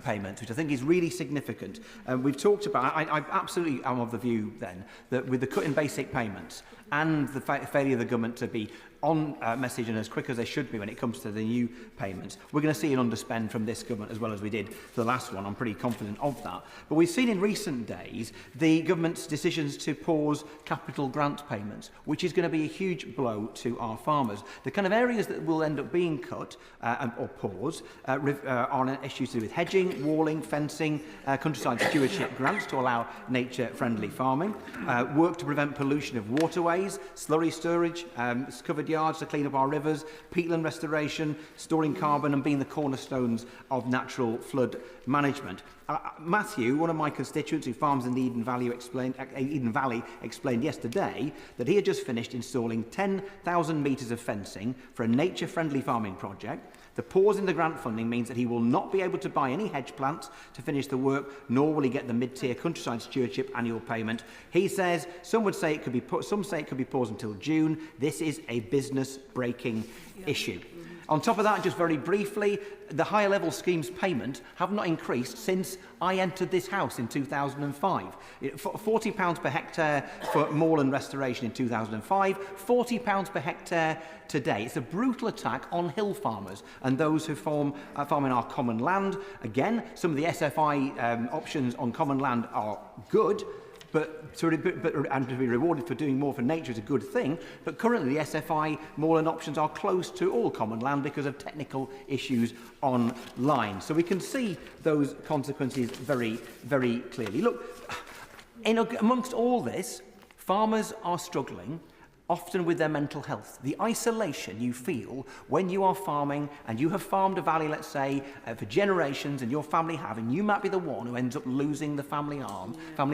payments, which I think is really significant. We've talked about, I absolutely am of the view then that with the cut in basic payments and the failure of the government to be on message and as quick as they should be when it comes to the new payments. We're going to see an underspend from this government as well as we did for the last one. I'm pretty confident of that. But we've seen in recent days the government's decisions to pause capital grant payments, which is going to be a huge blow to our farmers. The kind of areas that will end up being cut or paused are issues to do with hedging, walling, fencing, countryside stewardship grants to allow nature-friendly farming, work to prevent pollution of waterways, slurry storage, covered yards to clean up our rivers, peatland restoration, storing carbon and being the cornerstones of natural flood management. Matthew, one of my constituents who farms in the Eden Valley, explained yesterday that he had just finished installing 10,000 metres of fencing for a nature-friendly farming project. The pause in the grant funding means that he will not be able to buy any hedge plants to finish the work, nor will he get the mid-tier countryside stewardship annual payment. He says some say it could be paused until June. This is a business-breaking issue. On top of that, just very briefly, the higher level schemes payment have not increased since I entered this house in 2005. £40 per hectare for moorland restoration in 2005, £40 per hectare today. It's a brutal attack on hill farmers and those who farm in our common land. Again, some of the SFI options on common land are good, and to be rewarded for doing more for nature is a good thing, but currently the SFI moorland options are closed to all common land because of technical issues online. So we can see those consequences very, very clearly. Look, amongst all this, farmers are struggling, often with their mental health. The isolation you feel when you are farming and you have farmed a valley, let's say, for generations and your family have, and you might be the one who ends up losing the family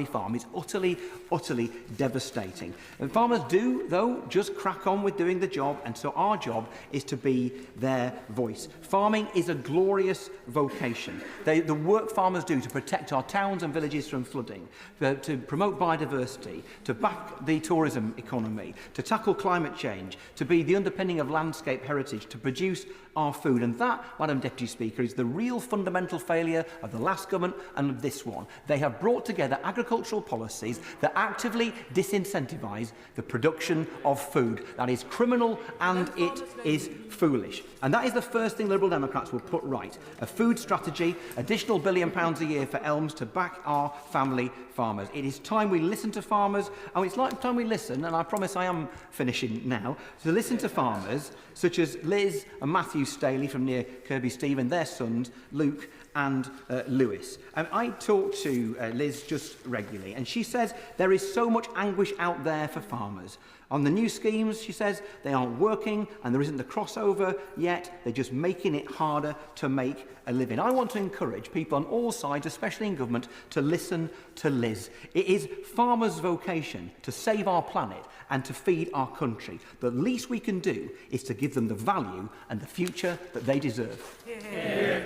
farm is utterly, utterly devastating. And farmers do, though, just crack on with doing the job, and so our job is to be their voice. Farming is a glorious vocation. The work farmers do to protect our towns and villages from flooding, to promote biodiversity, to back the tourism economy, to tackle climate change, to be the underpinning of landscape heritage, to produce our food. And that, Madam Deputy Speaker, is the real fundamental failure of the last government and of this one. They have brought together agricultural policies that actively disincentivise the production of food. That is criminal and it is foolish. And that is the first thing Liberal Democrats will put right. A food strategy, additional £1 billion a year for ELMS to back our family farmers. It is time we listen to farmers, and it's like time we listen, and I promise I am finishing now, to listen to farmers such as Liz and Matthew Staley from near Kirby Steve and their sons, Luke and Lewis. I talk to Liz just regularly, and she says there is so much anguish out there for farmers. On the new schemes, she says, they aren't working and there isn't the crossover yet. They're just making it harder to make a living. I want to encourage people on all sides, especially in government, to listen to Liz. It is farmers' vocation to save our planet and to feed our country. The least we can do is to give them the value and the future that they deserve. Yeah.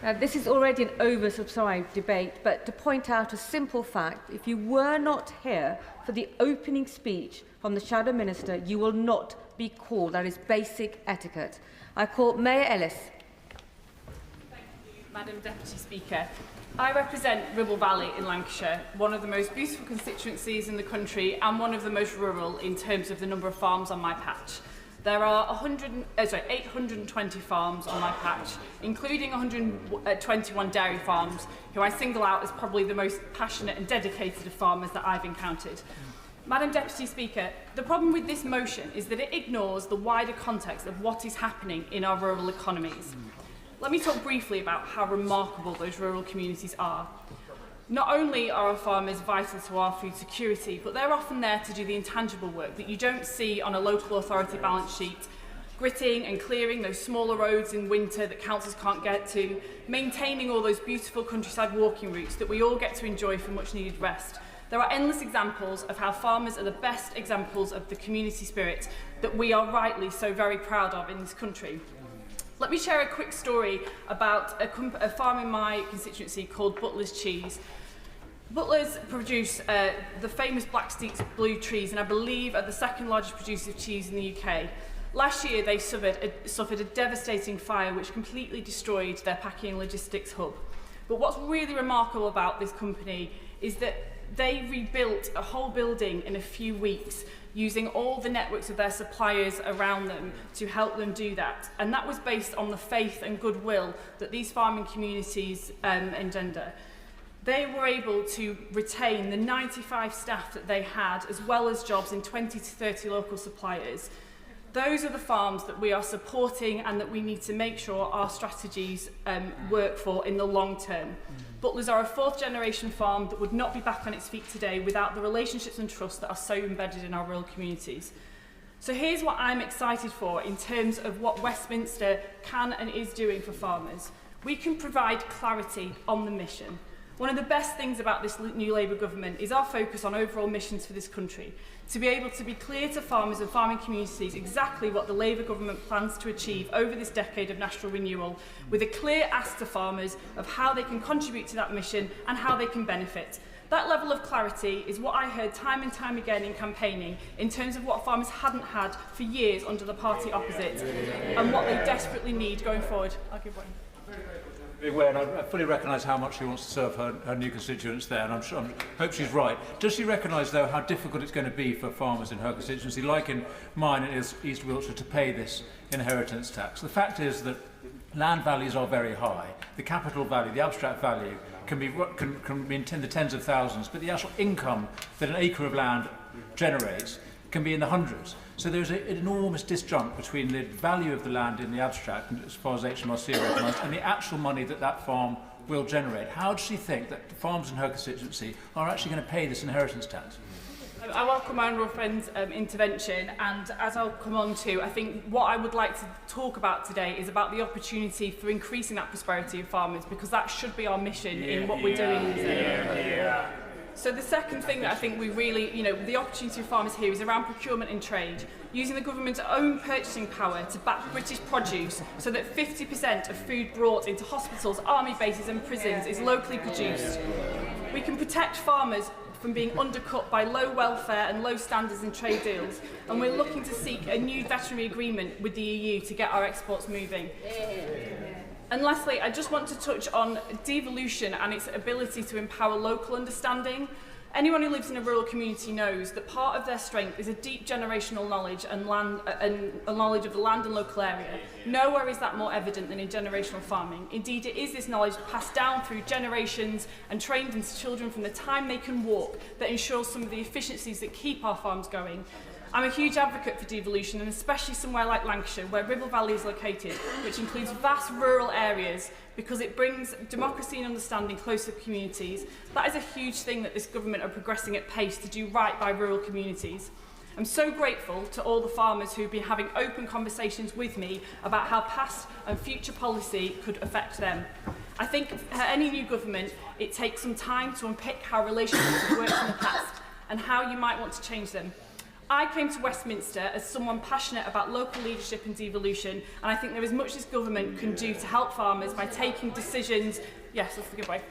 Now, this is already an oversubscribed debate, but to point out a simple fact, if you were not here for the opening speech from the Shadow Minister, you will not be called. That is basic etiquette. I call Mayor Ellis. Thank you, Madam Deputy Speaker. I represent Ribble Valley in Lancashire, one of the most beautiful constituencies in the country and one of the most rural in terms of the number of farms on my patch. There are 820 farms on my patch, including 121 dairy farms, who I single out as probably the most passionate and dedicated of farmers that I've encountered. Madam Deputy Speaker, the problem with this motion is that it ignores the wider context of what is happening in our rural economies. Let me talk briefly about how remarkable those rural communities are. Not only are our farmers vital to our food security, but they're often there to do the intangible work that you don't see on a local authority balance sheet, gritting and clearing those smaller roads in winter that councils can't get to, maintaining all those beautiful countryside walking routes that we all get to enjoy for much needed rest. There are endless examples of how farmers are the best examples of the community spirit that we are rightly so very proud of in this country. Let me share a quick story about a farm in my constituency called Butler's Cheese. Butler's produce the famous Blacksteed's blue trees, and I believe are the second largest producer of cheese in the UK. Last year they suffered a devastating fire which completely destroyed their packing and logistics hub. But what's really remarkable about this company is that they rebuilt a whole building in a few weeks using all the networks of their suppliers around them to help them do that. And that was based on the faith and goodwill that these farming communities engender. They were able to retain the 95 staff that they had, as well as jobs in 20 to 30 local suppliers. Those are the farms that we are supporting and that we need to make sure our strategies work for in the long term. Butlers are a fourth-generation farm that would not be back on its feet today without the relationships and trust that are so embedded in our rural communities. So here's what I'm excited for in terms of what Westminster can and is doing for farmers. We can provide clarity on the mission. One of the best things about this new Labour government is our focus on overall missions for this country, to be able to be clear to farmers and farming communities exactly what the Labour government plans to achieve over this decade of national renewal, with a clear ask to farmers of how they can contribute to that mission and how they can benefit. That level of clarity is what I heard time and time again in campaigning in terms of what farmers hadn't had for years under the party opposite and what they desperately need going forward. I'll give way. And I fully recognise how much she wants to serve her new constituents there, and I hope she's right. Does she recognise, though, how difficult it's going to be for farmers in her constituency, like in mine and East Wiltshire, to pay this inheritance tax? The fact is that land values are very high. The capital value, the abstract value, can be in the tens of thousands, but the actual income that an acre of land generates can be in the hundreds. So there's an enormous disjunct between the value of the land in the abstract, as far as HMRC are recognised, and the actual money that that farm will generate. How does she think that the farms in her constituency are actually going to pay this inheritance tax? I welcome my honourable friend's intervention, and as I'll come on to, I think what I would like to talk about today is about the opportunity for increasing that prosperity of farmers, because that should be our mission in what we're doing. So the second thing that I think we really, the opportunity for farmers here is around procurement and trade, using the government's own purchasing power to back British produce so that 50% of food brought into hospitals, army bases and prisons is locally produced. We can protect farmers from being undercut by low welfare and low standards in trade deals, and we're looking to seek a new veterinary agreement with the EU to get our exports moving. And lastly, I just want to touch on devolution and its ability to empower local understanding. Anyone who lives in a rural community knows that part of their strength is a deep generational knowledge and a knowledge of the land and local area. Nowhere is that more evident than in generational farming. Indeed, it is this knowledge passed down through generations and trained into children from the time they can walk that ensures some of the efficiencies that keep our farms going. I'm a huge advocate for devolution, and especially somewhere like Lancashire, where Ribble Valley is located, which includes vast rural areas, because it brings democracy and understanding closer to communities. That is a huge thing that this government are progressing at pace to do right by rural communities. I'm so grateful to all the farmers who've been having open conversations with me about how past and future policy could affect them. I think for any new government, it takes some time to unpick how relationships have worked in the past and how you might want to change them. I came to Westminster as someone passionate about local leadership and devolution, and I think there is much this government can do to help farmers by taking decisions. Yes, that's the good way.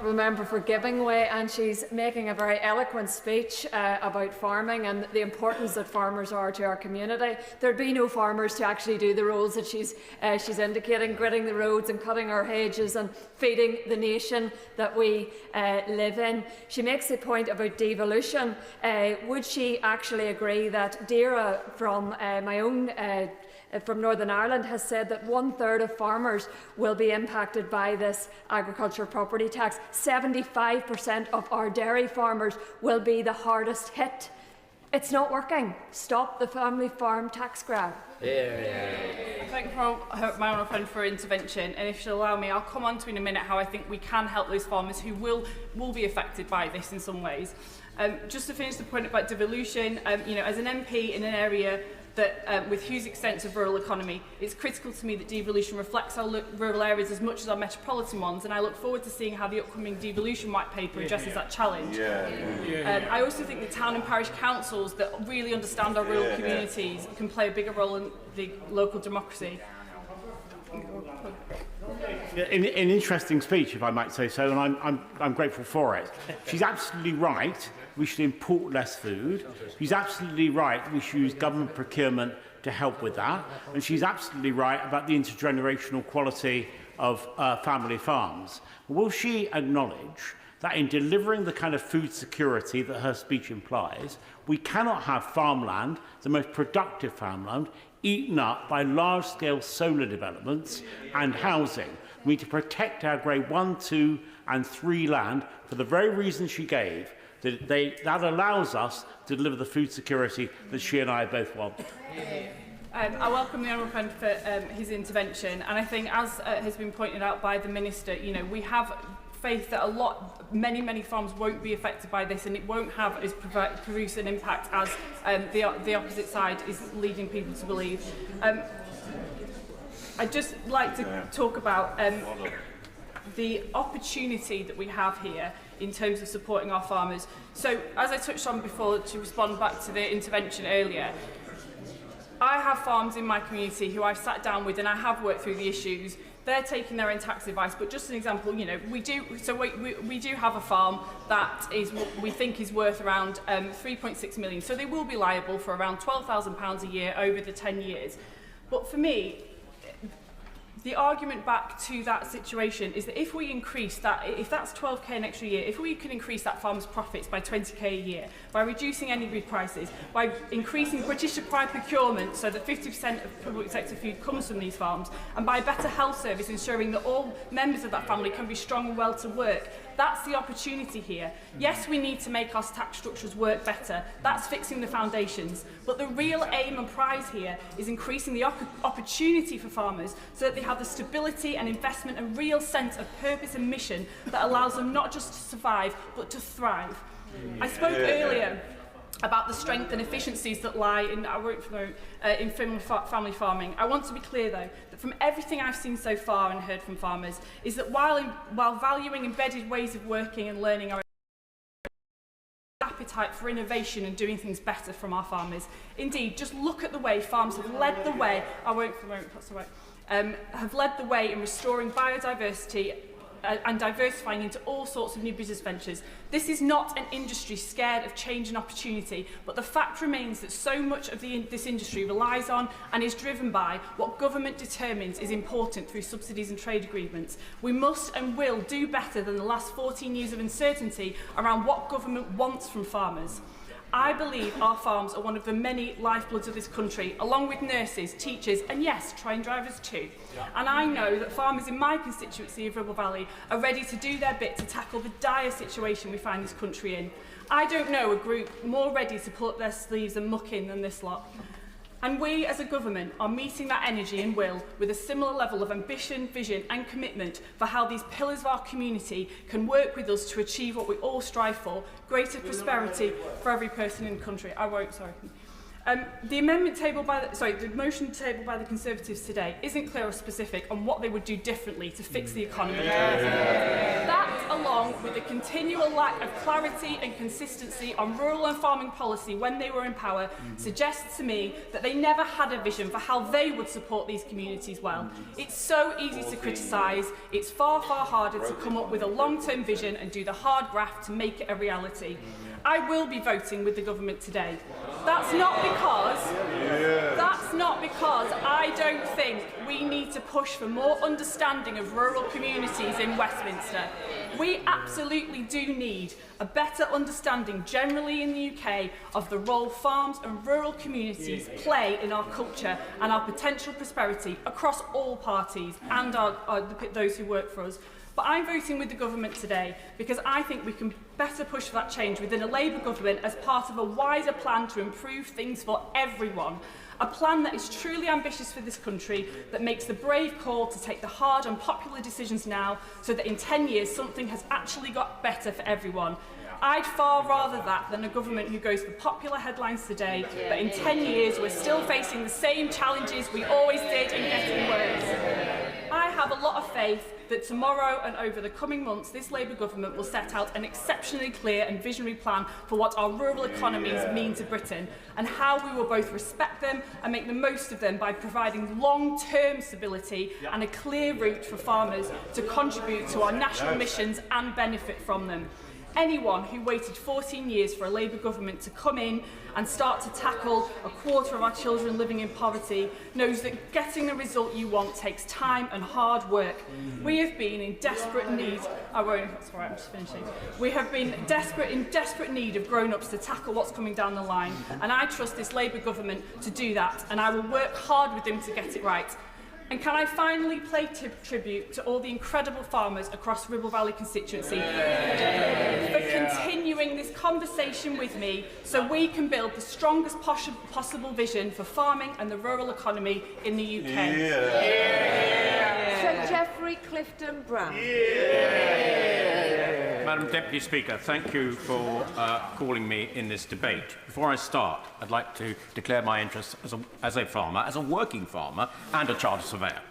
Member for giving way, and she's making a very eloquent speech about farming and the importance that farmers are to our community. There'd be no farmers to actually do the roles that she's indicating, gritting the roads and cutting our hedges and feeding the nation that we live in. She makes a point about devolution. Would she actually agree that Deirdre from my own from Northern Ireland has said that 1/3 of farmers will be impacted by this agricultural property tax? 75% of our dairy farmers will be the hardest hit. It's not working. Stop the family farm tax grab. Thank my honourable friend for her intervention, and if she'll allow me, I'll come on to in a minute how I think we can help those farmers who will be affected by this in some ways. Just to finish the point about devolution, as an MP in an area that with huge extents of rural economy, it's critical to me that devolution reflects our rural areas as much as our metropolitan ones, and I look forward to seeing how the upcoming devolution white paper addresses that challenge. I also think that town and parish councils that really understand our rural communities can play a bigger role in the local democracy. An interesting speech, if I might say so, and I'm grateful for it. She's absolutely right. We should import less food. She's absolutely right. We should use government procurement to help with that. And she's absolutely right about the intergenerational quality of family farms. Will she acknowledge that in delivering the kind of food security that her speech implies, we cannot have farmland, the most productive farmland, eaten up by large-scale solar developments and housing. We need to protect our grade 1, 2 and 3 land for the very reason she gave, that allows us to deliver the food security that she and I both want. I welcome the Honourable Friend for his intervention, and I think, as has been pointed out by the Minister, we have faith that many farms won't be affected by this, and it won't have as produce an impact as the opposite side is leading people to believe. I'd just like to talk about the opportunity that we have here in terms of supporting our farmers. So, as I touched on before, to respond back to the intervention earlier, I have farms in my community who I've sat down with and I have worked through the issues. They're taking their own tax advice, but just an example, we do have a farm that we think is worth around 3.6 million. So they will be liable for around £12,000 a year over the 10 years. But for me, the argument back to that situation is that if we increase that, if that's 12k an extra year, if we can increase that farmer's profits by 20k a year, by reducing energy prices, by increasing British supply procurement so that 50% of public sector food comes from these farms, and by a better health service ensuring that all members of that family can be strong and well to work, that's the opportunity here. Yes, we need to make our tax structures work better. That's fixing the foundations. But the real aim and prize here is increasing the opportunity for farmers so that they have the stability and investment and real sense of purpose and mission that allows them not just to survive, but to thrive. I spoke earlier about the strength and efficiencies that lie in family farming. I want to be clear, though, that from everything I've seen so far and heard from farmers, is that while valuing embedded ways of working and learning our appetite for innovation and doing things better from our farmers. Indeed, just look at the way farms have led the way. Have led the way in restoring biodiversity and diversifying into all sorts of new business ventures. This is not an industry scared of change and opportunity, but the fact remains that so much of this industry relies on and is driven by what government determines is important through subsidies and trade agreements. We must and will do better than the last 14 years of uncertainty around what government wants from farmers. I believe our farms are one of the many lifebloods of this country, along with nurses, teachers, and yes, train drivers too. Yeah. And I know that farmers in my constituency of Ribble Valley are ready to do their bit to tackle the dire situation we find this country in. I don't know a group more ready to pull up their sleeves and muck in than this lot. And we, as a government, are meeting that energy and will with a similar level of ambition, vision and commitment for how these pillars of our community can work with us to achieve what we all strive for, greater prosperity for every person in the country. The motion tabled by the Conservatives today isn't clear or specific on what they would do differently to fix the economy. That, along with the continual lack of clarity and consistency on rural and farming policy when they were in power, suggests to me that they never had a vision for how they would support these communities well. It's so easy to criticise. It's far, far harder to come up with a long-term vision and do the hard graft to make it a reality. I will be voting with the government today. That's not because I don't think we need to push for more understanding of rural communities in Westminster. We absolutely do need a better understanding generally in the UK of the role farms and rural communities play in our culture and our potential prosperity across all parties and those who work for us. But I'm voting with the government today because I think we can better push for that change within a Labour government as part of a wider plan to improve things for everyone. A plan that is truly ambitious for this country, that makes the brave call to take the hard and popular decisions now so that in 10 years something has actually got better for everyone. I'd far rather that than a government who goes for popular headlines today, but in 10 years we're still facing the same challenges we always did and getting worse. I have a lot of faith that tomorrow and over the coming months this Labour government will set out an exceptionally clear and visionary plan for what our rural economies mean to Britain and how we will both respect them and make the most of them by providing long-term stability and a clear route for farmers to contribute to our national missions and benefit from them. Anyone who waited 14 years for a Labour government to come in and start to tackle a quarter of our children living in poverty knows that getting the result you want takes time and hard work. We have been in desperate need. Sorry, I'm just finishing. We have been in desperate need of grown-ups to tackle what's coming down the line, and I trust this Labour government to do that, and I will work hard with them to get it right. And can I finally pay tribute to all the incredible farmers across Ribble Valley constituency for continuing this conversation with me so we can build the strongest possible vision for farming and the rural economy in the UK. Sir Geoffrey Clifton Brown. Madam Deputy Speaker, thank you for calling me in this debate. Before I start, I'd like to declare my interest as a farmer, as a working farmer and a chartered surveyor.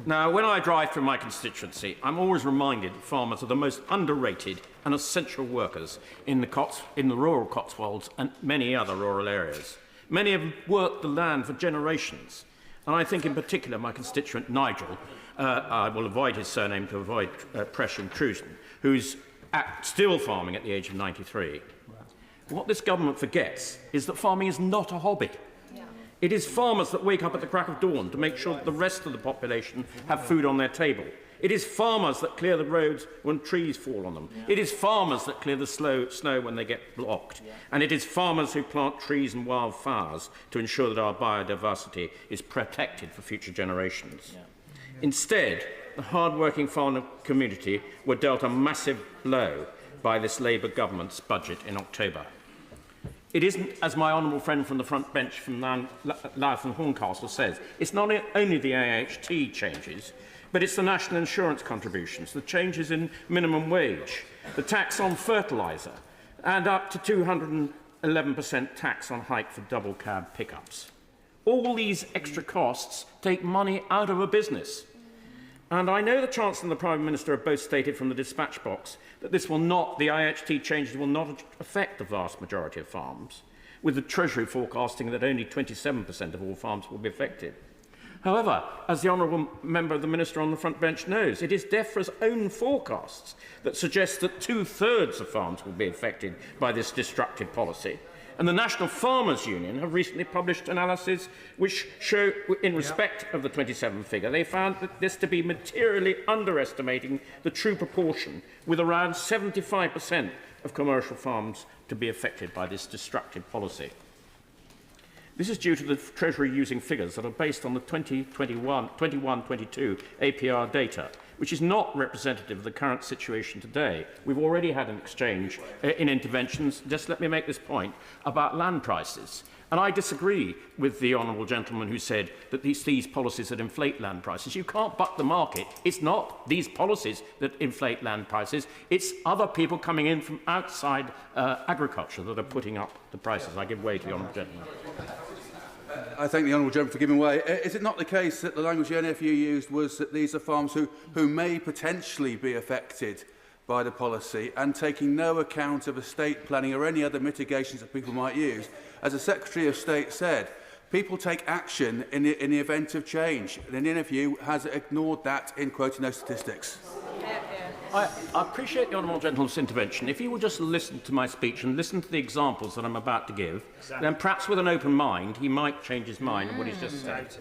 Now, when I drive through my constituency, I'm always reminded that farmers are the most underrated and essential workers in the rural Cotswolds and many other rural areas. Many have worked the land for generations, and I think in particular my constituent Nigel, I will avoid his surname to avoid pressure intrusion, who's still farming at the age of 93. What this government forgets is that farming is not a hobby. It is farmers that wake up at the crack of dawn to make sure that the rest of the population have food on their table. It is farmers that clear the roads when trees fall on them. It is farmers that clear the snow when they get blocked. And it is farmers who plant trees and wildflowers to ensure that our biodiversity is protected for future generations. Instead, the hard-working farmer community were dealt a massive blow by this Labour government's budget in October. It isn't, as my honourable friend from the front bench from Louth and Horncastle says, it's not only the AHT changes, but it's the national insurance contributions, the changes in minimum wage, the tax on fertiliser, and up to 211% tax on hike for double cab pickups. All these extra costs take money out of a business. And I know the Chancellor and the Prime Minister have both stated from the dispatch box that the IHT changes will not affect the vast majority of farms, with the Treasury forecasting that only 27% of all farms will be affected. However, as the honourable member of the Minister on the front bench knows, it is DEFRA's own forecasts that suggest that 2/3 of farms will be affected by this destructive policy. And the National Farmers Union have recently published analyses which show, in respect of the 27 figure, they found that this to be materially underestimating the true proportion, with around 75% of commercial farms to be affected by this destructive policy. This is due to the Treasury using figures that are based on the 21-22 APR data, which is not representative of the current situation today. We've already had an exchange in interventions, just let me make this point, about land prices. And I disagree with the honourable gentleman who said that these policies that inflate land prices. You can't buck the market. It's not these policies that inflate land prices. It's other people coming in from outside agriculture that are putting up the prices. I give way to the honourable gentleman. I thank the honourable gentleman for giving way. Is it not the case that the language the NFU used was that these are farms who may potentially be affected by the policy, and taking no account of estate planning or any other mitigations that people might use? As the Secretary of State said, people take action in the event of change, and the NFU has ignored that in quoting those statistics. I appreciate the honourable gentleman's intervention. If he will just listen to my speech and listen to the examples that I'm about to give, then perhaps with an open mind, he might change his mind on what he's just said.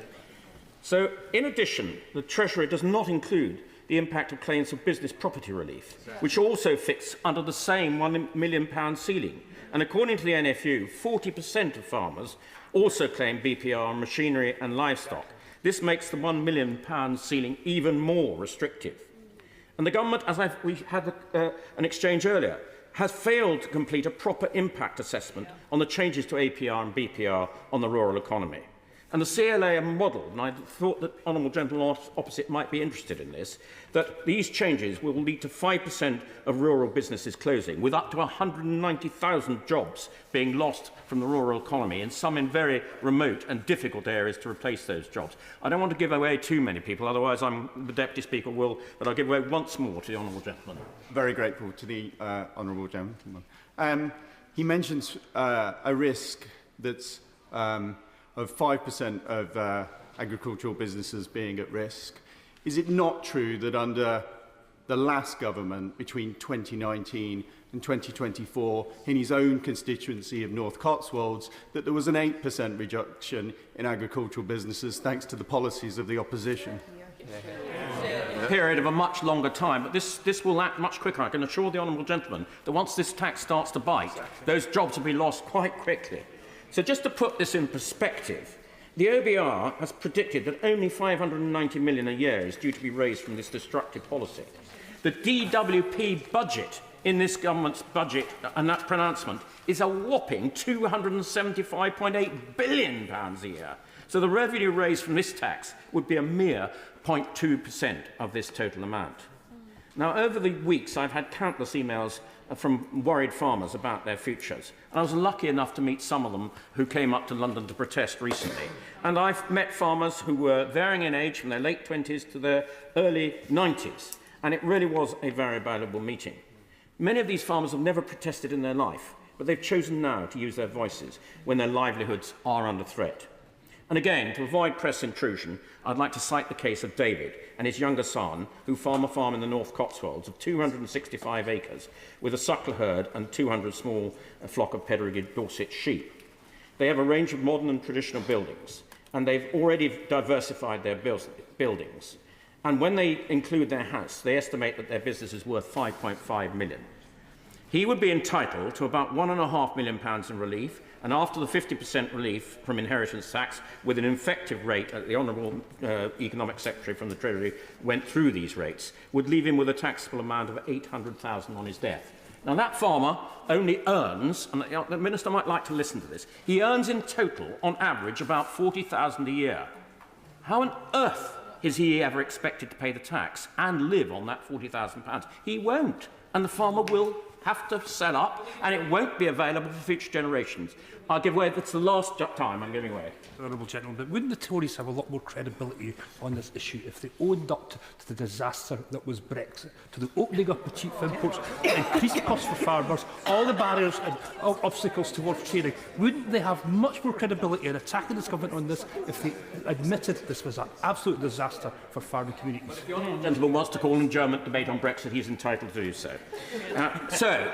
So, in addition, the Treasury does not include the impact of claims for business property relief, which also fits under the same £1 million ceiling. And according to the NFU, 40% of farmers also claim BPR on machinery and livestock. This makes the £1 million ceiling even more restrictive. And the government, as we had an exchange earlier, has failed to complete a proper impact assessment on the changes to APR and BPR on the rural economy. And the CLA have modelled, and I thought that honourable gentleman opposite might be interested in this, that these changes will lead to 5% of rural businesses closing, with up to 190,000 jobs being lost from the rural economy, and some in very remote and difficult areas to replace those jobs. I don't want to give away too many people, otherwise the Deputy Speaker will, but I'll give away once more to the honourable gentleman. Very grateful to the honourable gentleman. He mentions a risk that's of 5% of agricultural businesses being at risk. Is it not true that under the last government between 2019 and 2024 in his own constituency of North Cotswolds that there was an 8% reduction in agricultural businesses thanks to the policies of the opposition. Period of a much longer time, but this will act much quicker. I can assure the honourable gentleman that once this tax starts to bite, those jobs will be lost quite quickly. So just to put this in perspective, the OBR has predicted that only 590 million a year is due to be raised from this destructive policy. The DWP budget in this government's budget and that pronouncement is a whopping £275.8 billion a year. So the revenue raised from this tax would be a mere 0.2% of this total amount. Now, over the weeks, I've had countless emails from worried farmers about their futures. And I was lucky enough to meet some of them who came up to London to protest recently. And I've met farmers who were varying in age from their late 20s to their early 90s. And it really was a very valuable meeting. Many of these farmers have never protested in their life, but they've chosen now to use their voices when their livelihoods are under threat. And again, to avoid press intrusion, I'd like to cite the case of David and his younger son, who farm a farm in the North Cotswolds of 265 acres with a suckler herd and 200 small flock of pedigree Dorset sheep. They have a range of modern and traditional buildings, and they've already diversified their buildings. And when they include their house, they estimate that their business is worth £5.5 million. He would be entitled to about £1.5 million in relief, and after the 50% relief from inheritance tax, with an effective rate that the Honourable Economic Secretary from the Treasury went through these rates, would leave him with a taxable amount of £800,000 on his death. Now, that farmer only earns, and the Minister might like to listen to this, he earns in total, on average, about £40,000 a year. How on earth is he ever expected to pay the tax and live on that £40,000? He won't, and the farmer will have to sell up, and it won't be available for future generations. I'll give way. That's the last time I'm giving way. Honourable gentleman, but wouldn't the Tories have a lot more credibility on this issue if they owned up to the disaster that was Brexit, to the opening up of cheap imports, increased costs for farmers, all the barriers and obstacles towards trading? Wouldn't they have much more credibility in attacking this government on this if they admitted this was an absolute disaster for farming communities? If the honourable gentleman wants to call an adjournment debate on Brexit, he's entitled to do so. So,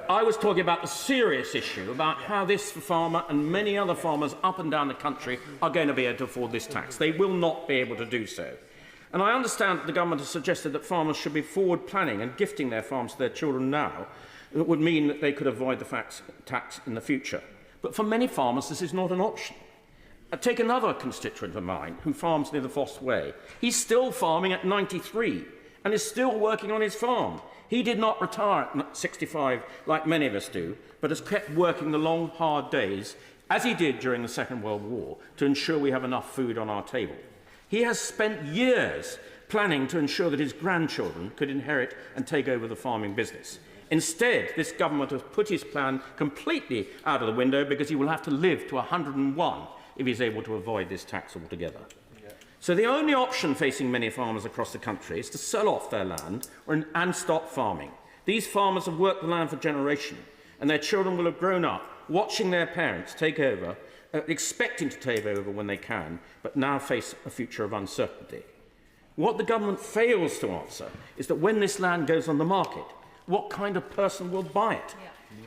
I was talking about the serious issue about how this farmer and many other farmers up and down the country are going to be able to afford this tax. They will not be able to do so. And I understand that the government has suggested that farmers should be forward planning and gifting their farms to their children now. That would mean that they could avoid the tax in the future. But for many farmers, this is not an option. Take another constituent of mine who farms near the Foss Way. He's still farming at 93 and is still working on his farm. He did not retire at 65 like many of us do, but has kept working the long, hard days, as he did during the Second World War, to ensure we have enough food on our table. He has spent years planning to ensure that his grandchildren could inherit and take over the farming business. Instead, this government has put his plan completely out of the window because he will have to live to 101 if he's able to avoid this tax altogether. So the only option facing many farmers across the country is to sell off their land and stop farming. These farmers have worked the land for generations, and their children will have grown up watching their parents take over, expecting to take over when they can, but now face a future of uncertainty. What the government fails to answer is that when this land goes on the market, what kind of person will buy it?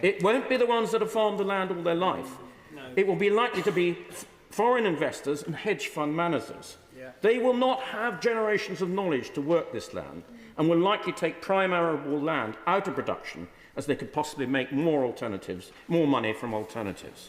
It won't be the ones that have farmed the land all their life. It will be likely to be foreign investors and hedge fund managers. They will not have generations of knowledge to work this land and will likely take prime arable land out of production as they could possibly make more money from alternatives.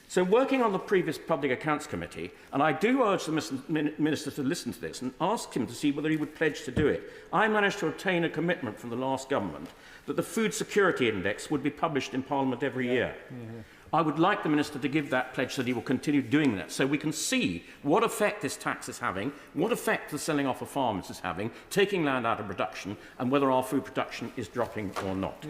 So working on the previous Public Accounts Committee, and I do urge the Minister to listen to this and ask him to see whether he would pledge to do it, I managed to obtain a commitment from the last government that the Food Security Index would be published in Parliament every year. I would like the Minister to give that pledge that he will continue doing that so we can see what effect this tax is having, what effect the selling off of farms is having, taking land out of production, and whether our food production is dropping or not.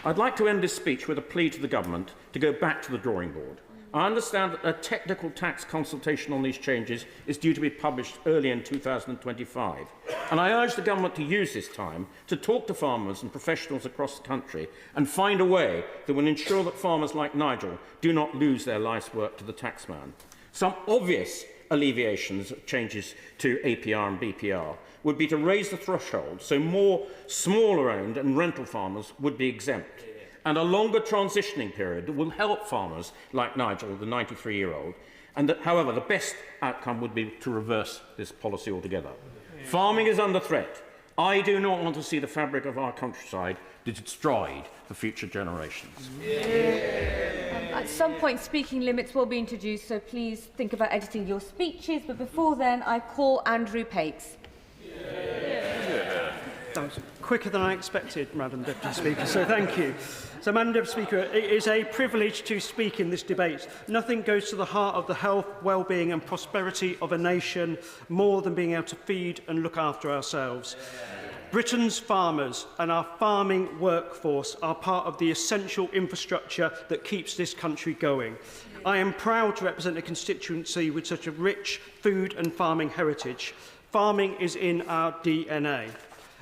I'd like to end this speech with a plea to the government to go back to the drawing board. I understand that a technical tax consultation on these changes is due to be published early in 2025, and I urge the government to use this time to talk to farmers and professionals across the country and find a way that will ensure that farmers like Nigel do not lose their life's work to the taxman. Some obvious alleviations, changes to APR and BPR, would be to raise the threshold so more smaller-owned and rental farmers would be exempt. And a longer transitioning period will help farmers like Nigel, the 93-year-old, and that, however, the best outcome would be to reverse this policy altogether. Farming is under threat. I do not want to see the fabric of our countryside destroyed for future generations. At some point, speaking limits will be introduced, so please think about editing your speeches. But before then, I call Andrew Pakes. That was quicker than I expected, Madam Deputy Speaker, so thank you. So, Madam Deputy Speaker, it is a privilege to speak in this debate. Nothing goes to the heart of the health, well-being and prosperity of a nation more than being able to feed and look after ourselves. Britain's farmers and our farming workforce are part of the essential infrastructure that keeps this country going. I am proud to represent a constituency with such a rich food and farming heritage. Farming is in our DNA.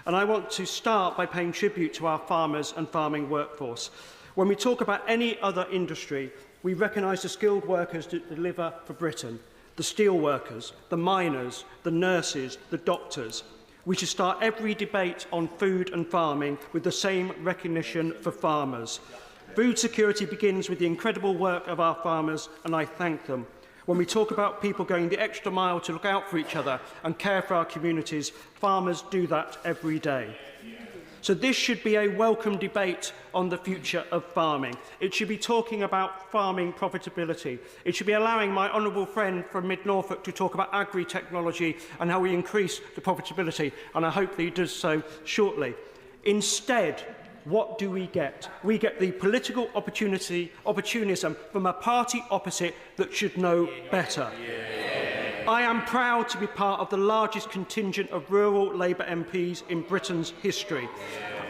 And I want to start by paying tribute to our farmers and farming workforce. When we talk about any other industry, we recognise the skilled workers that deliver for Britain, the steel workers, the miners, the nurses, the doctors. We should start every debate on food and farming with the same recognition for farmers. Food security begins with the incredible work of our farmers, and I thank them. When we talk about people going the extra mile to look out for each other and care for our communities, farmers do that every day. So this should be a welcome debate on the future of farming. It should be talking about farming profitability. It should be allowing my honourable friend from Mid-Norfolk to talk about agri-technology and how we increase the profitability, and I hope that he does so shortly. Instead, what do we get? We get the political opportunism from a party opposite that should know better. I am proud to be part of the largest contingent of rural Labour MPs in Britain's history.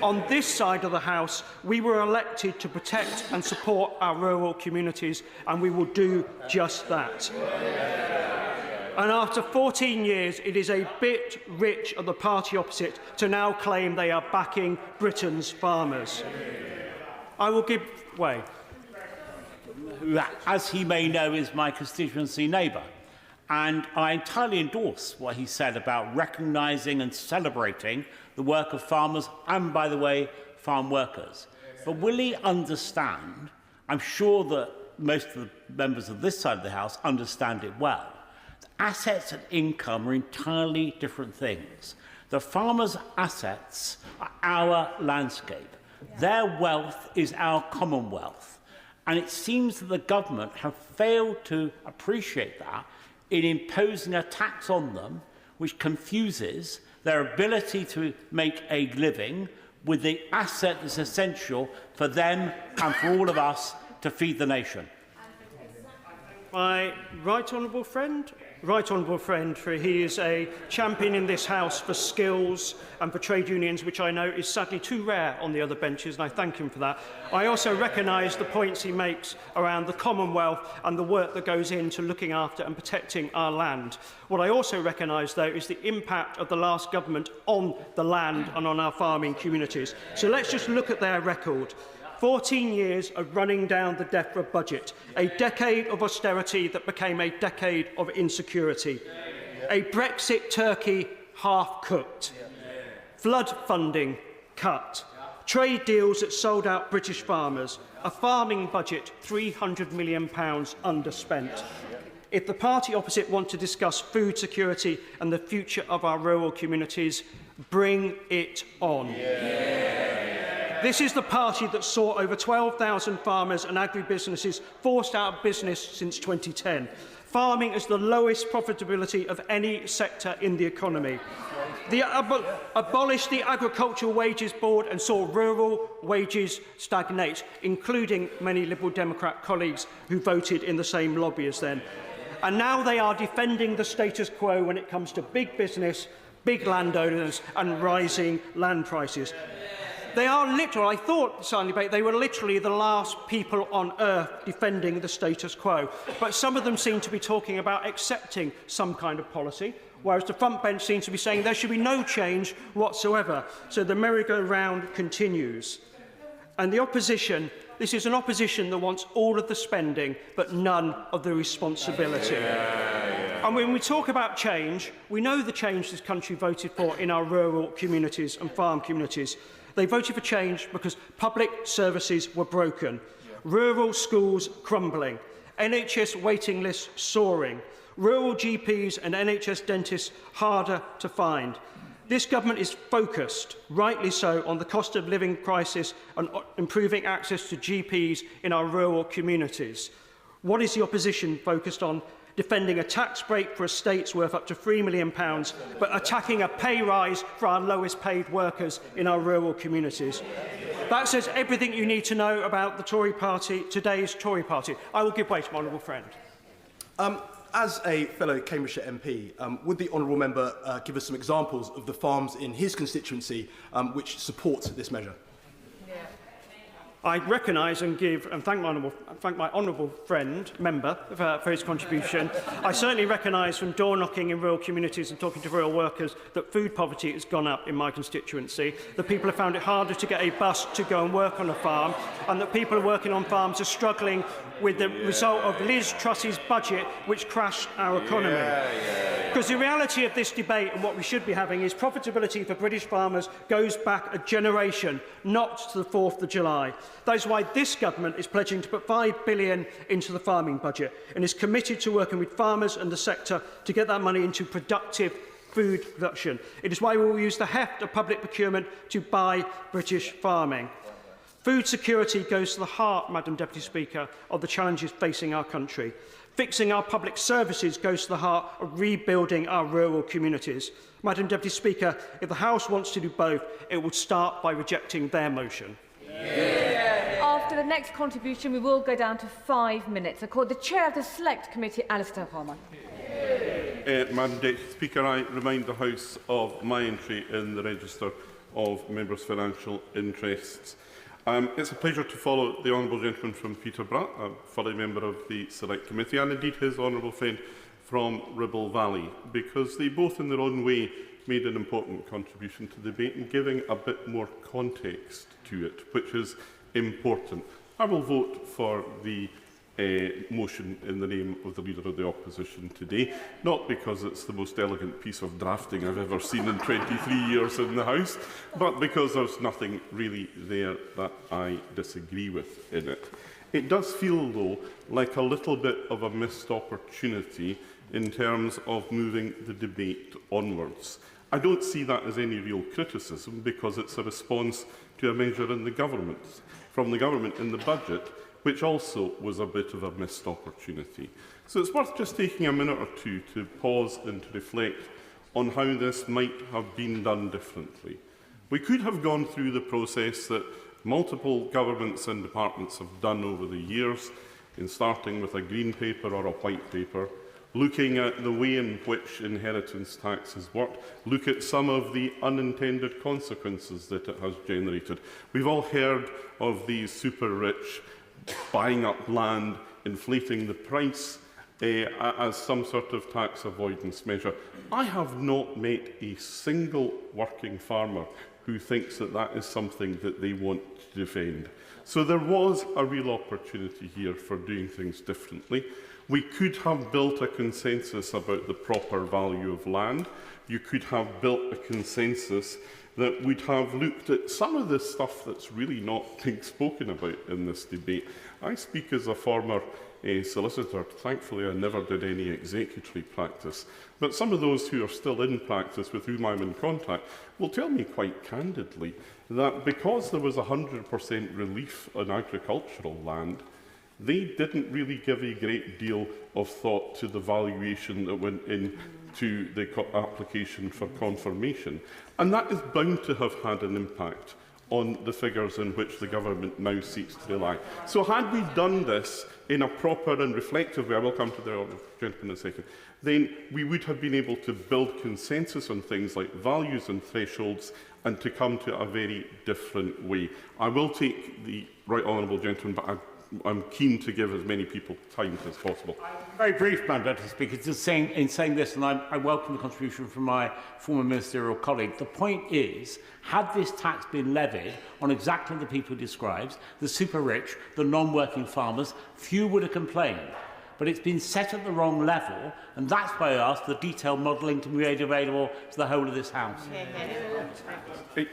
On this side of the House, we were elected to protect and support our rural communities, and we will do just that. And after 14 years, it is a bit rich of the party opposite to now claim they are backing Britain's farmers. I will give way. As he may know, is my constituency neighbour. And I entirely endorse what he said about recognising and celebrating the work of farmers and, by the way, farm workers. But will he understand, I'm sure that most of the members of this side of the House understand it well, assets and income are entirely different things. The farmers' assets are our landscape. Their wealth is our commonwealth. And it seems that the government have failed to appreciate that in imposing a tax on them which confuses their ability to make a living with the asset that's essential for them and for all of us to feed the nation. My right honourable friend, for he is a champion in this House for skills and for trade unions, which I know is sadly too rare on the other benches, and I thank him for that. I also recognise the points he makes around the Commonwealth and the work that goes into looking after and protecting our land. What I also recognise, though, is the impact of the last government on the land and on our farming communities. So let's just look at their record. 14 years of running down the DEFRA budget, a decade of austerity that became a decade of insecurity, a Brexit turkey half-cooked, flood funding cut, trade deals that sold out British farmers, a farming budget £300 million underspent. If the party opposite want to discuss food security and the future of our rural communities, bring it on. This is the party that saw over 12,000 farmers and agribusinesses forced out of business since 2010. Farming is the lowest profitability of any sector in the economy. They abolished the Agricultural Wages Board and saw rural wages stagnate, including many Liberal Democrat colleagues who voted in the same lobby as them. And now they are defending the status quo when it comes to big business, big landowners and rising land prices. They are literally, I thought, they were literally the last people on earth defending the status quo. But some of them seem to be talking about accepting some kind of policy, whereas the front bench seems to be saying there should be no change whatsoever. So the merry-go-round continues. And the opposition, this is an opposition that wants all of the spending but none of the responsibility. And when we talk about change, we know the change this country voted for in our rural communities and farm communities. They voted for change because public services were broken, rural schools crumbling, NHS waiting lists soaring, rural GPs and NHS dentists harder to find. This government is focused, rightly so, on the cost of living crisis and improving access to GPs in our rural communities. What is the opposition focused on? Defending a tax break for estates worth up to £3 million, but attacking a pay rise for our lowest paid workers in our rural communities. That says everything you need to know about the Tory party, today's Tory party. I will give way to my honourable friend. As a fellow Cambridgeshire MP, would the honourable member give us some examples of the farms in his constituency which support this measure? I recognise and thank my honourable friend, member, for his contribution. I certainly recognise from door knocking in rural communities and talking to rural workers that food poverty has gone up in my constituency, that people have found it harder to get a bus to go and work on a farm, and that people are working on farms are struggling with the result of Liz Truss's budget, which crashed our economy. Because the reality of this debate and what we should be having is profitability for British farmers goes back a generation, not to the 4th of July. That is why this government is pledging to put £5 billion into the farming budget and is committed to working with farmers and the sector to get that money into productive food production. It is why we will use the heft of public procurement to buy British farming. Food security goes to the heart, Madam Deputy Speaker, of the challenges facing our country. Fixing our public services goes to the heart of rebuilding our rural communities. Madam Deputy Speaker, if the House wants to do both, it will start by rejecting their motion. After the next contribution, we will go down to 5 minutes. I call the Chair of the Select Committee, Alistair Harman. Madam Deputy Speaker, I remind the House of my entry in the Register of Members' Financial Interests. It's a pleasure to follow the honourable gentleman from Peterborough, a fellow member of the Select Committee, and indeed his honourable friend from Ribble Valley, because they both in their own way made an important contribution to the debate in giving a bit more context to it, which is important. I will vote for the motion in the name of the Leader of the Opposition today, not because it's the most elegant piece of drafting I've ever seen in 23 years in the House, but because there's nothing really there that I disagree with in it. It does feel, though, like a little bit of a missed opportunity in terms of moving the debate onwards. I don't see that as any real criticism, because it's a response to a measure in the government, from the government in the budget, which also was a bit of a missed opportunity. So it's worth just taking a minute or two to pause and to reflect on how this might have been done differently. We could have gone through the process that multiple governments and departments have done over the years, in starting with a green paper or a white paper, looking at the way in which inheritance tax has worked, look at some of the unintended consequences that it has generated. We've all heard of these super rich buying up land, inflating the price as some sort of tax avoidance measure. I have not met a single working farmer who thinks that that is something that they want to defend. So there was a real opportunity here for doing things differently. We could have built a consensus about the proper value of land. You could have built a consensus that would have looked at some of the stuff that's really not being spoken about in this debate. I speak as a former solicitor. Thankfully, I never did any executory practice. But some of those who are still in practice with whom I'm in contact will tell me quite candidly that because there was 100% relief on agricultural land, they didn't really give a great deal of thought to the valuation that went into the application for confirmation. And that is bound to have had an impact on the figures in which the government now seeks to rely. So had we done this in a proper and reflective way, I will come to the gentleman in a second, then we would have been able to build consensus on things like values and thresholds and to come to a very different way. I will take the right honourable gentleman, but I'm keen to give as many people time as possible. Very brief, Madam Deputy Speaker. Just in saying this, and I welcome the contribution from my former ministerial colleague, the point is, had this tax been levied on exactly the people he describes, the super rich, the non-working farmers, few would have complained. but it's been set at the wrong level, and that's why I asked for the detailed modelling to be made available to the whole of this House.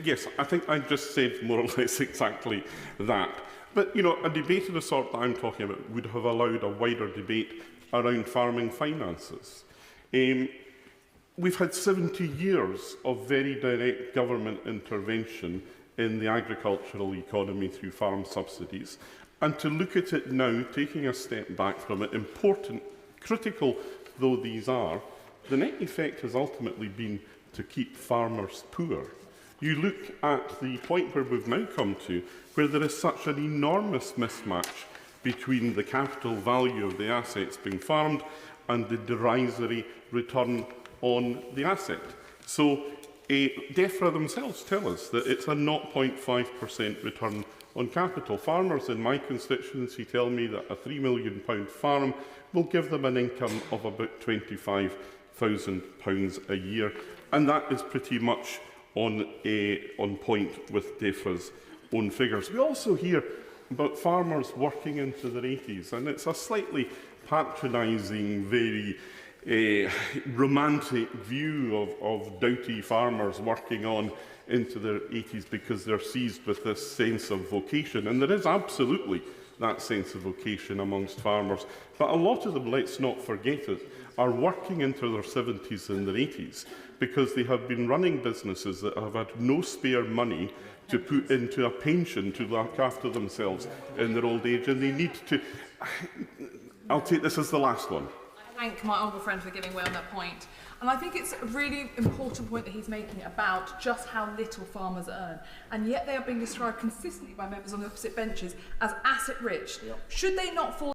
Yes, I think I just said more or less exactly that. But, you know, a debate of the sort that I'm talking about would have allowed a wider debate around farming finances. We've had 70 years of very direct government intervention in the agricultural economy through farm subsidies. And to look at it now, taking a step back from it, important, critical though these are, the net effect has ultimately been to keep farmers poor. You look at the point where we've now come to, where there is such an enormous mismatch between the capital value of the assets being farmed and the derisory return on the asset. So DEFRA themselves tell us that it's a 0.5% return on capital. Farmers in my constituency tell me that a £3 million farm will give them an income of about £25,000 a year, and that is pretty much on point with DEFRA's own figures. We also hear about farmers working into their 80s, and it's a slightly patronising, very romantic view of doughty farmers working on into their 80s because they're seized with this sense of vocation. And there is absolutely that sense of vocation amongst farmers. But a lot of them, let's not forget it, are working into their 70s and their 80s because they have been running businesses that have had no spare money to put into a pension to look after themselves in their old age. And they need to... I'll take this as the last one. Thank my honourable friend for giving way on that point. And I think it's a really important point that he's making about just how little farmers earn. And yet they are being described consistently by members on the opposite benches as asset rich. Yep. Should they not fall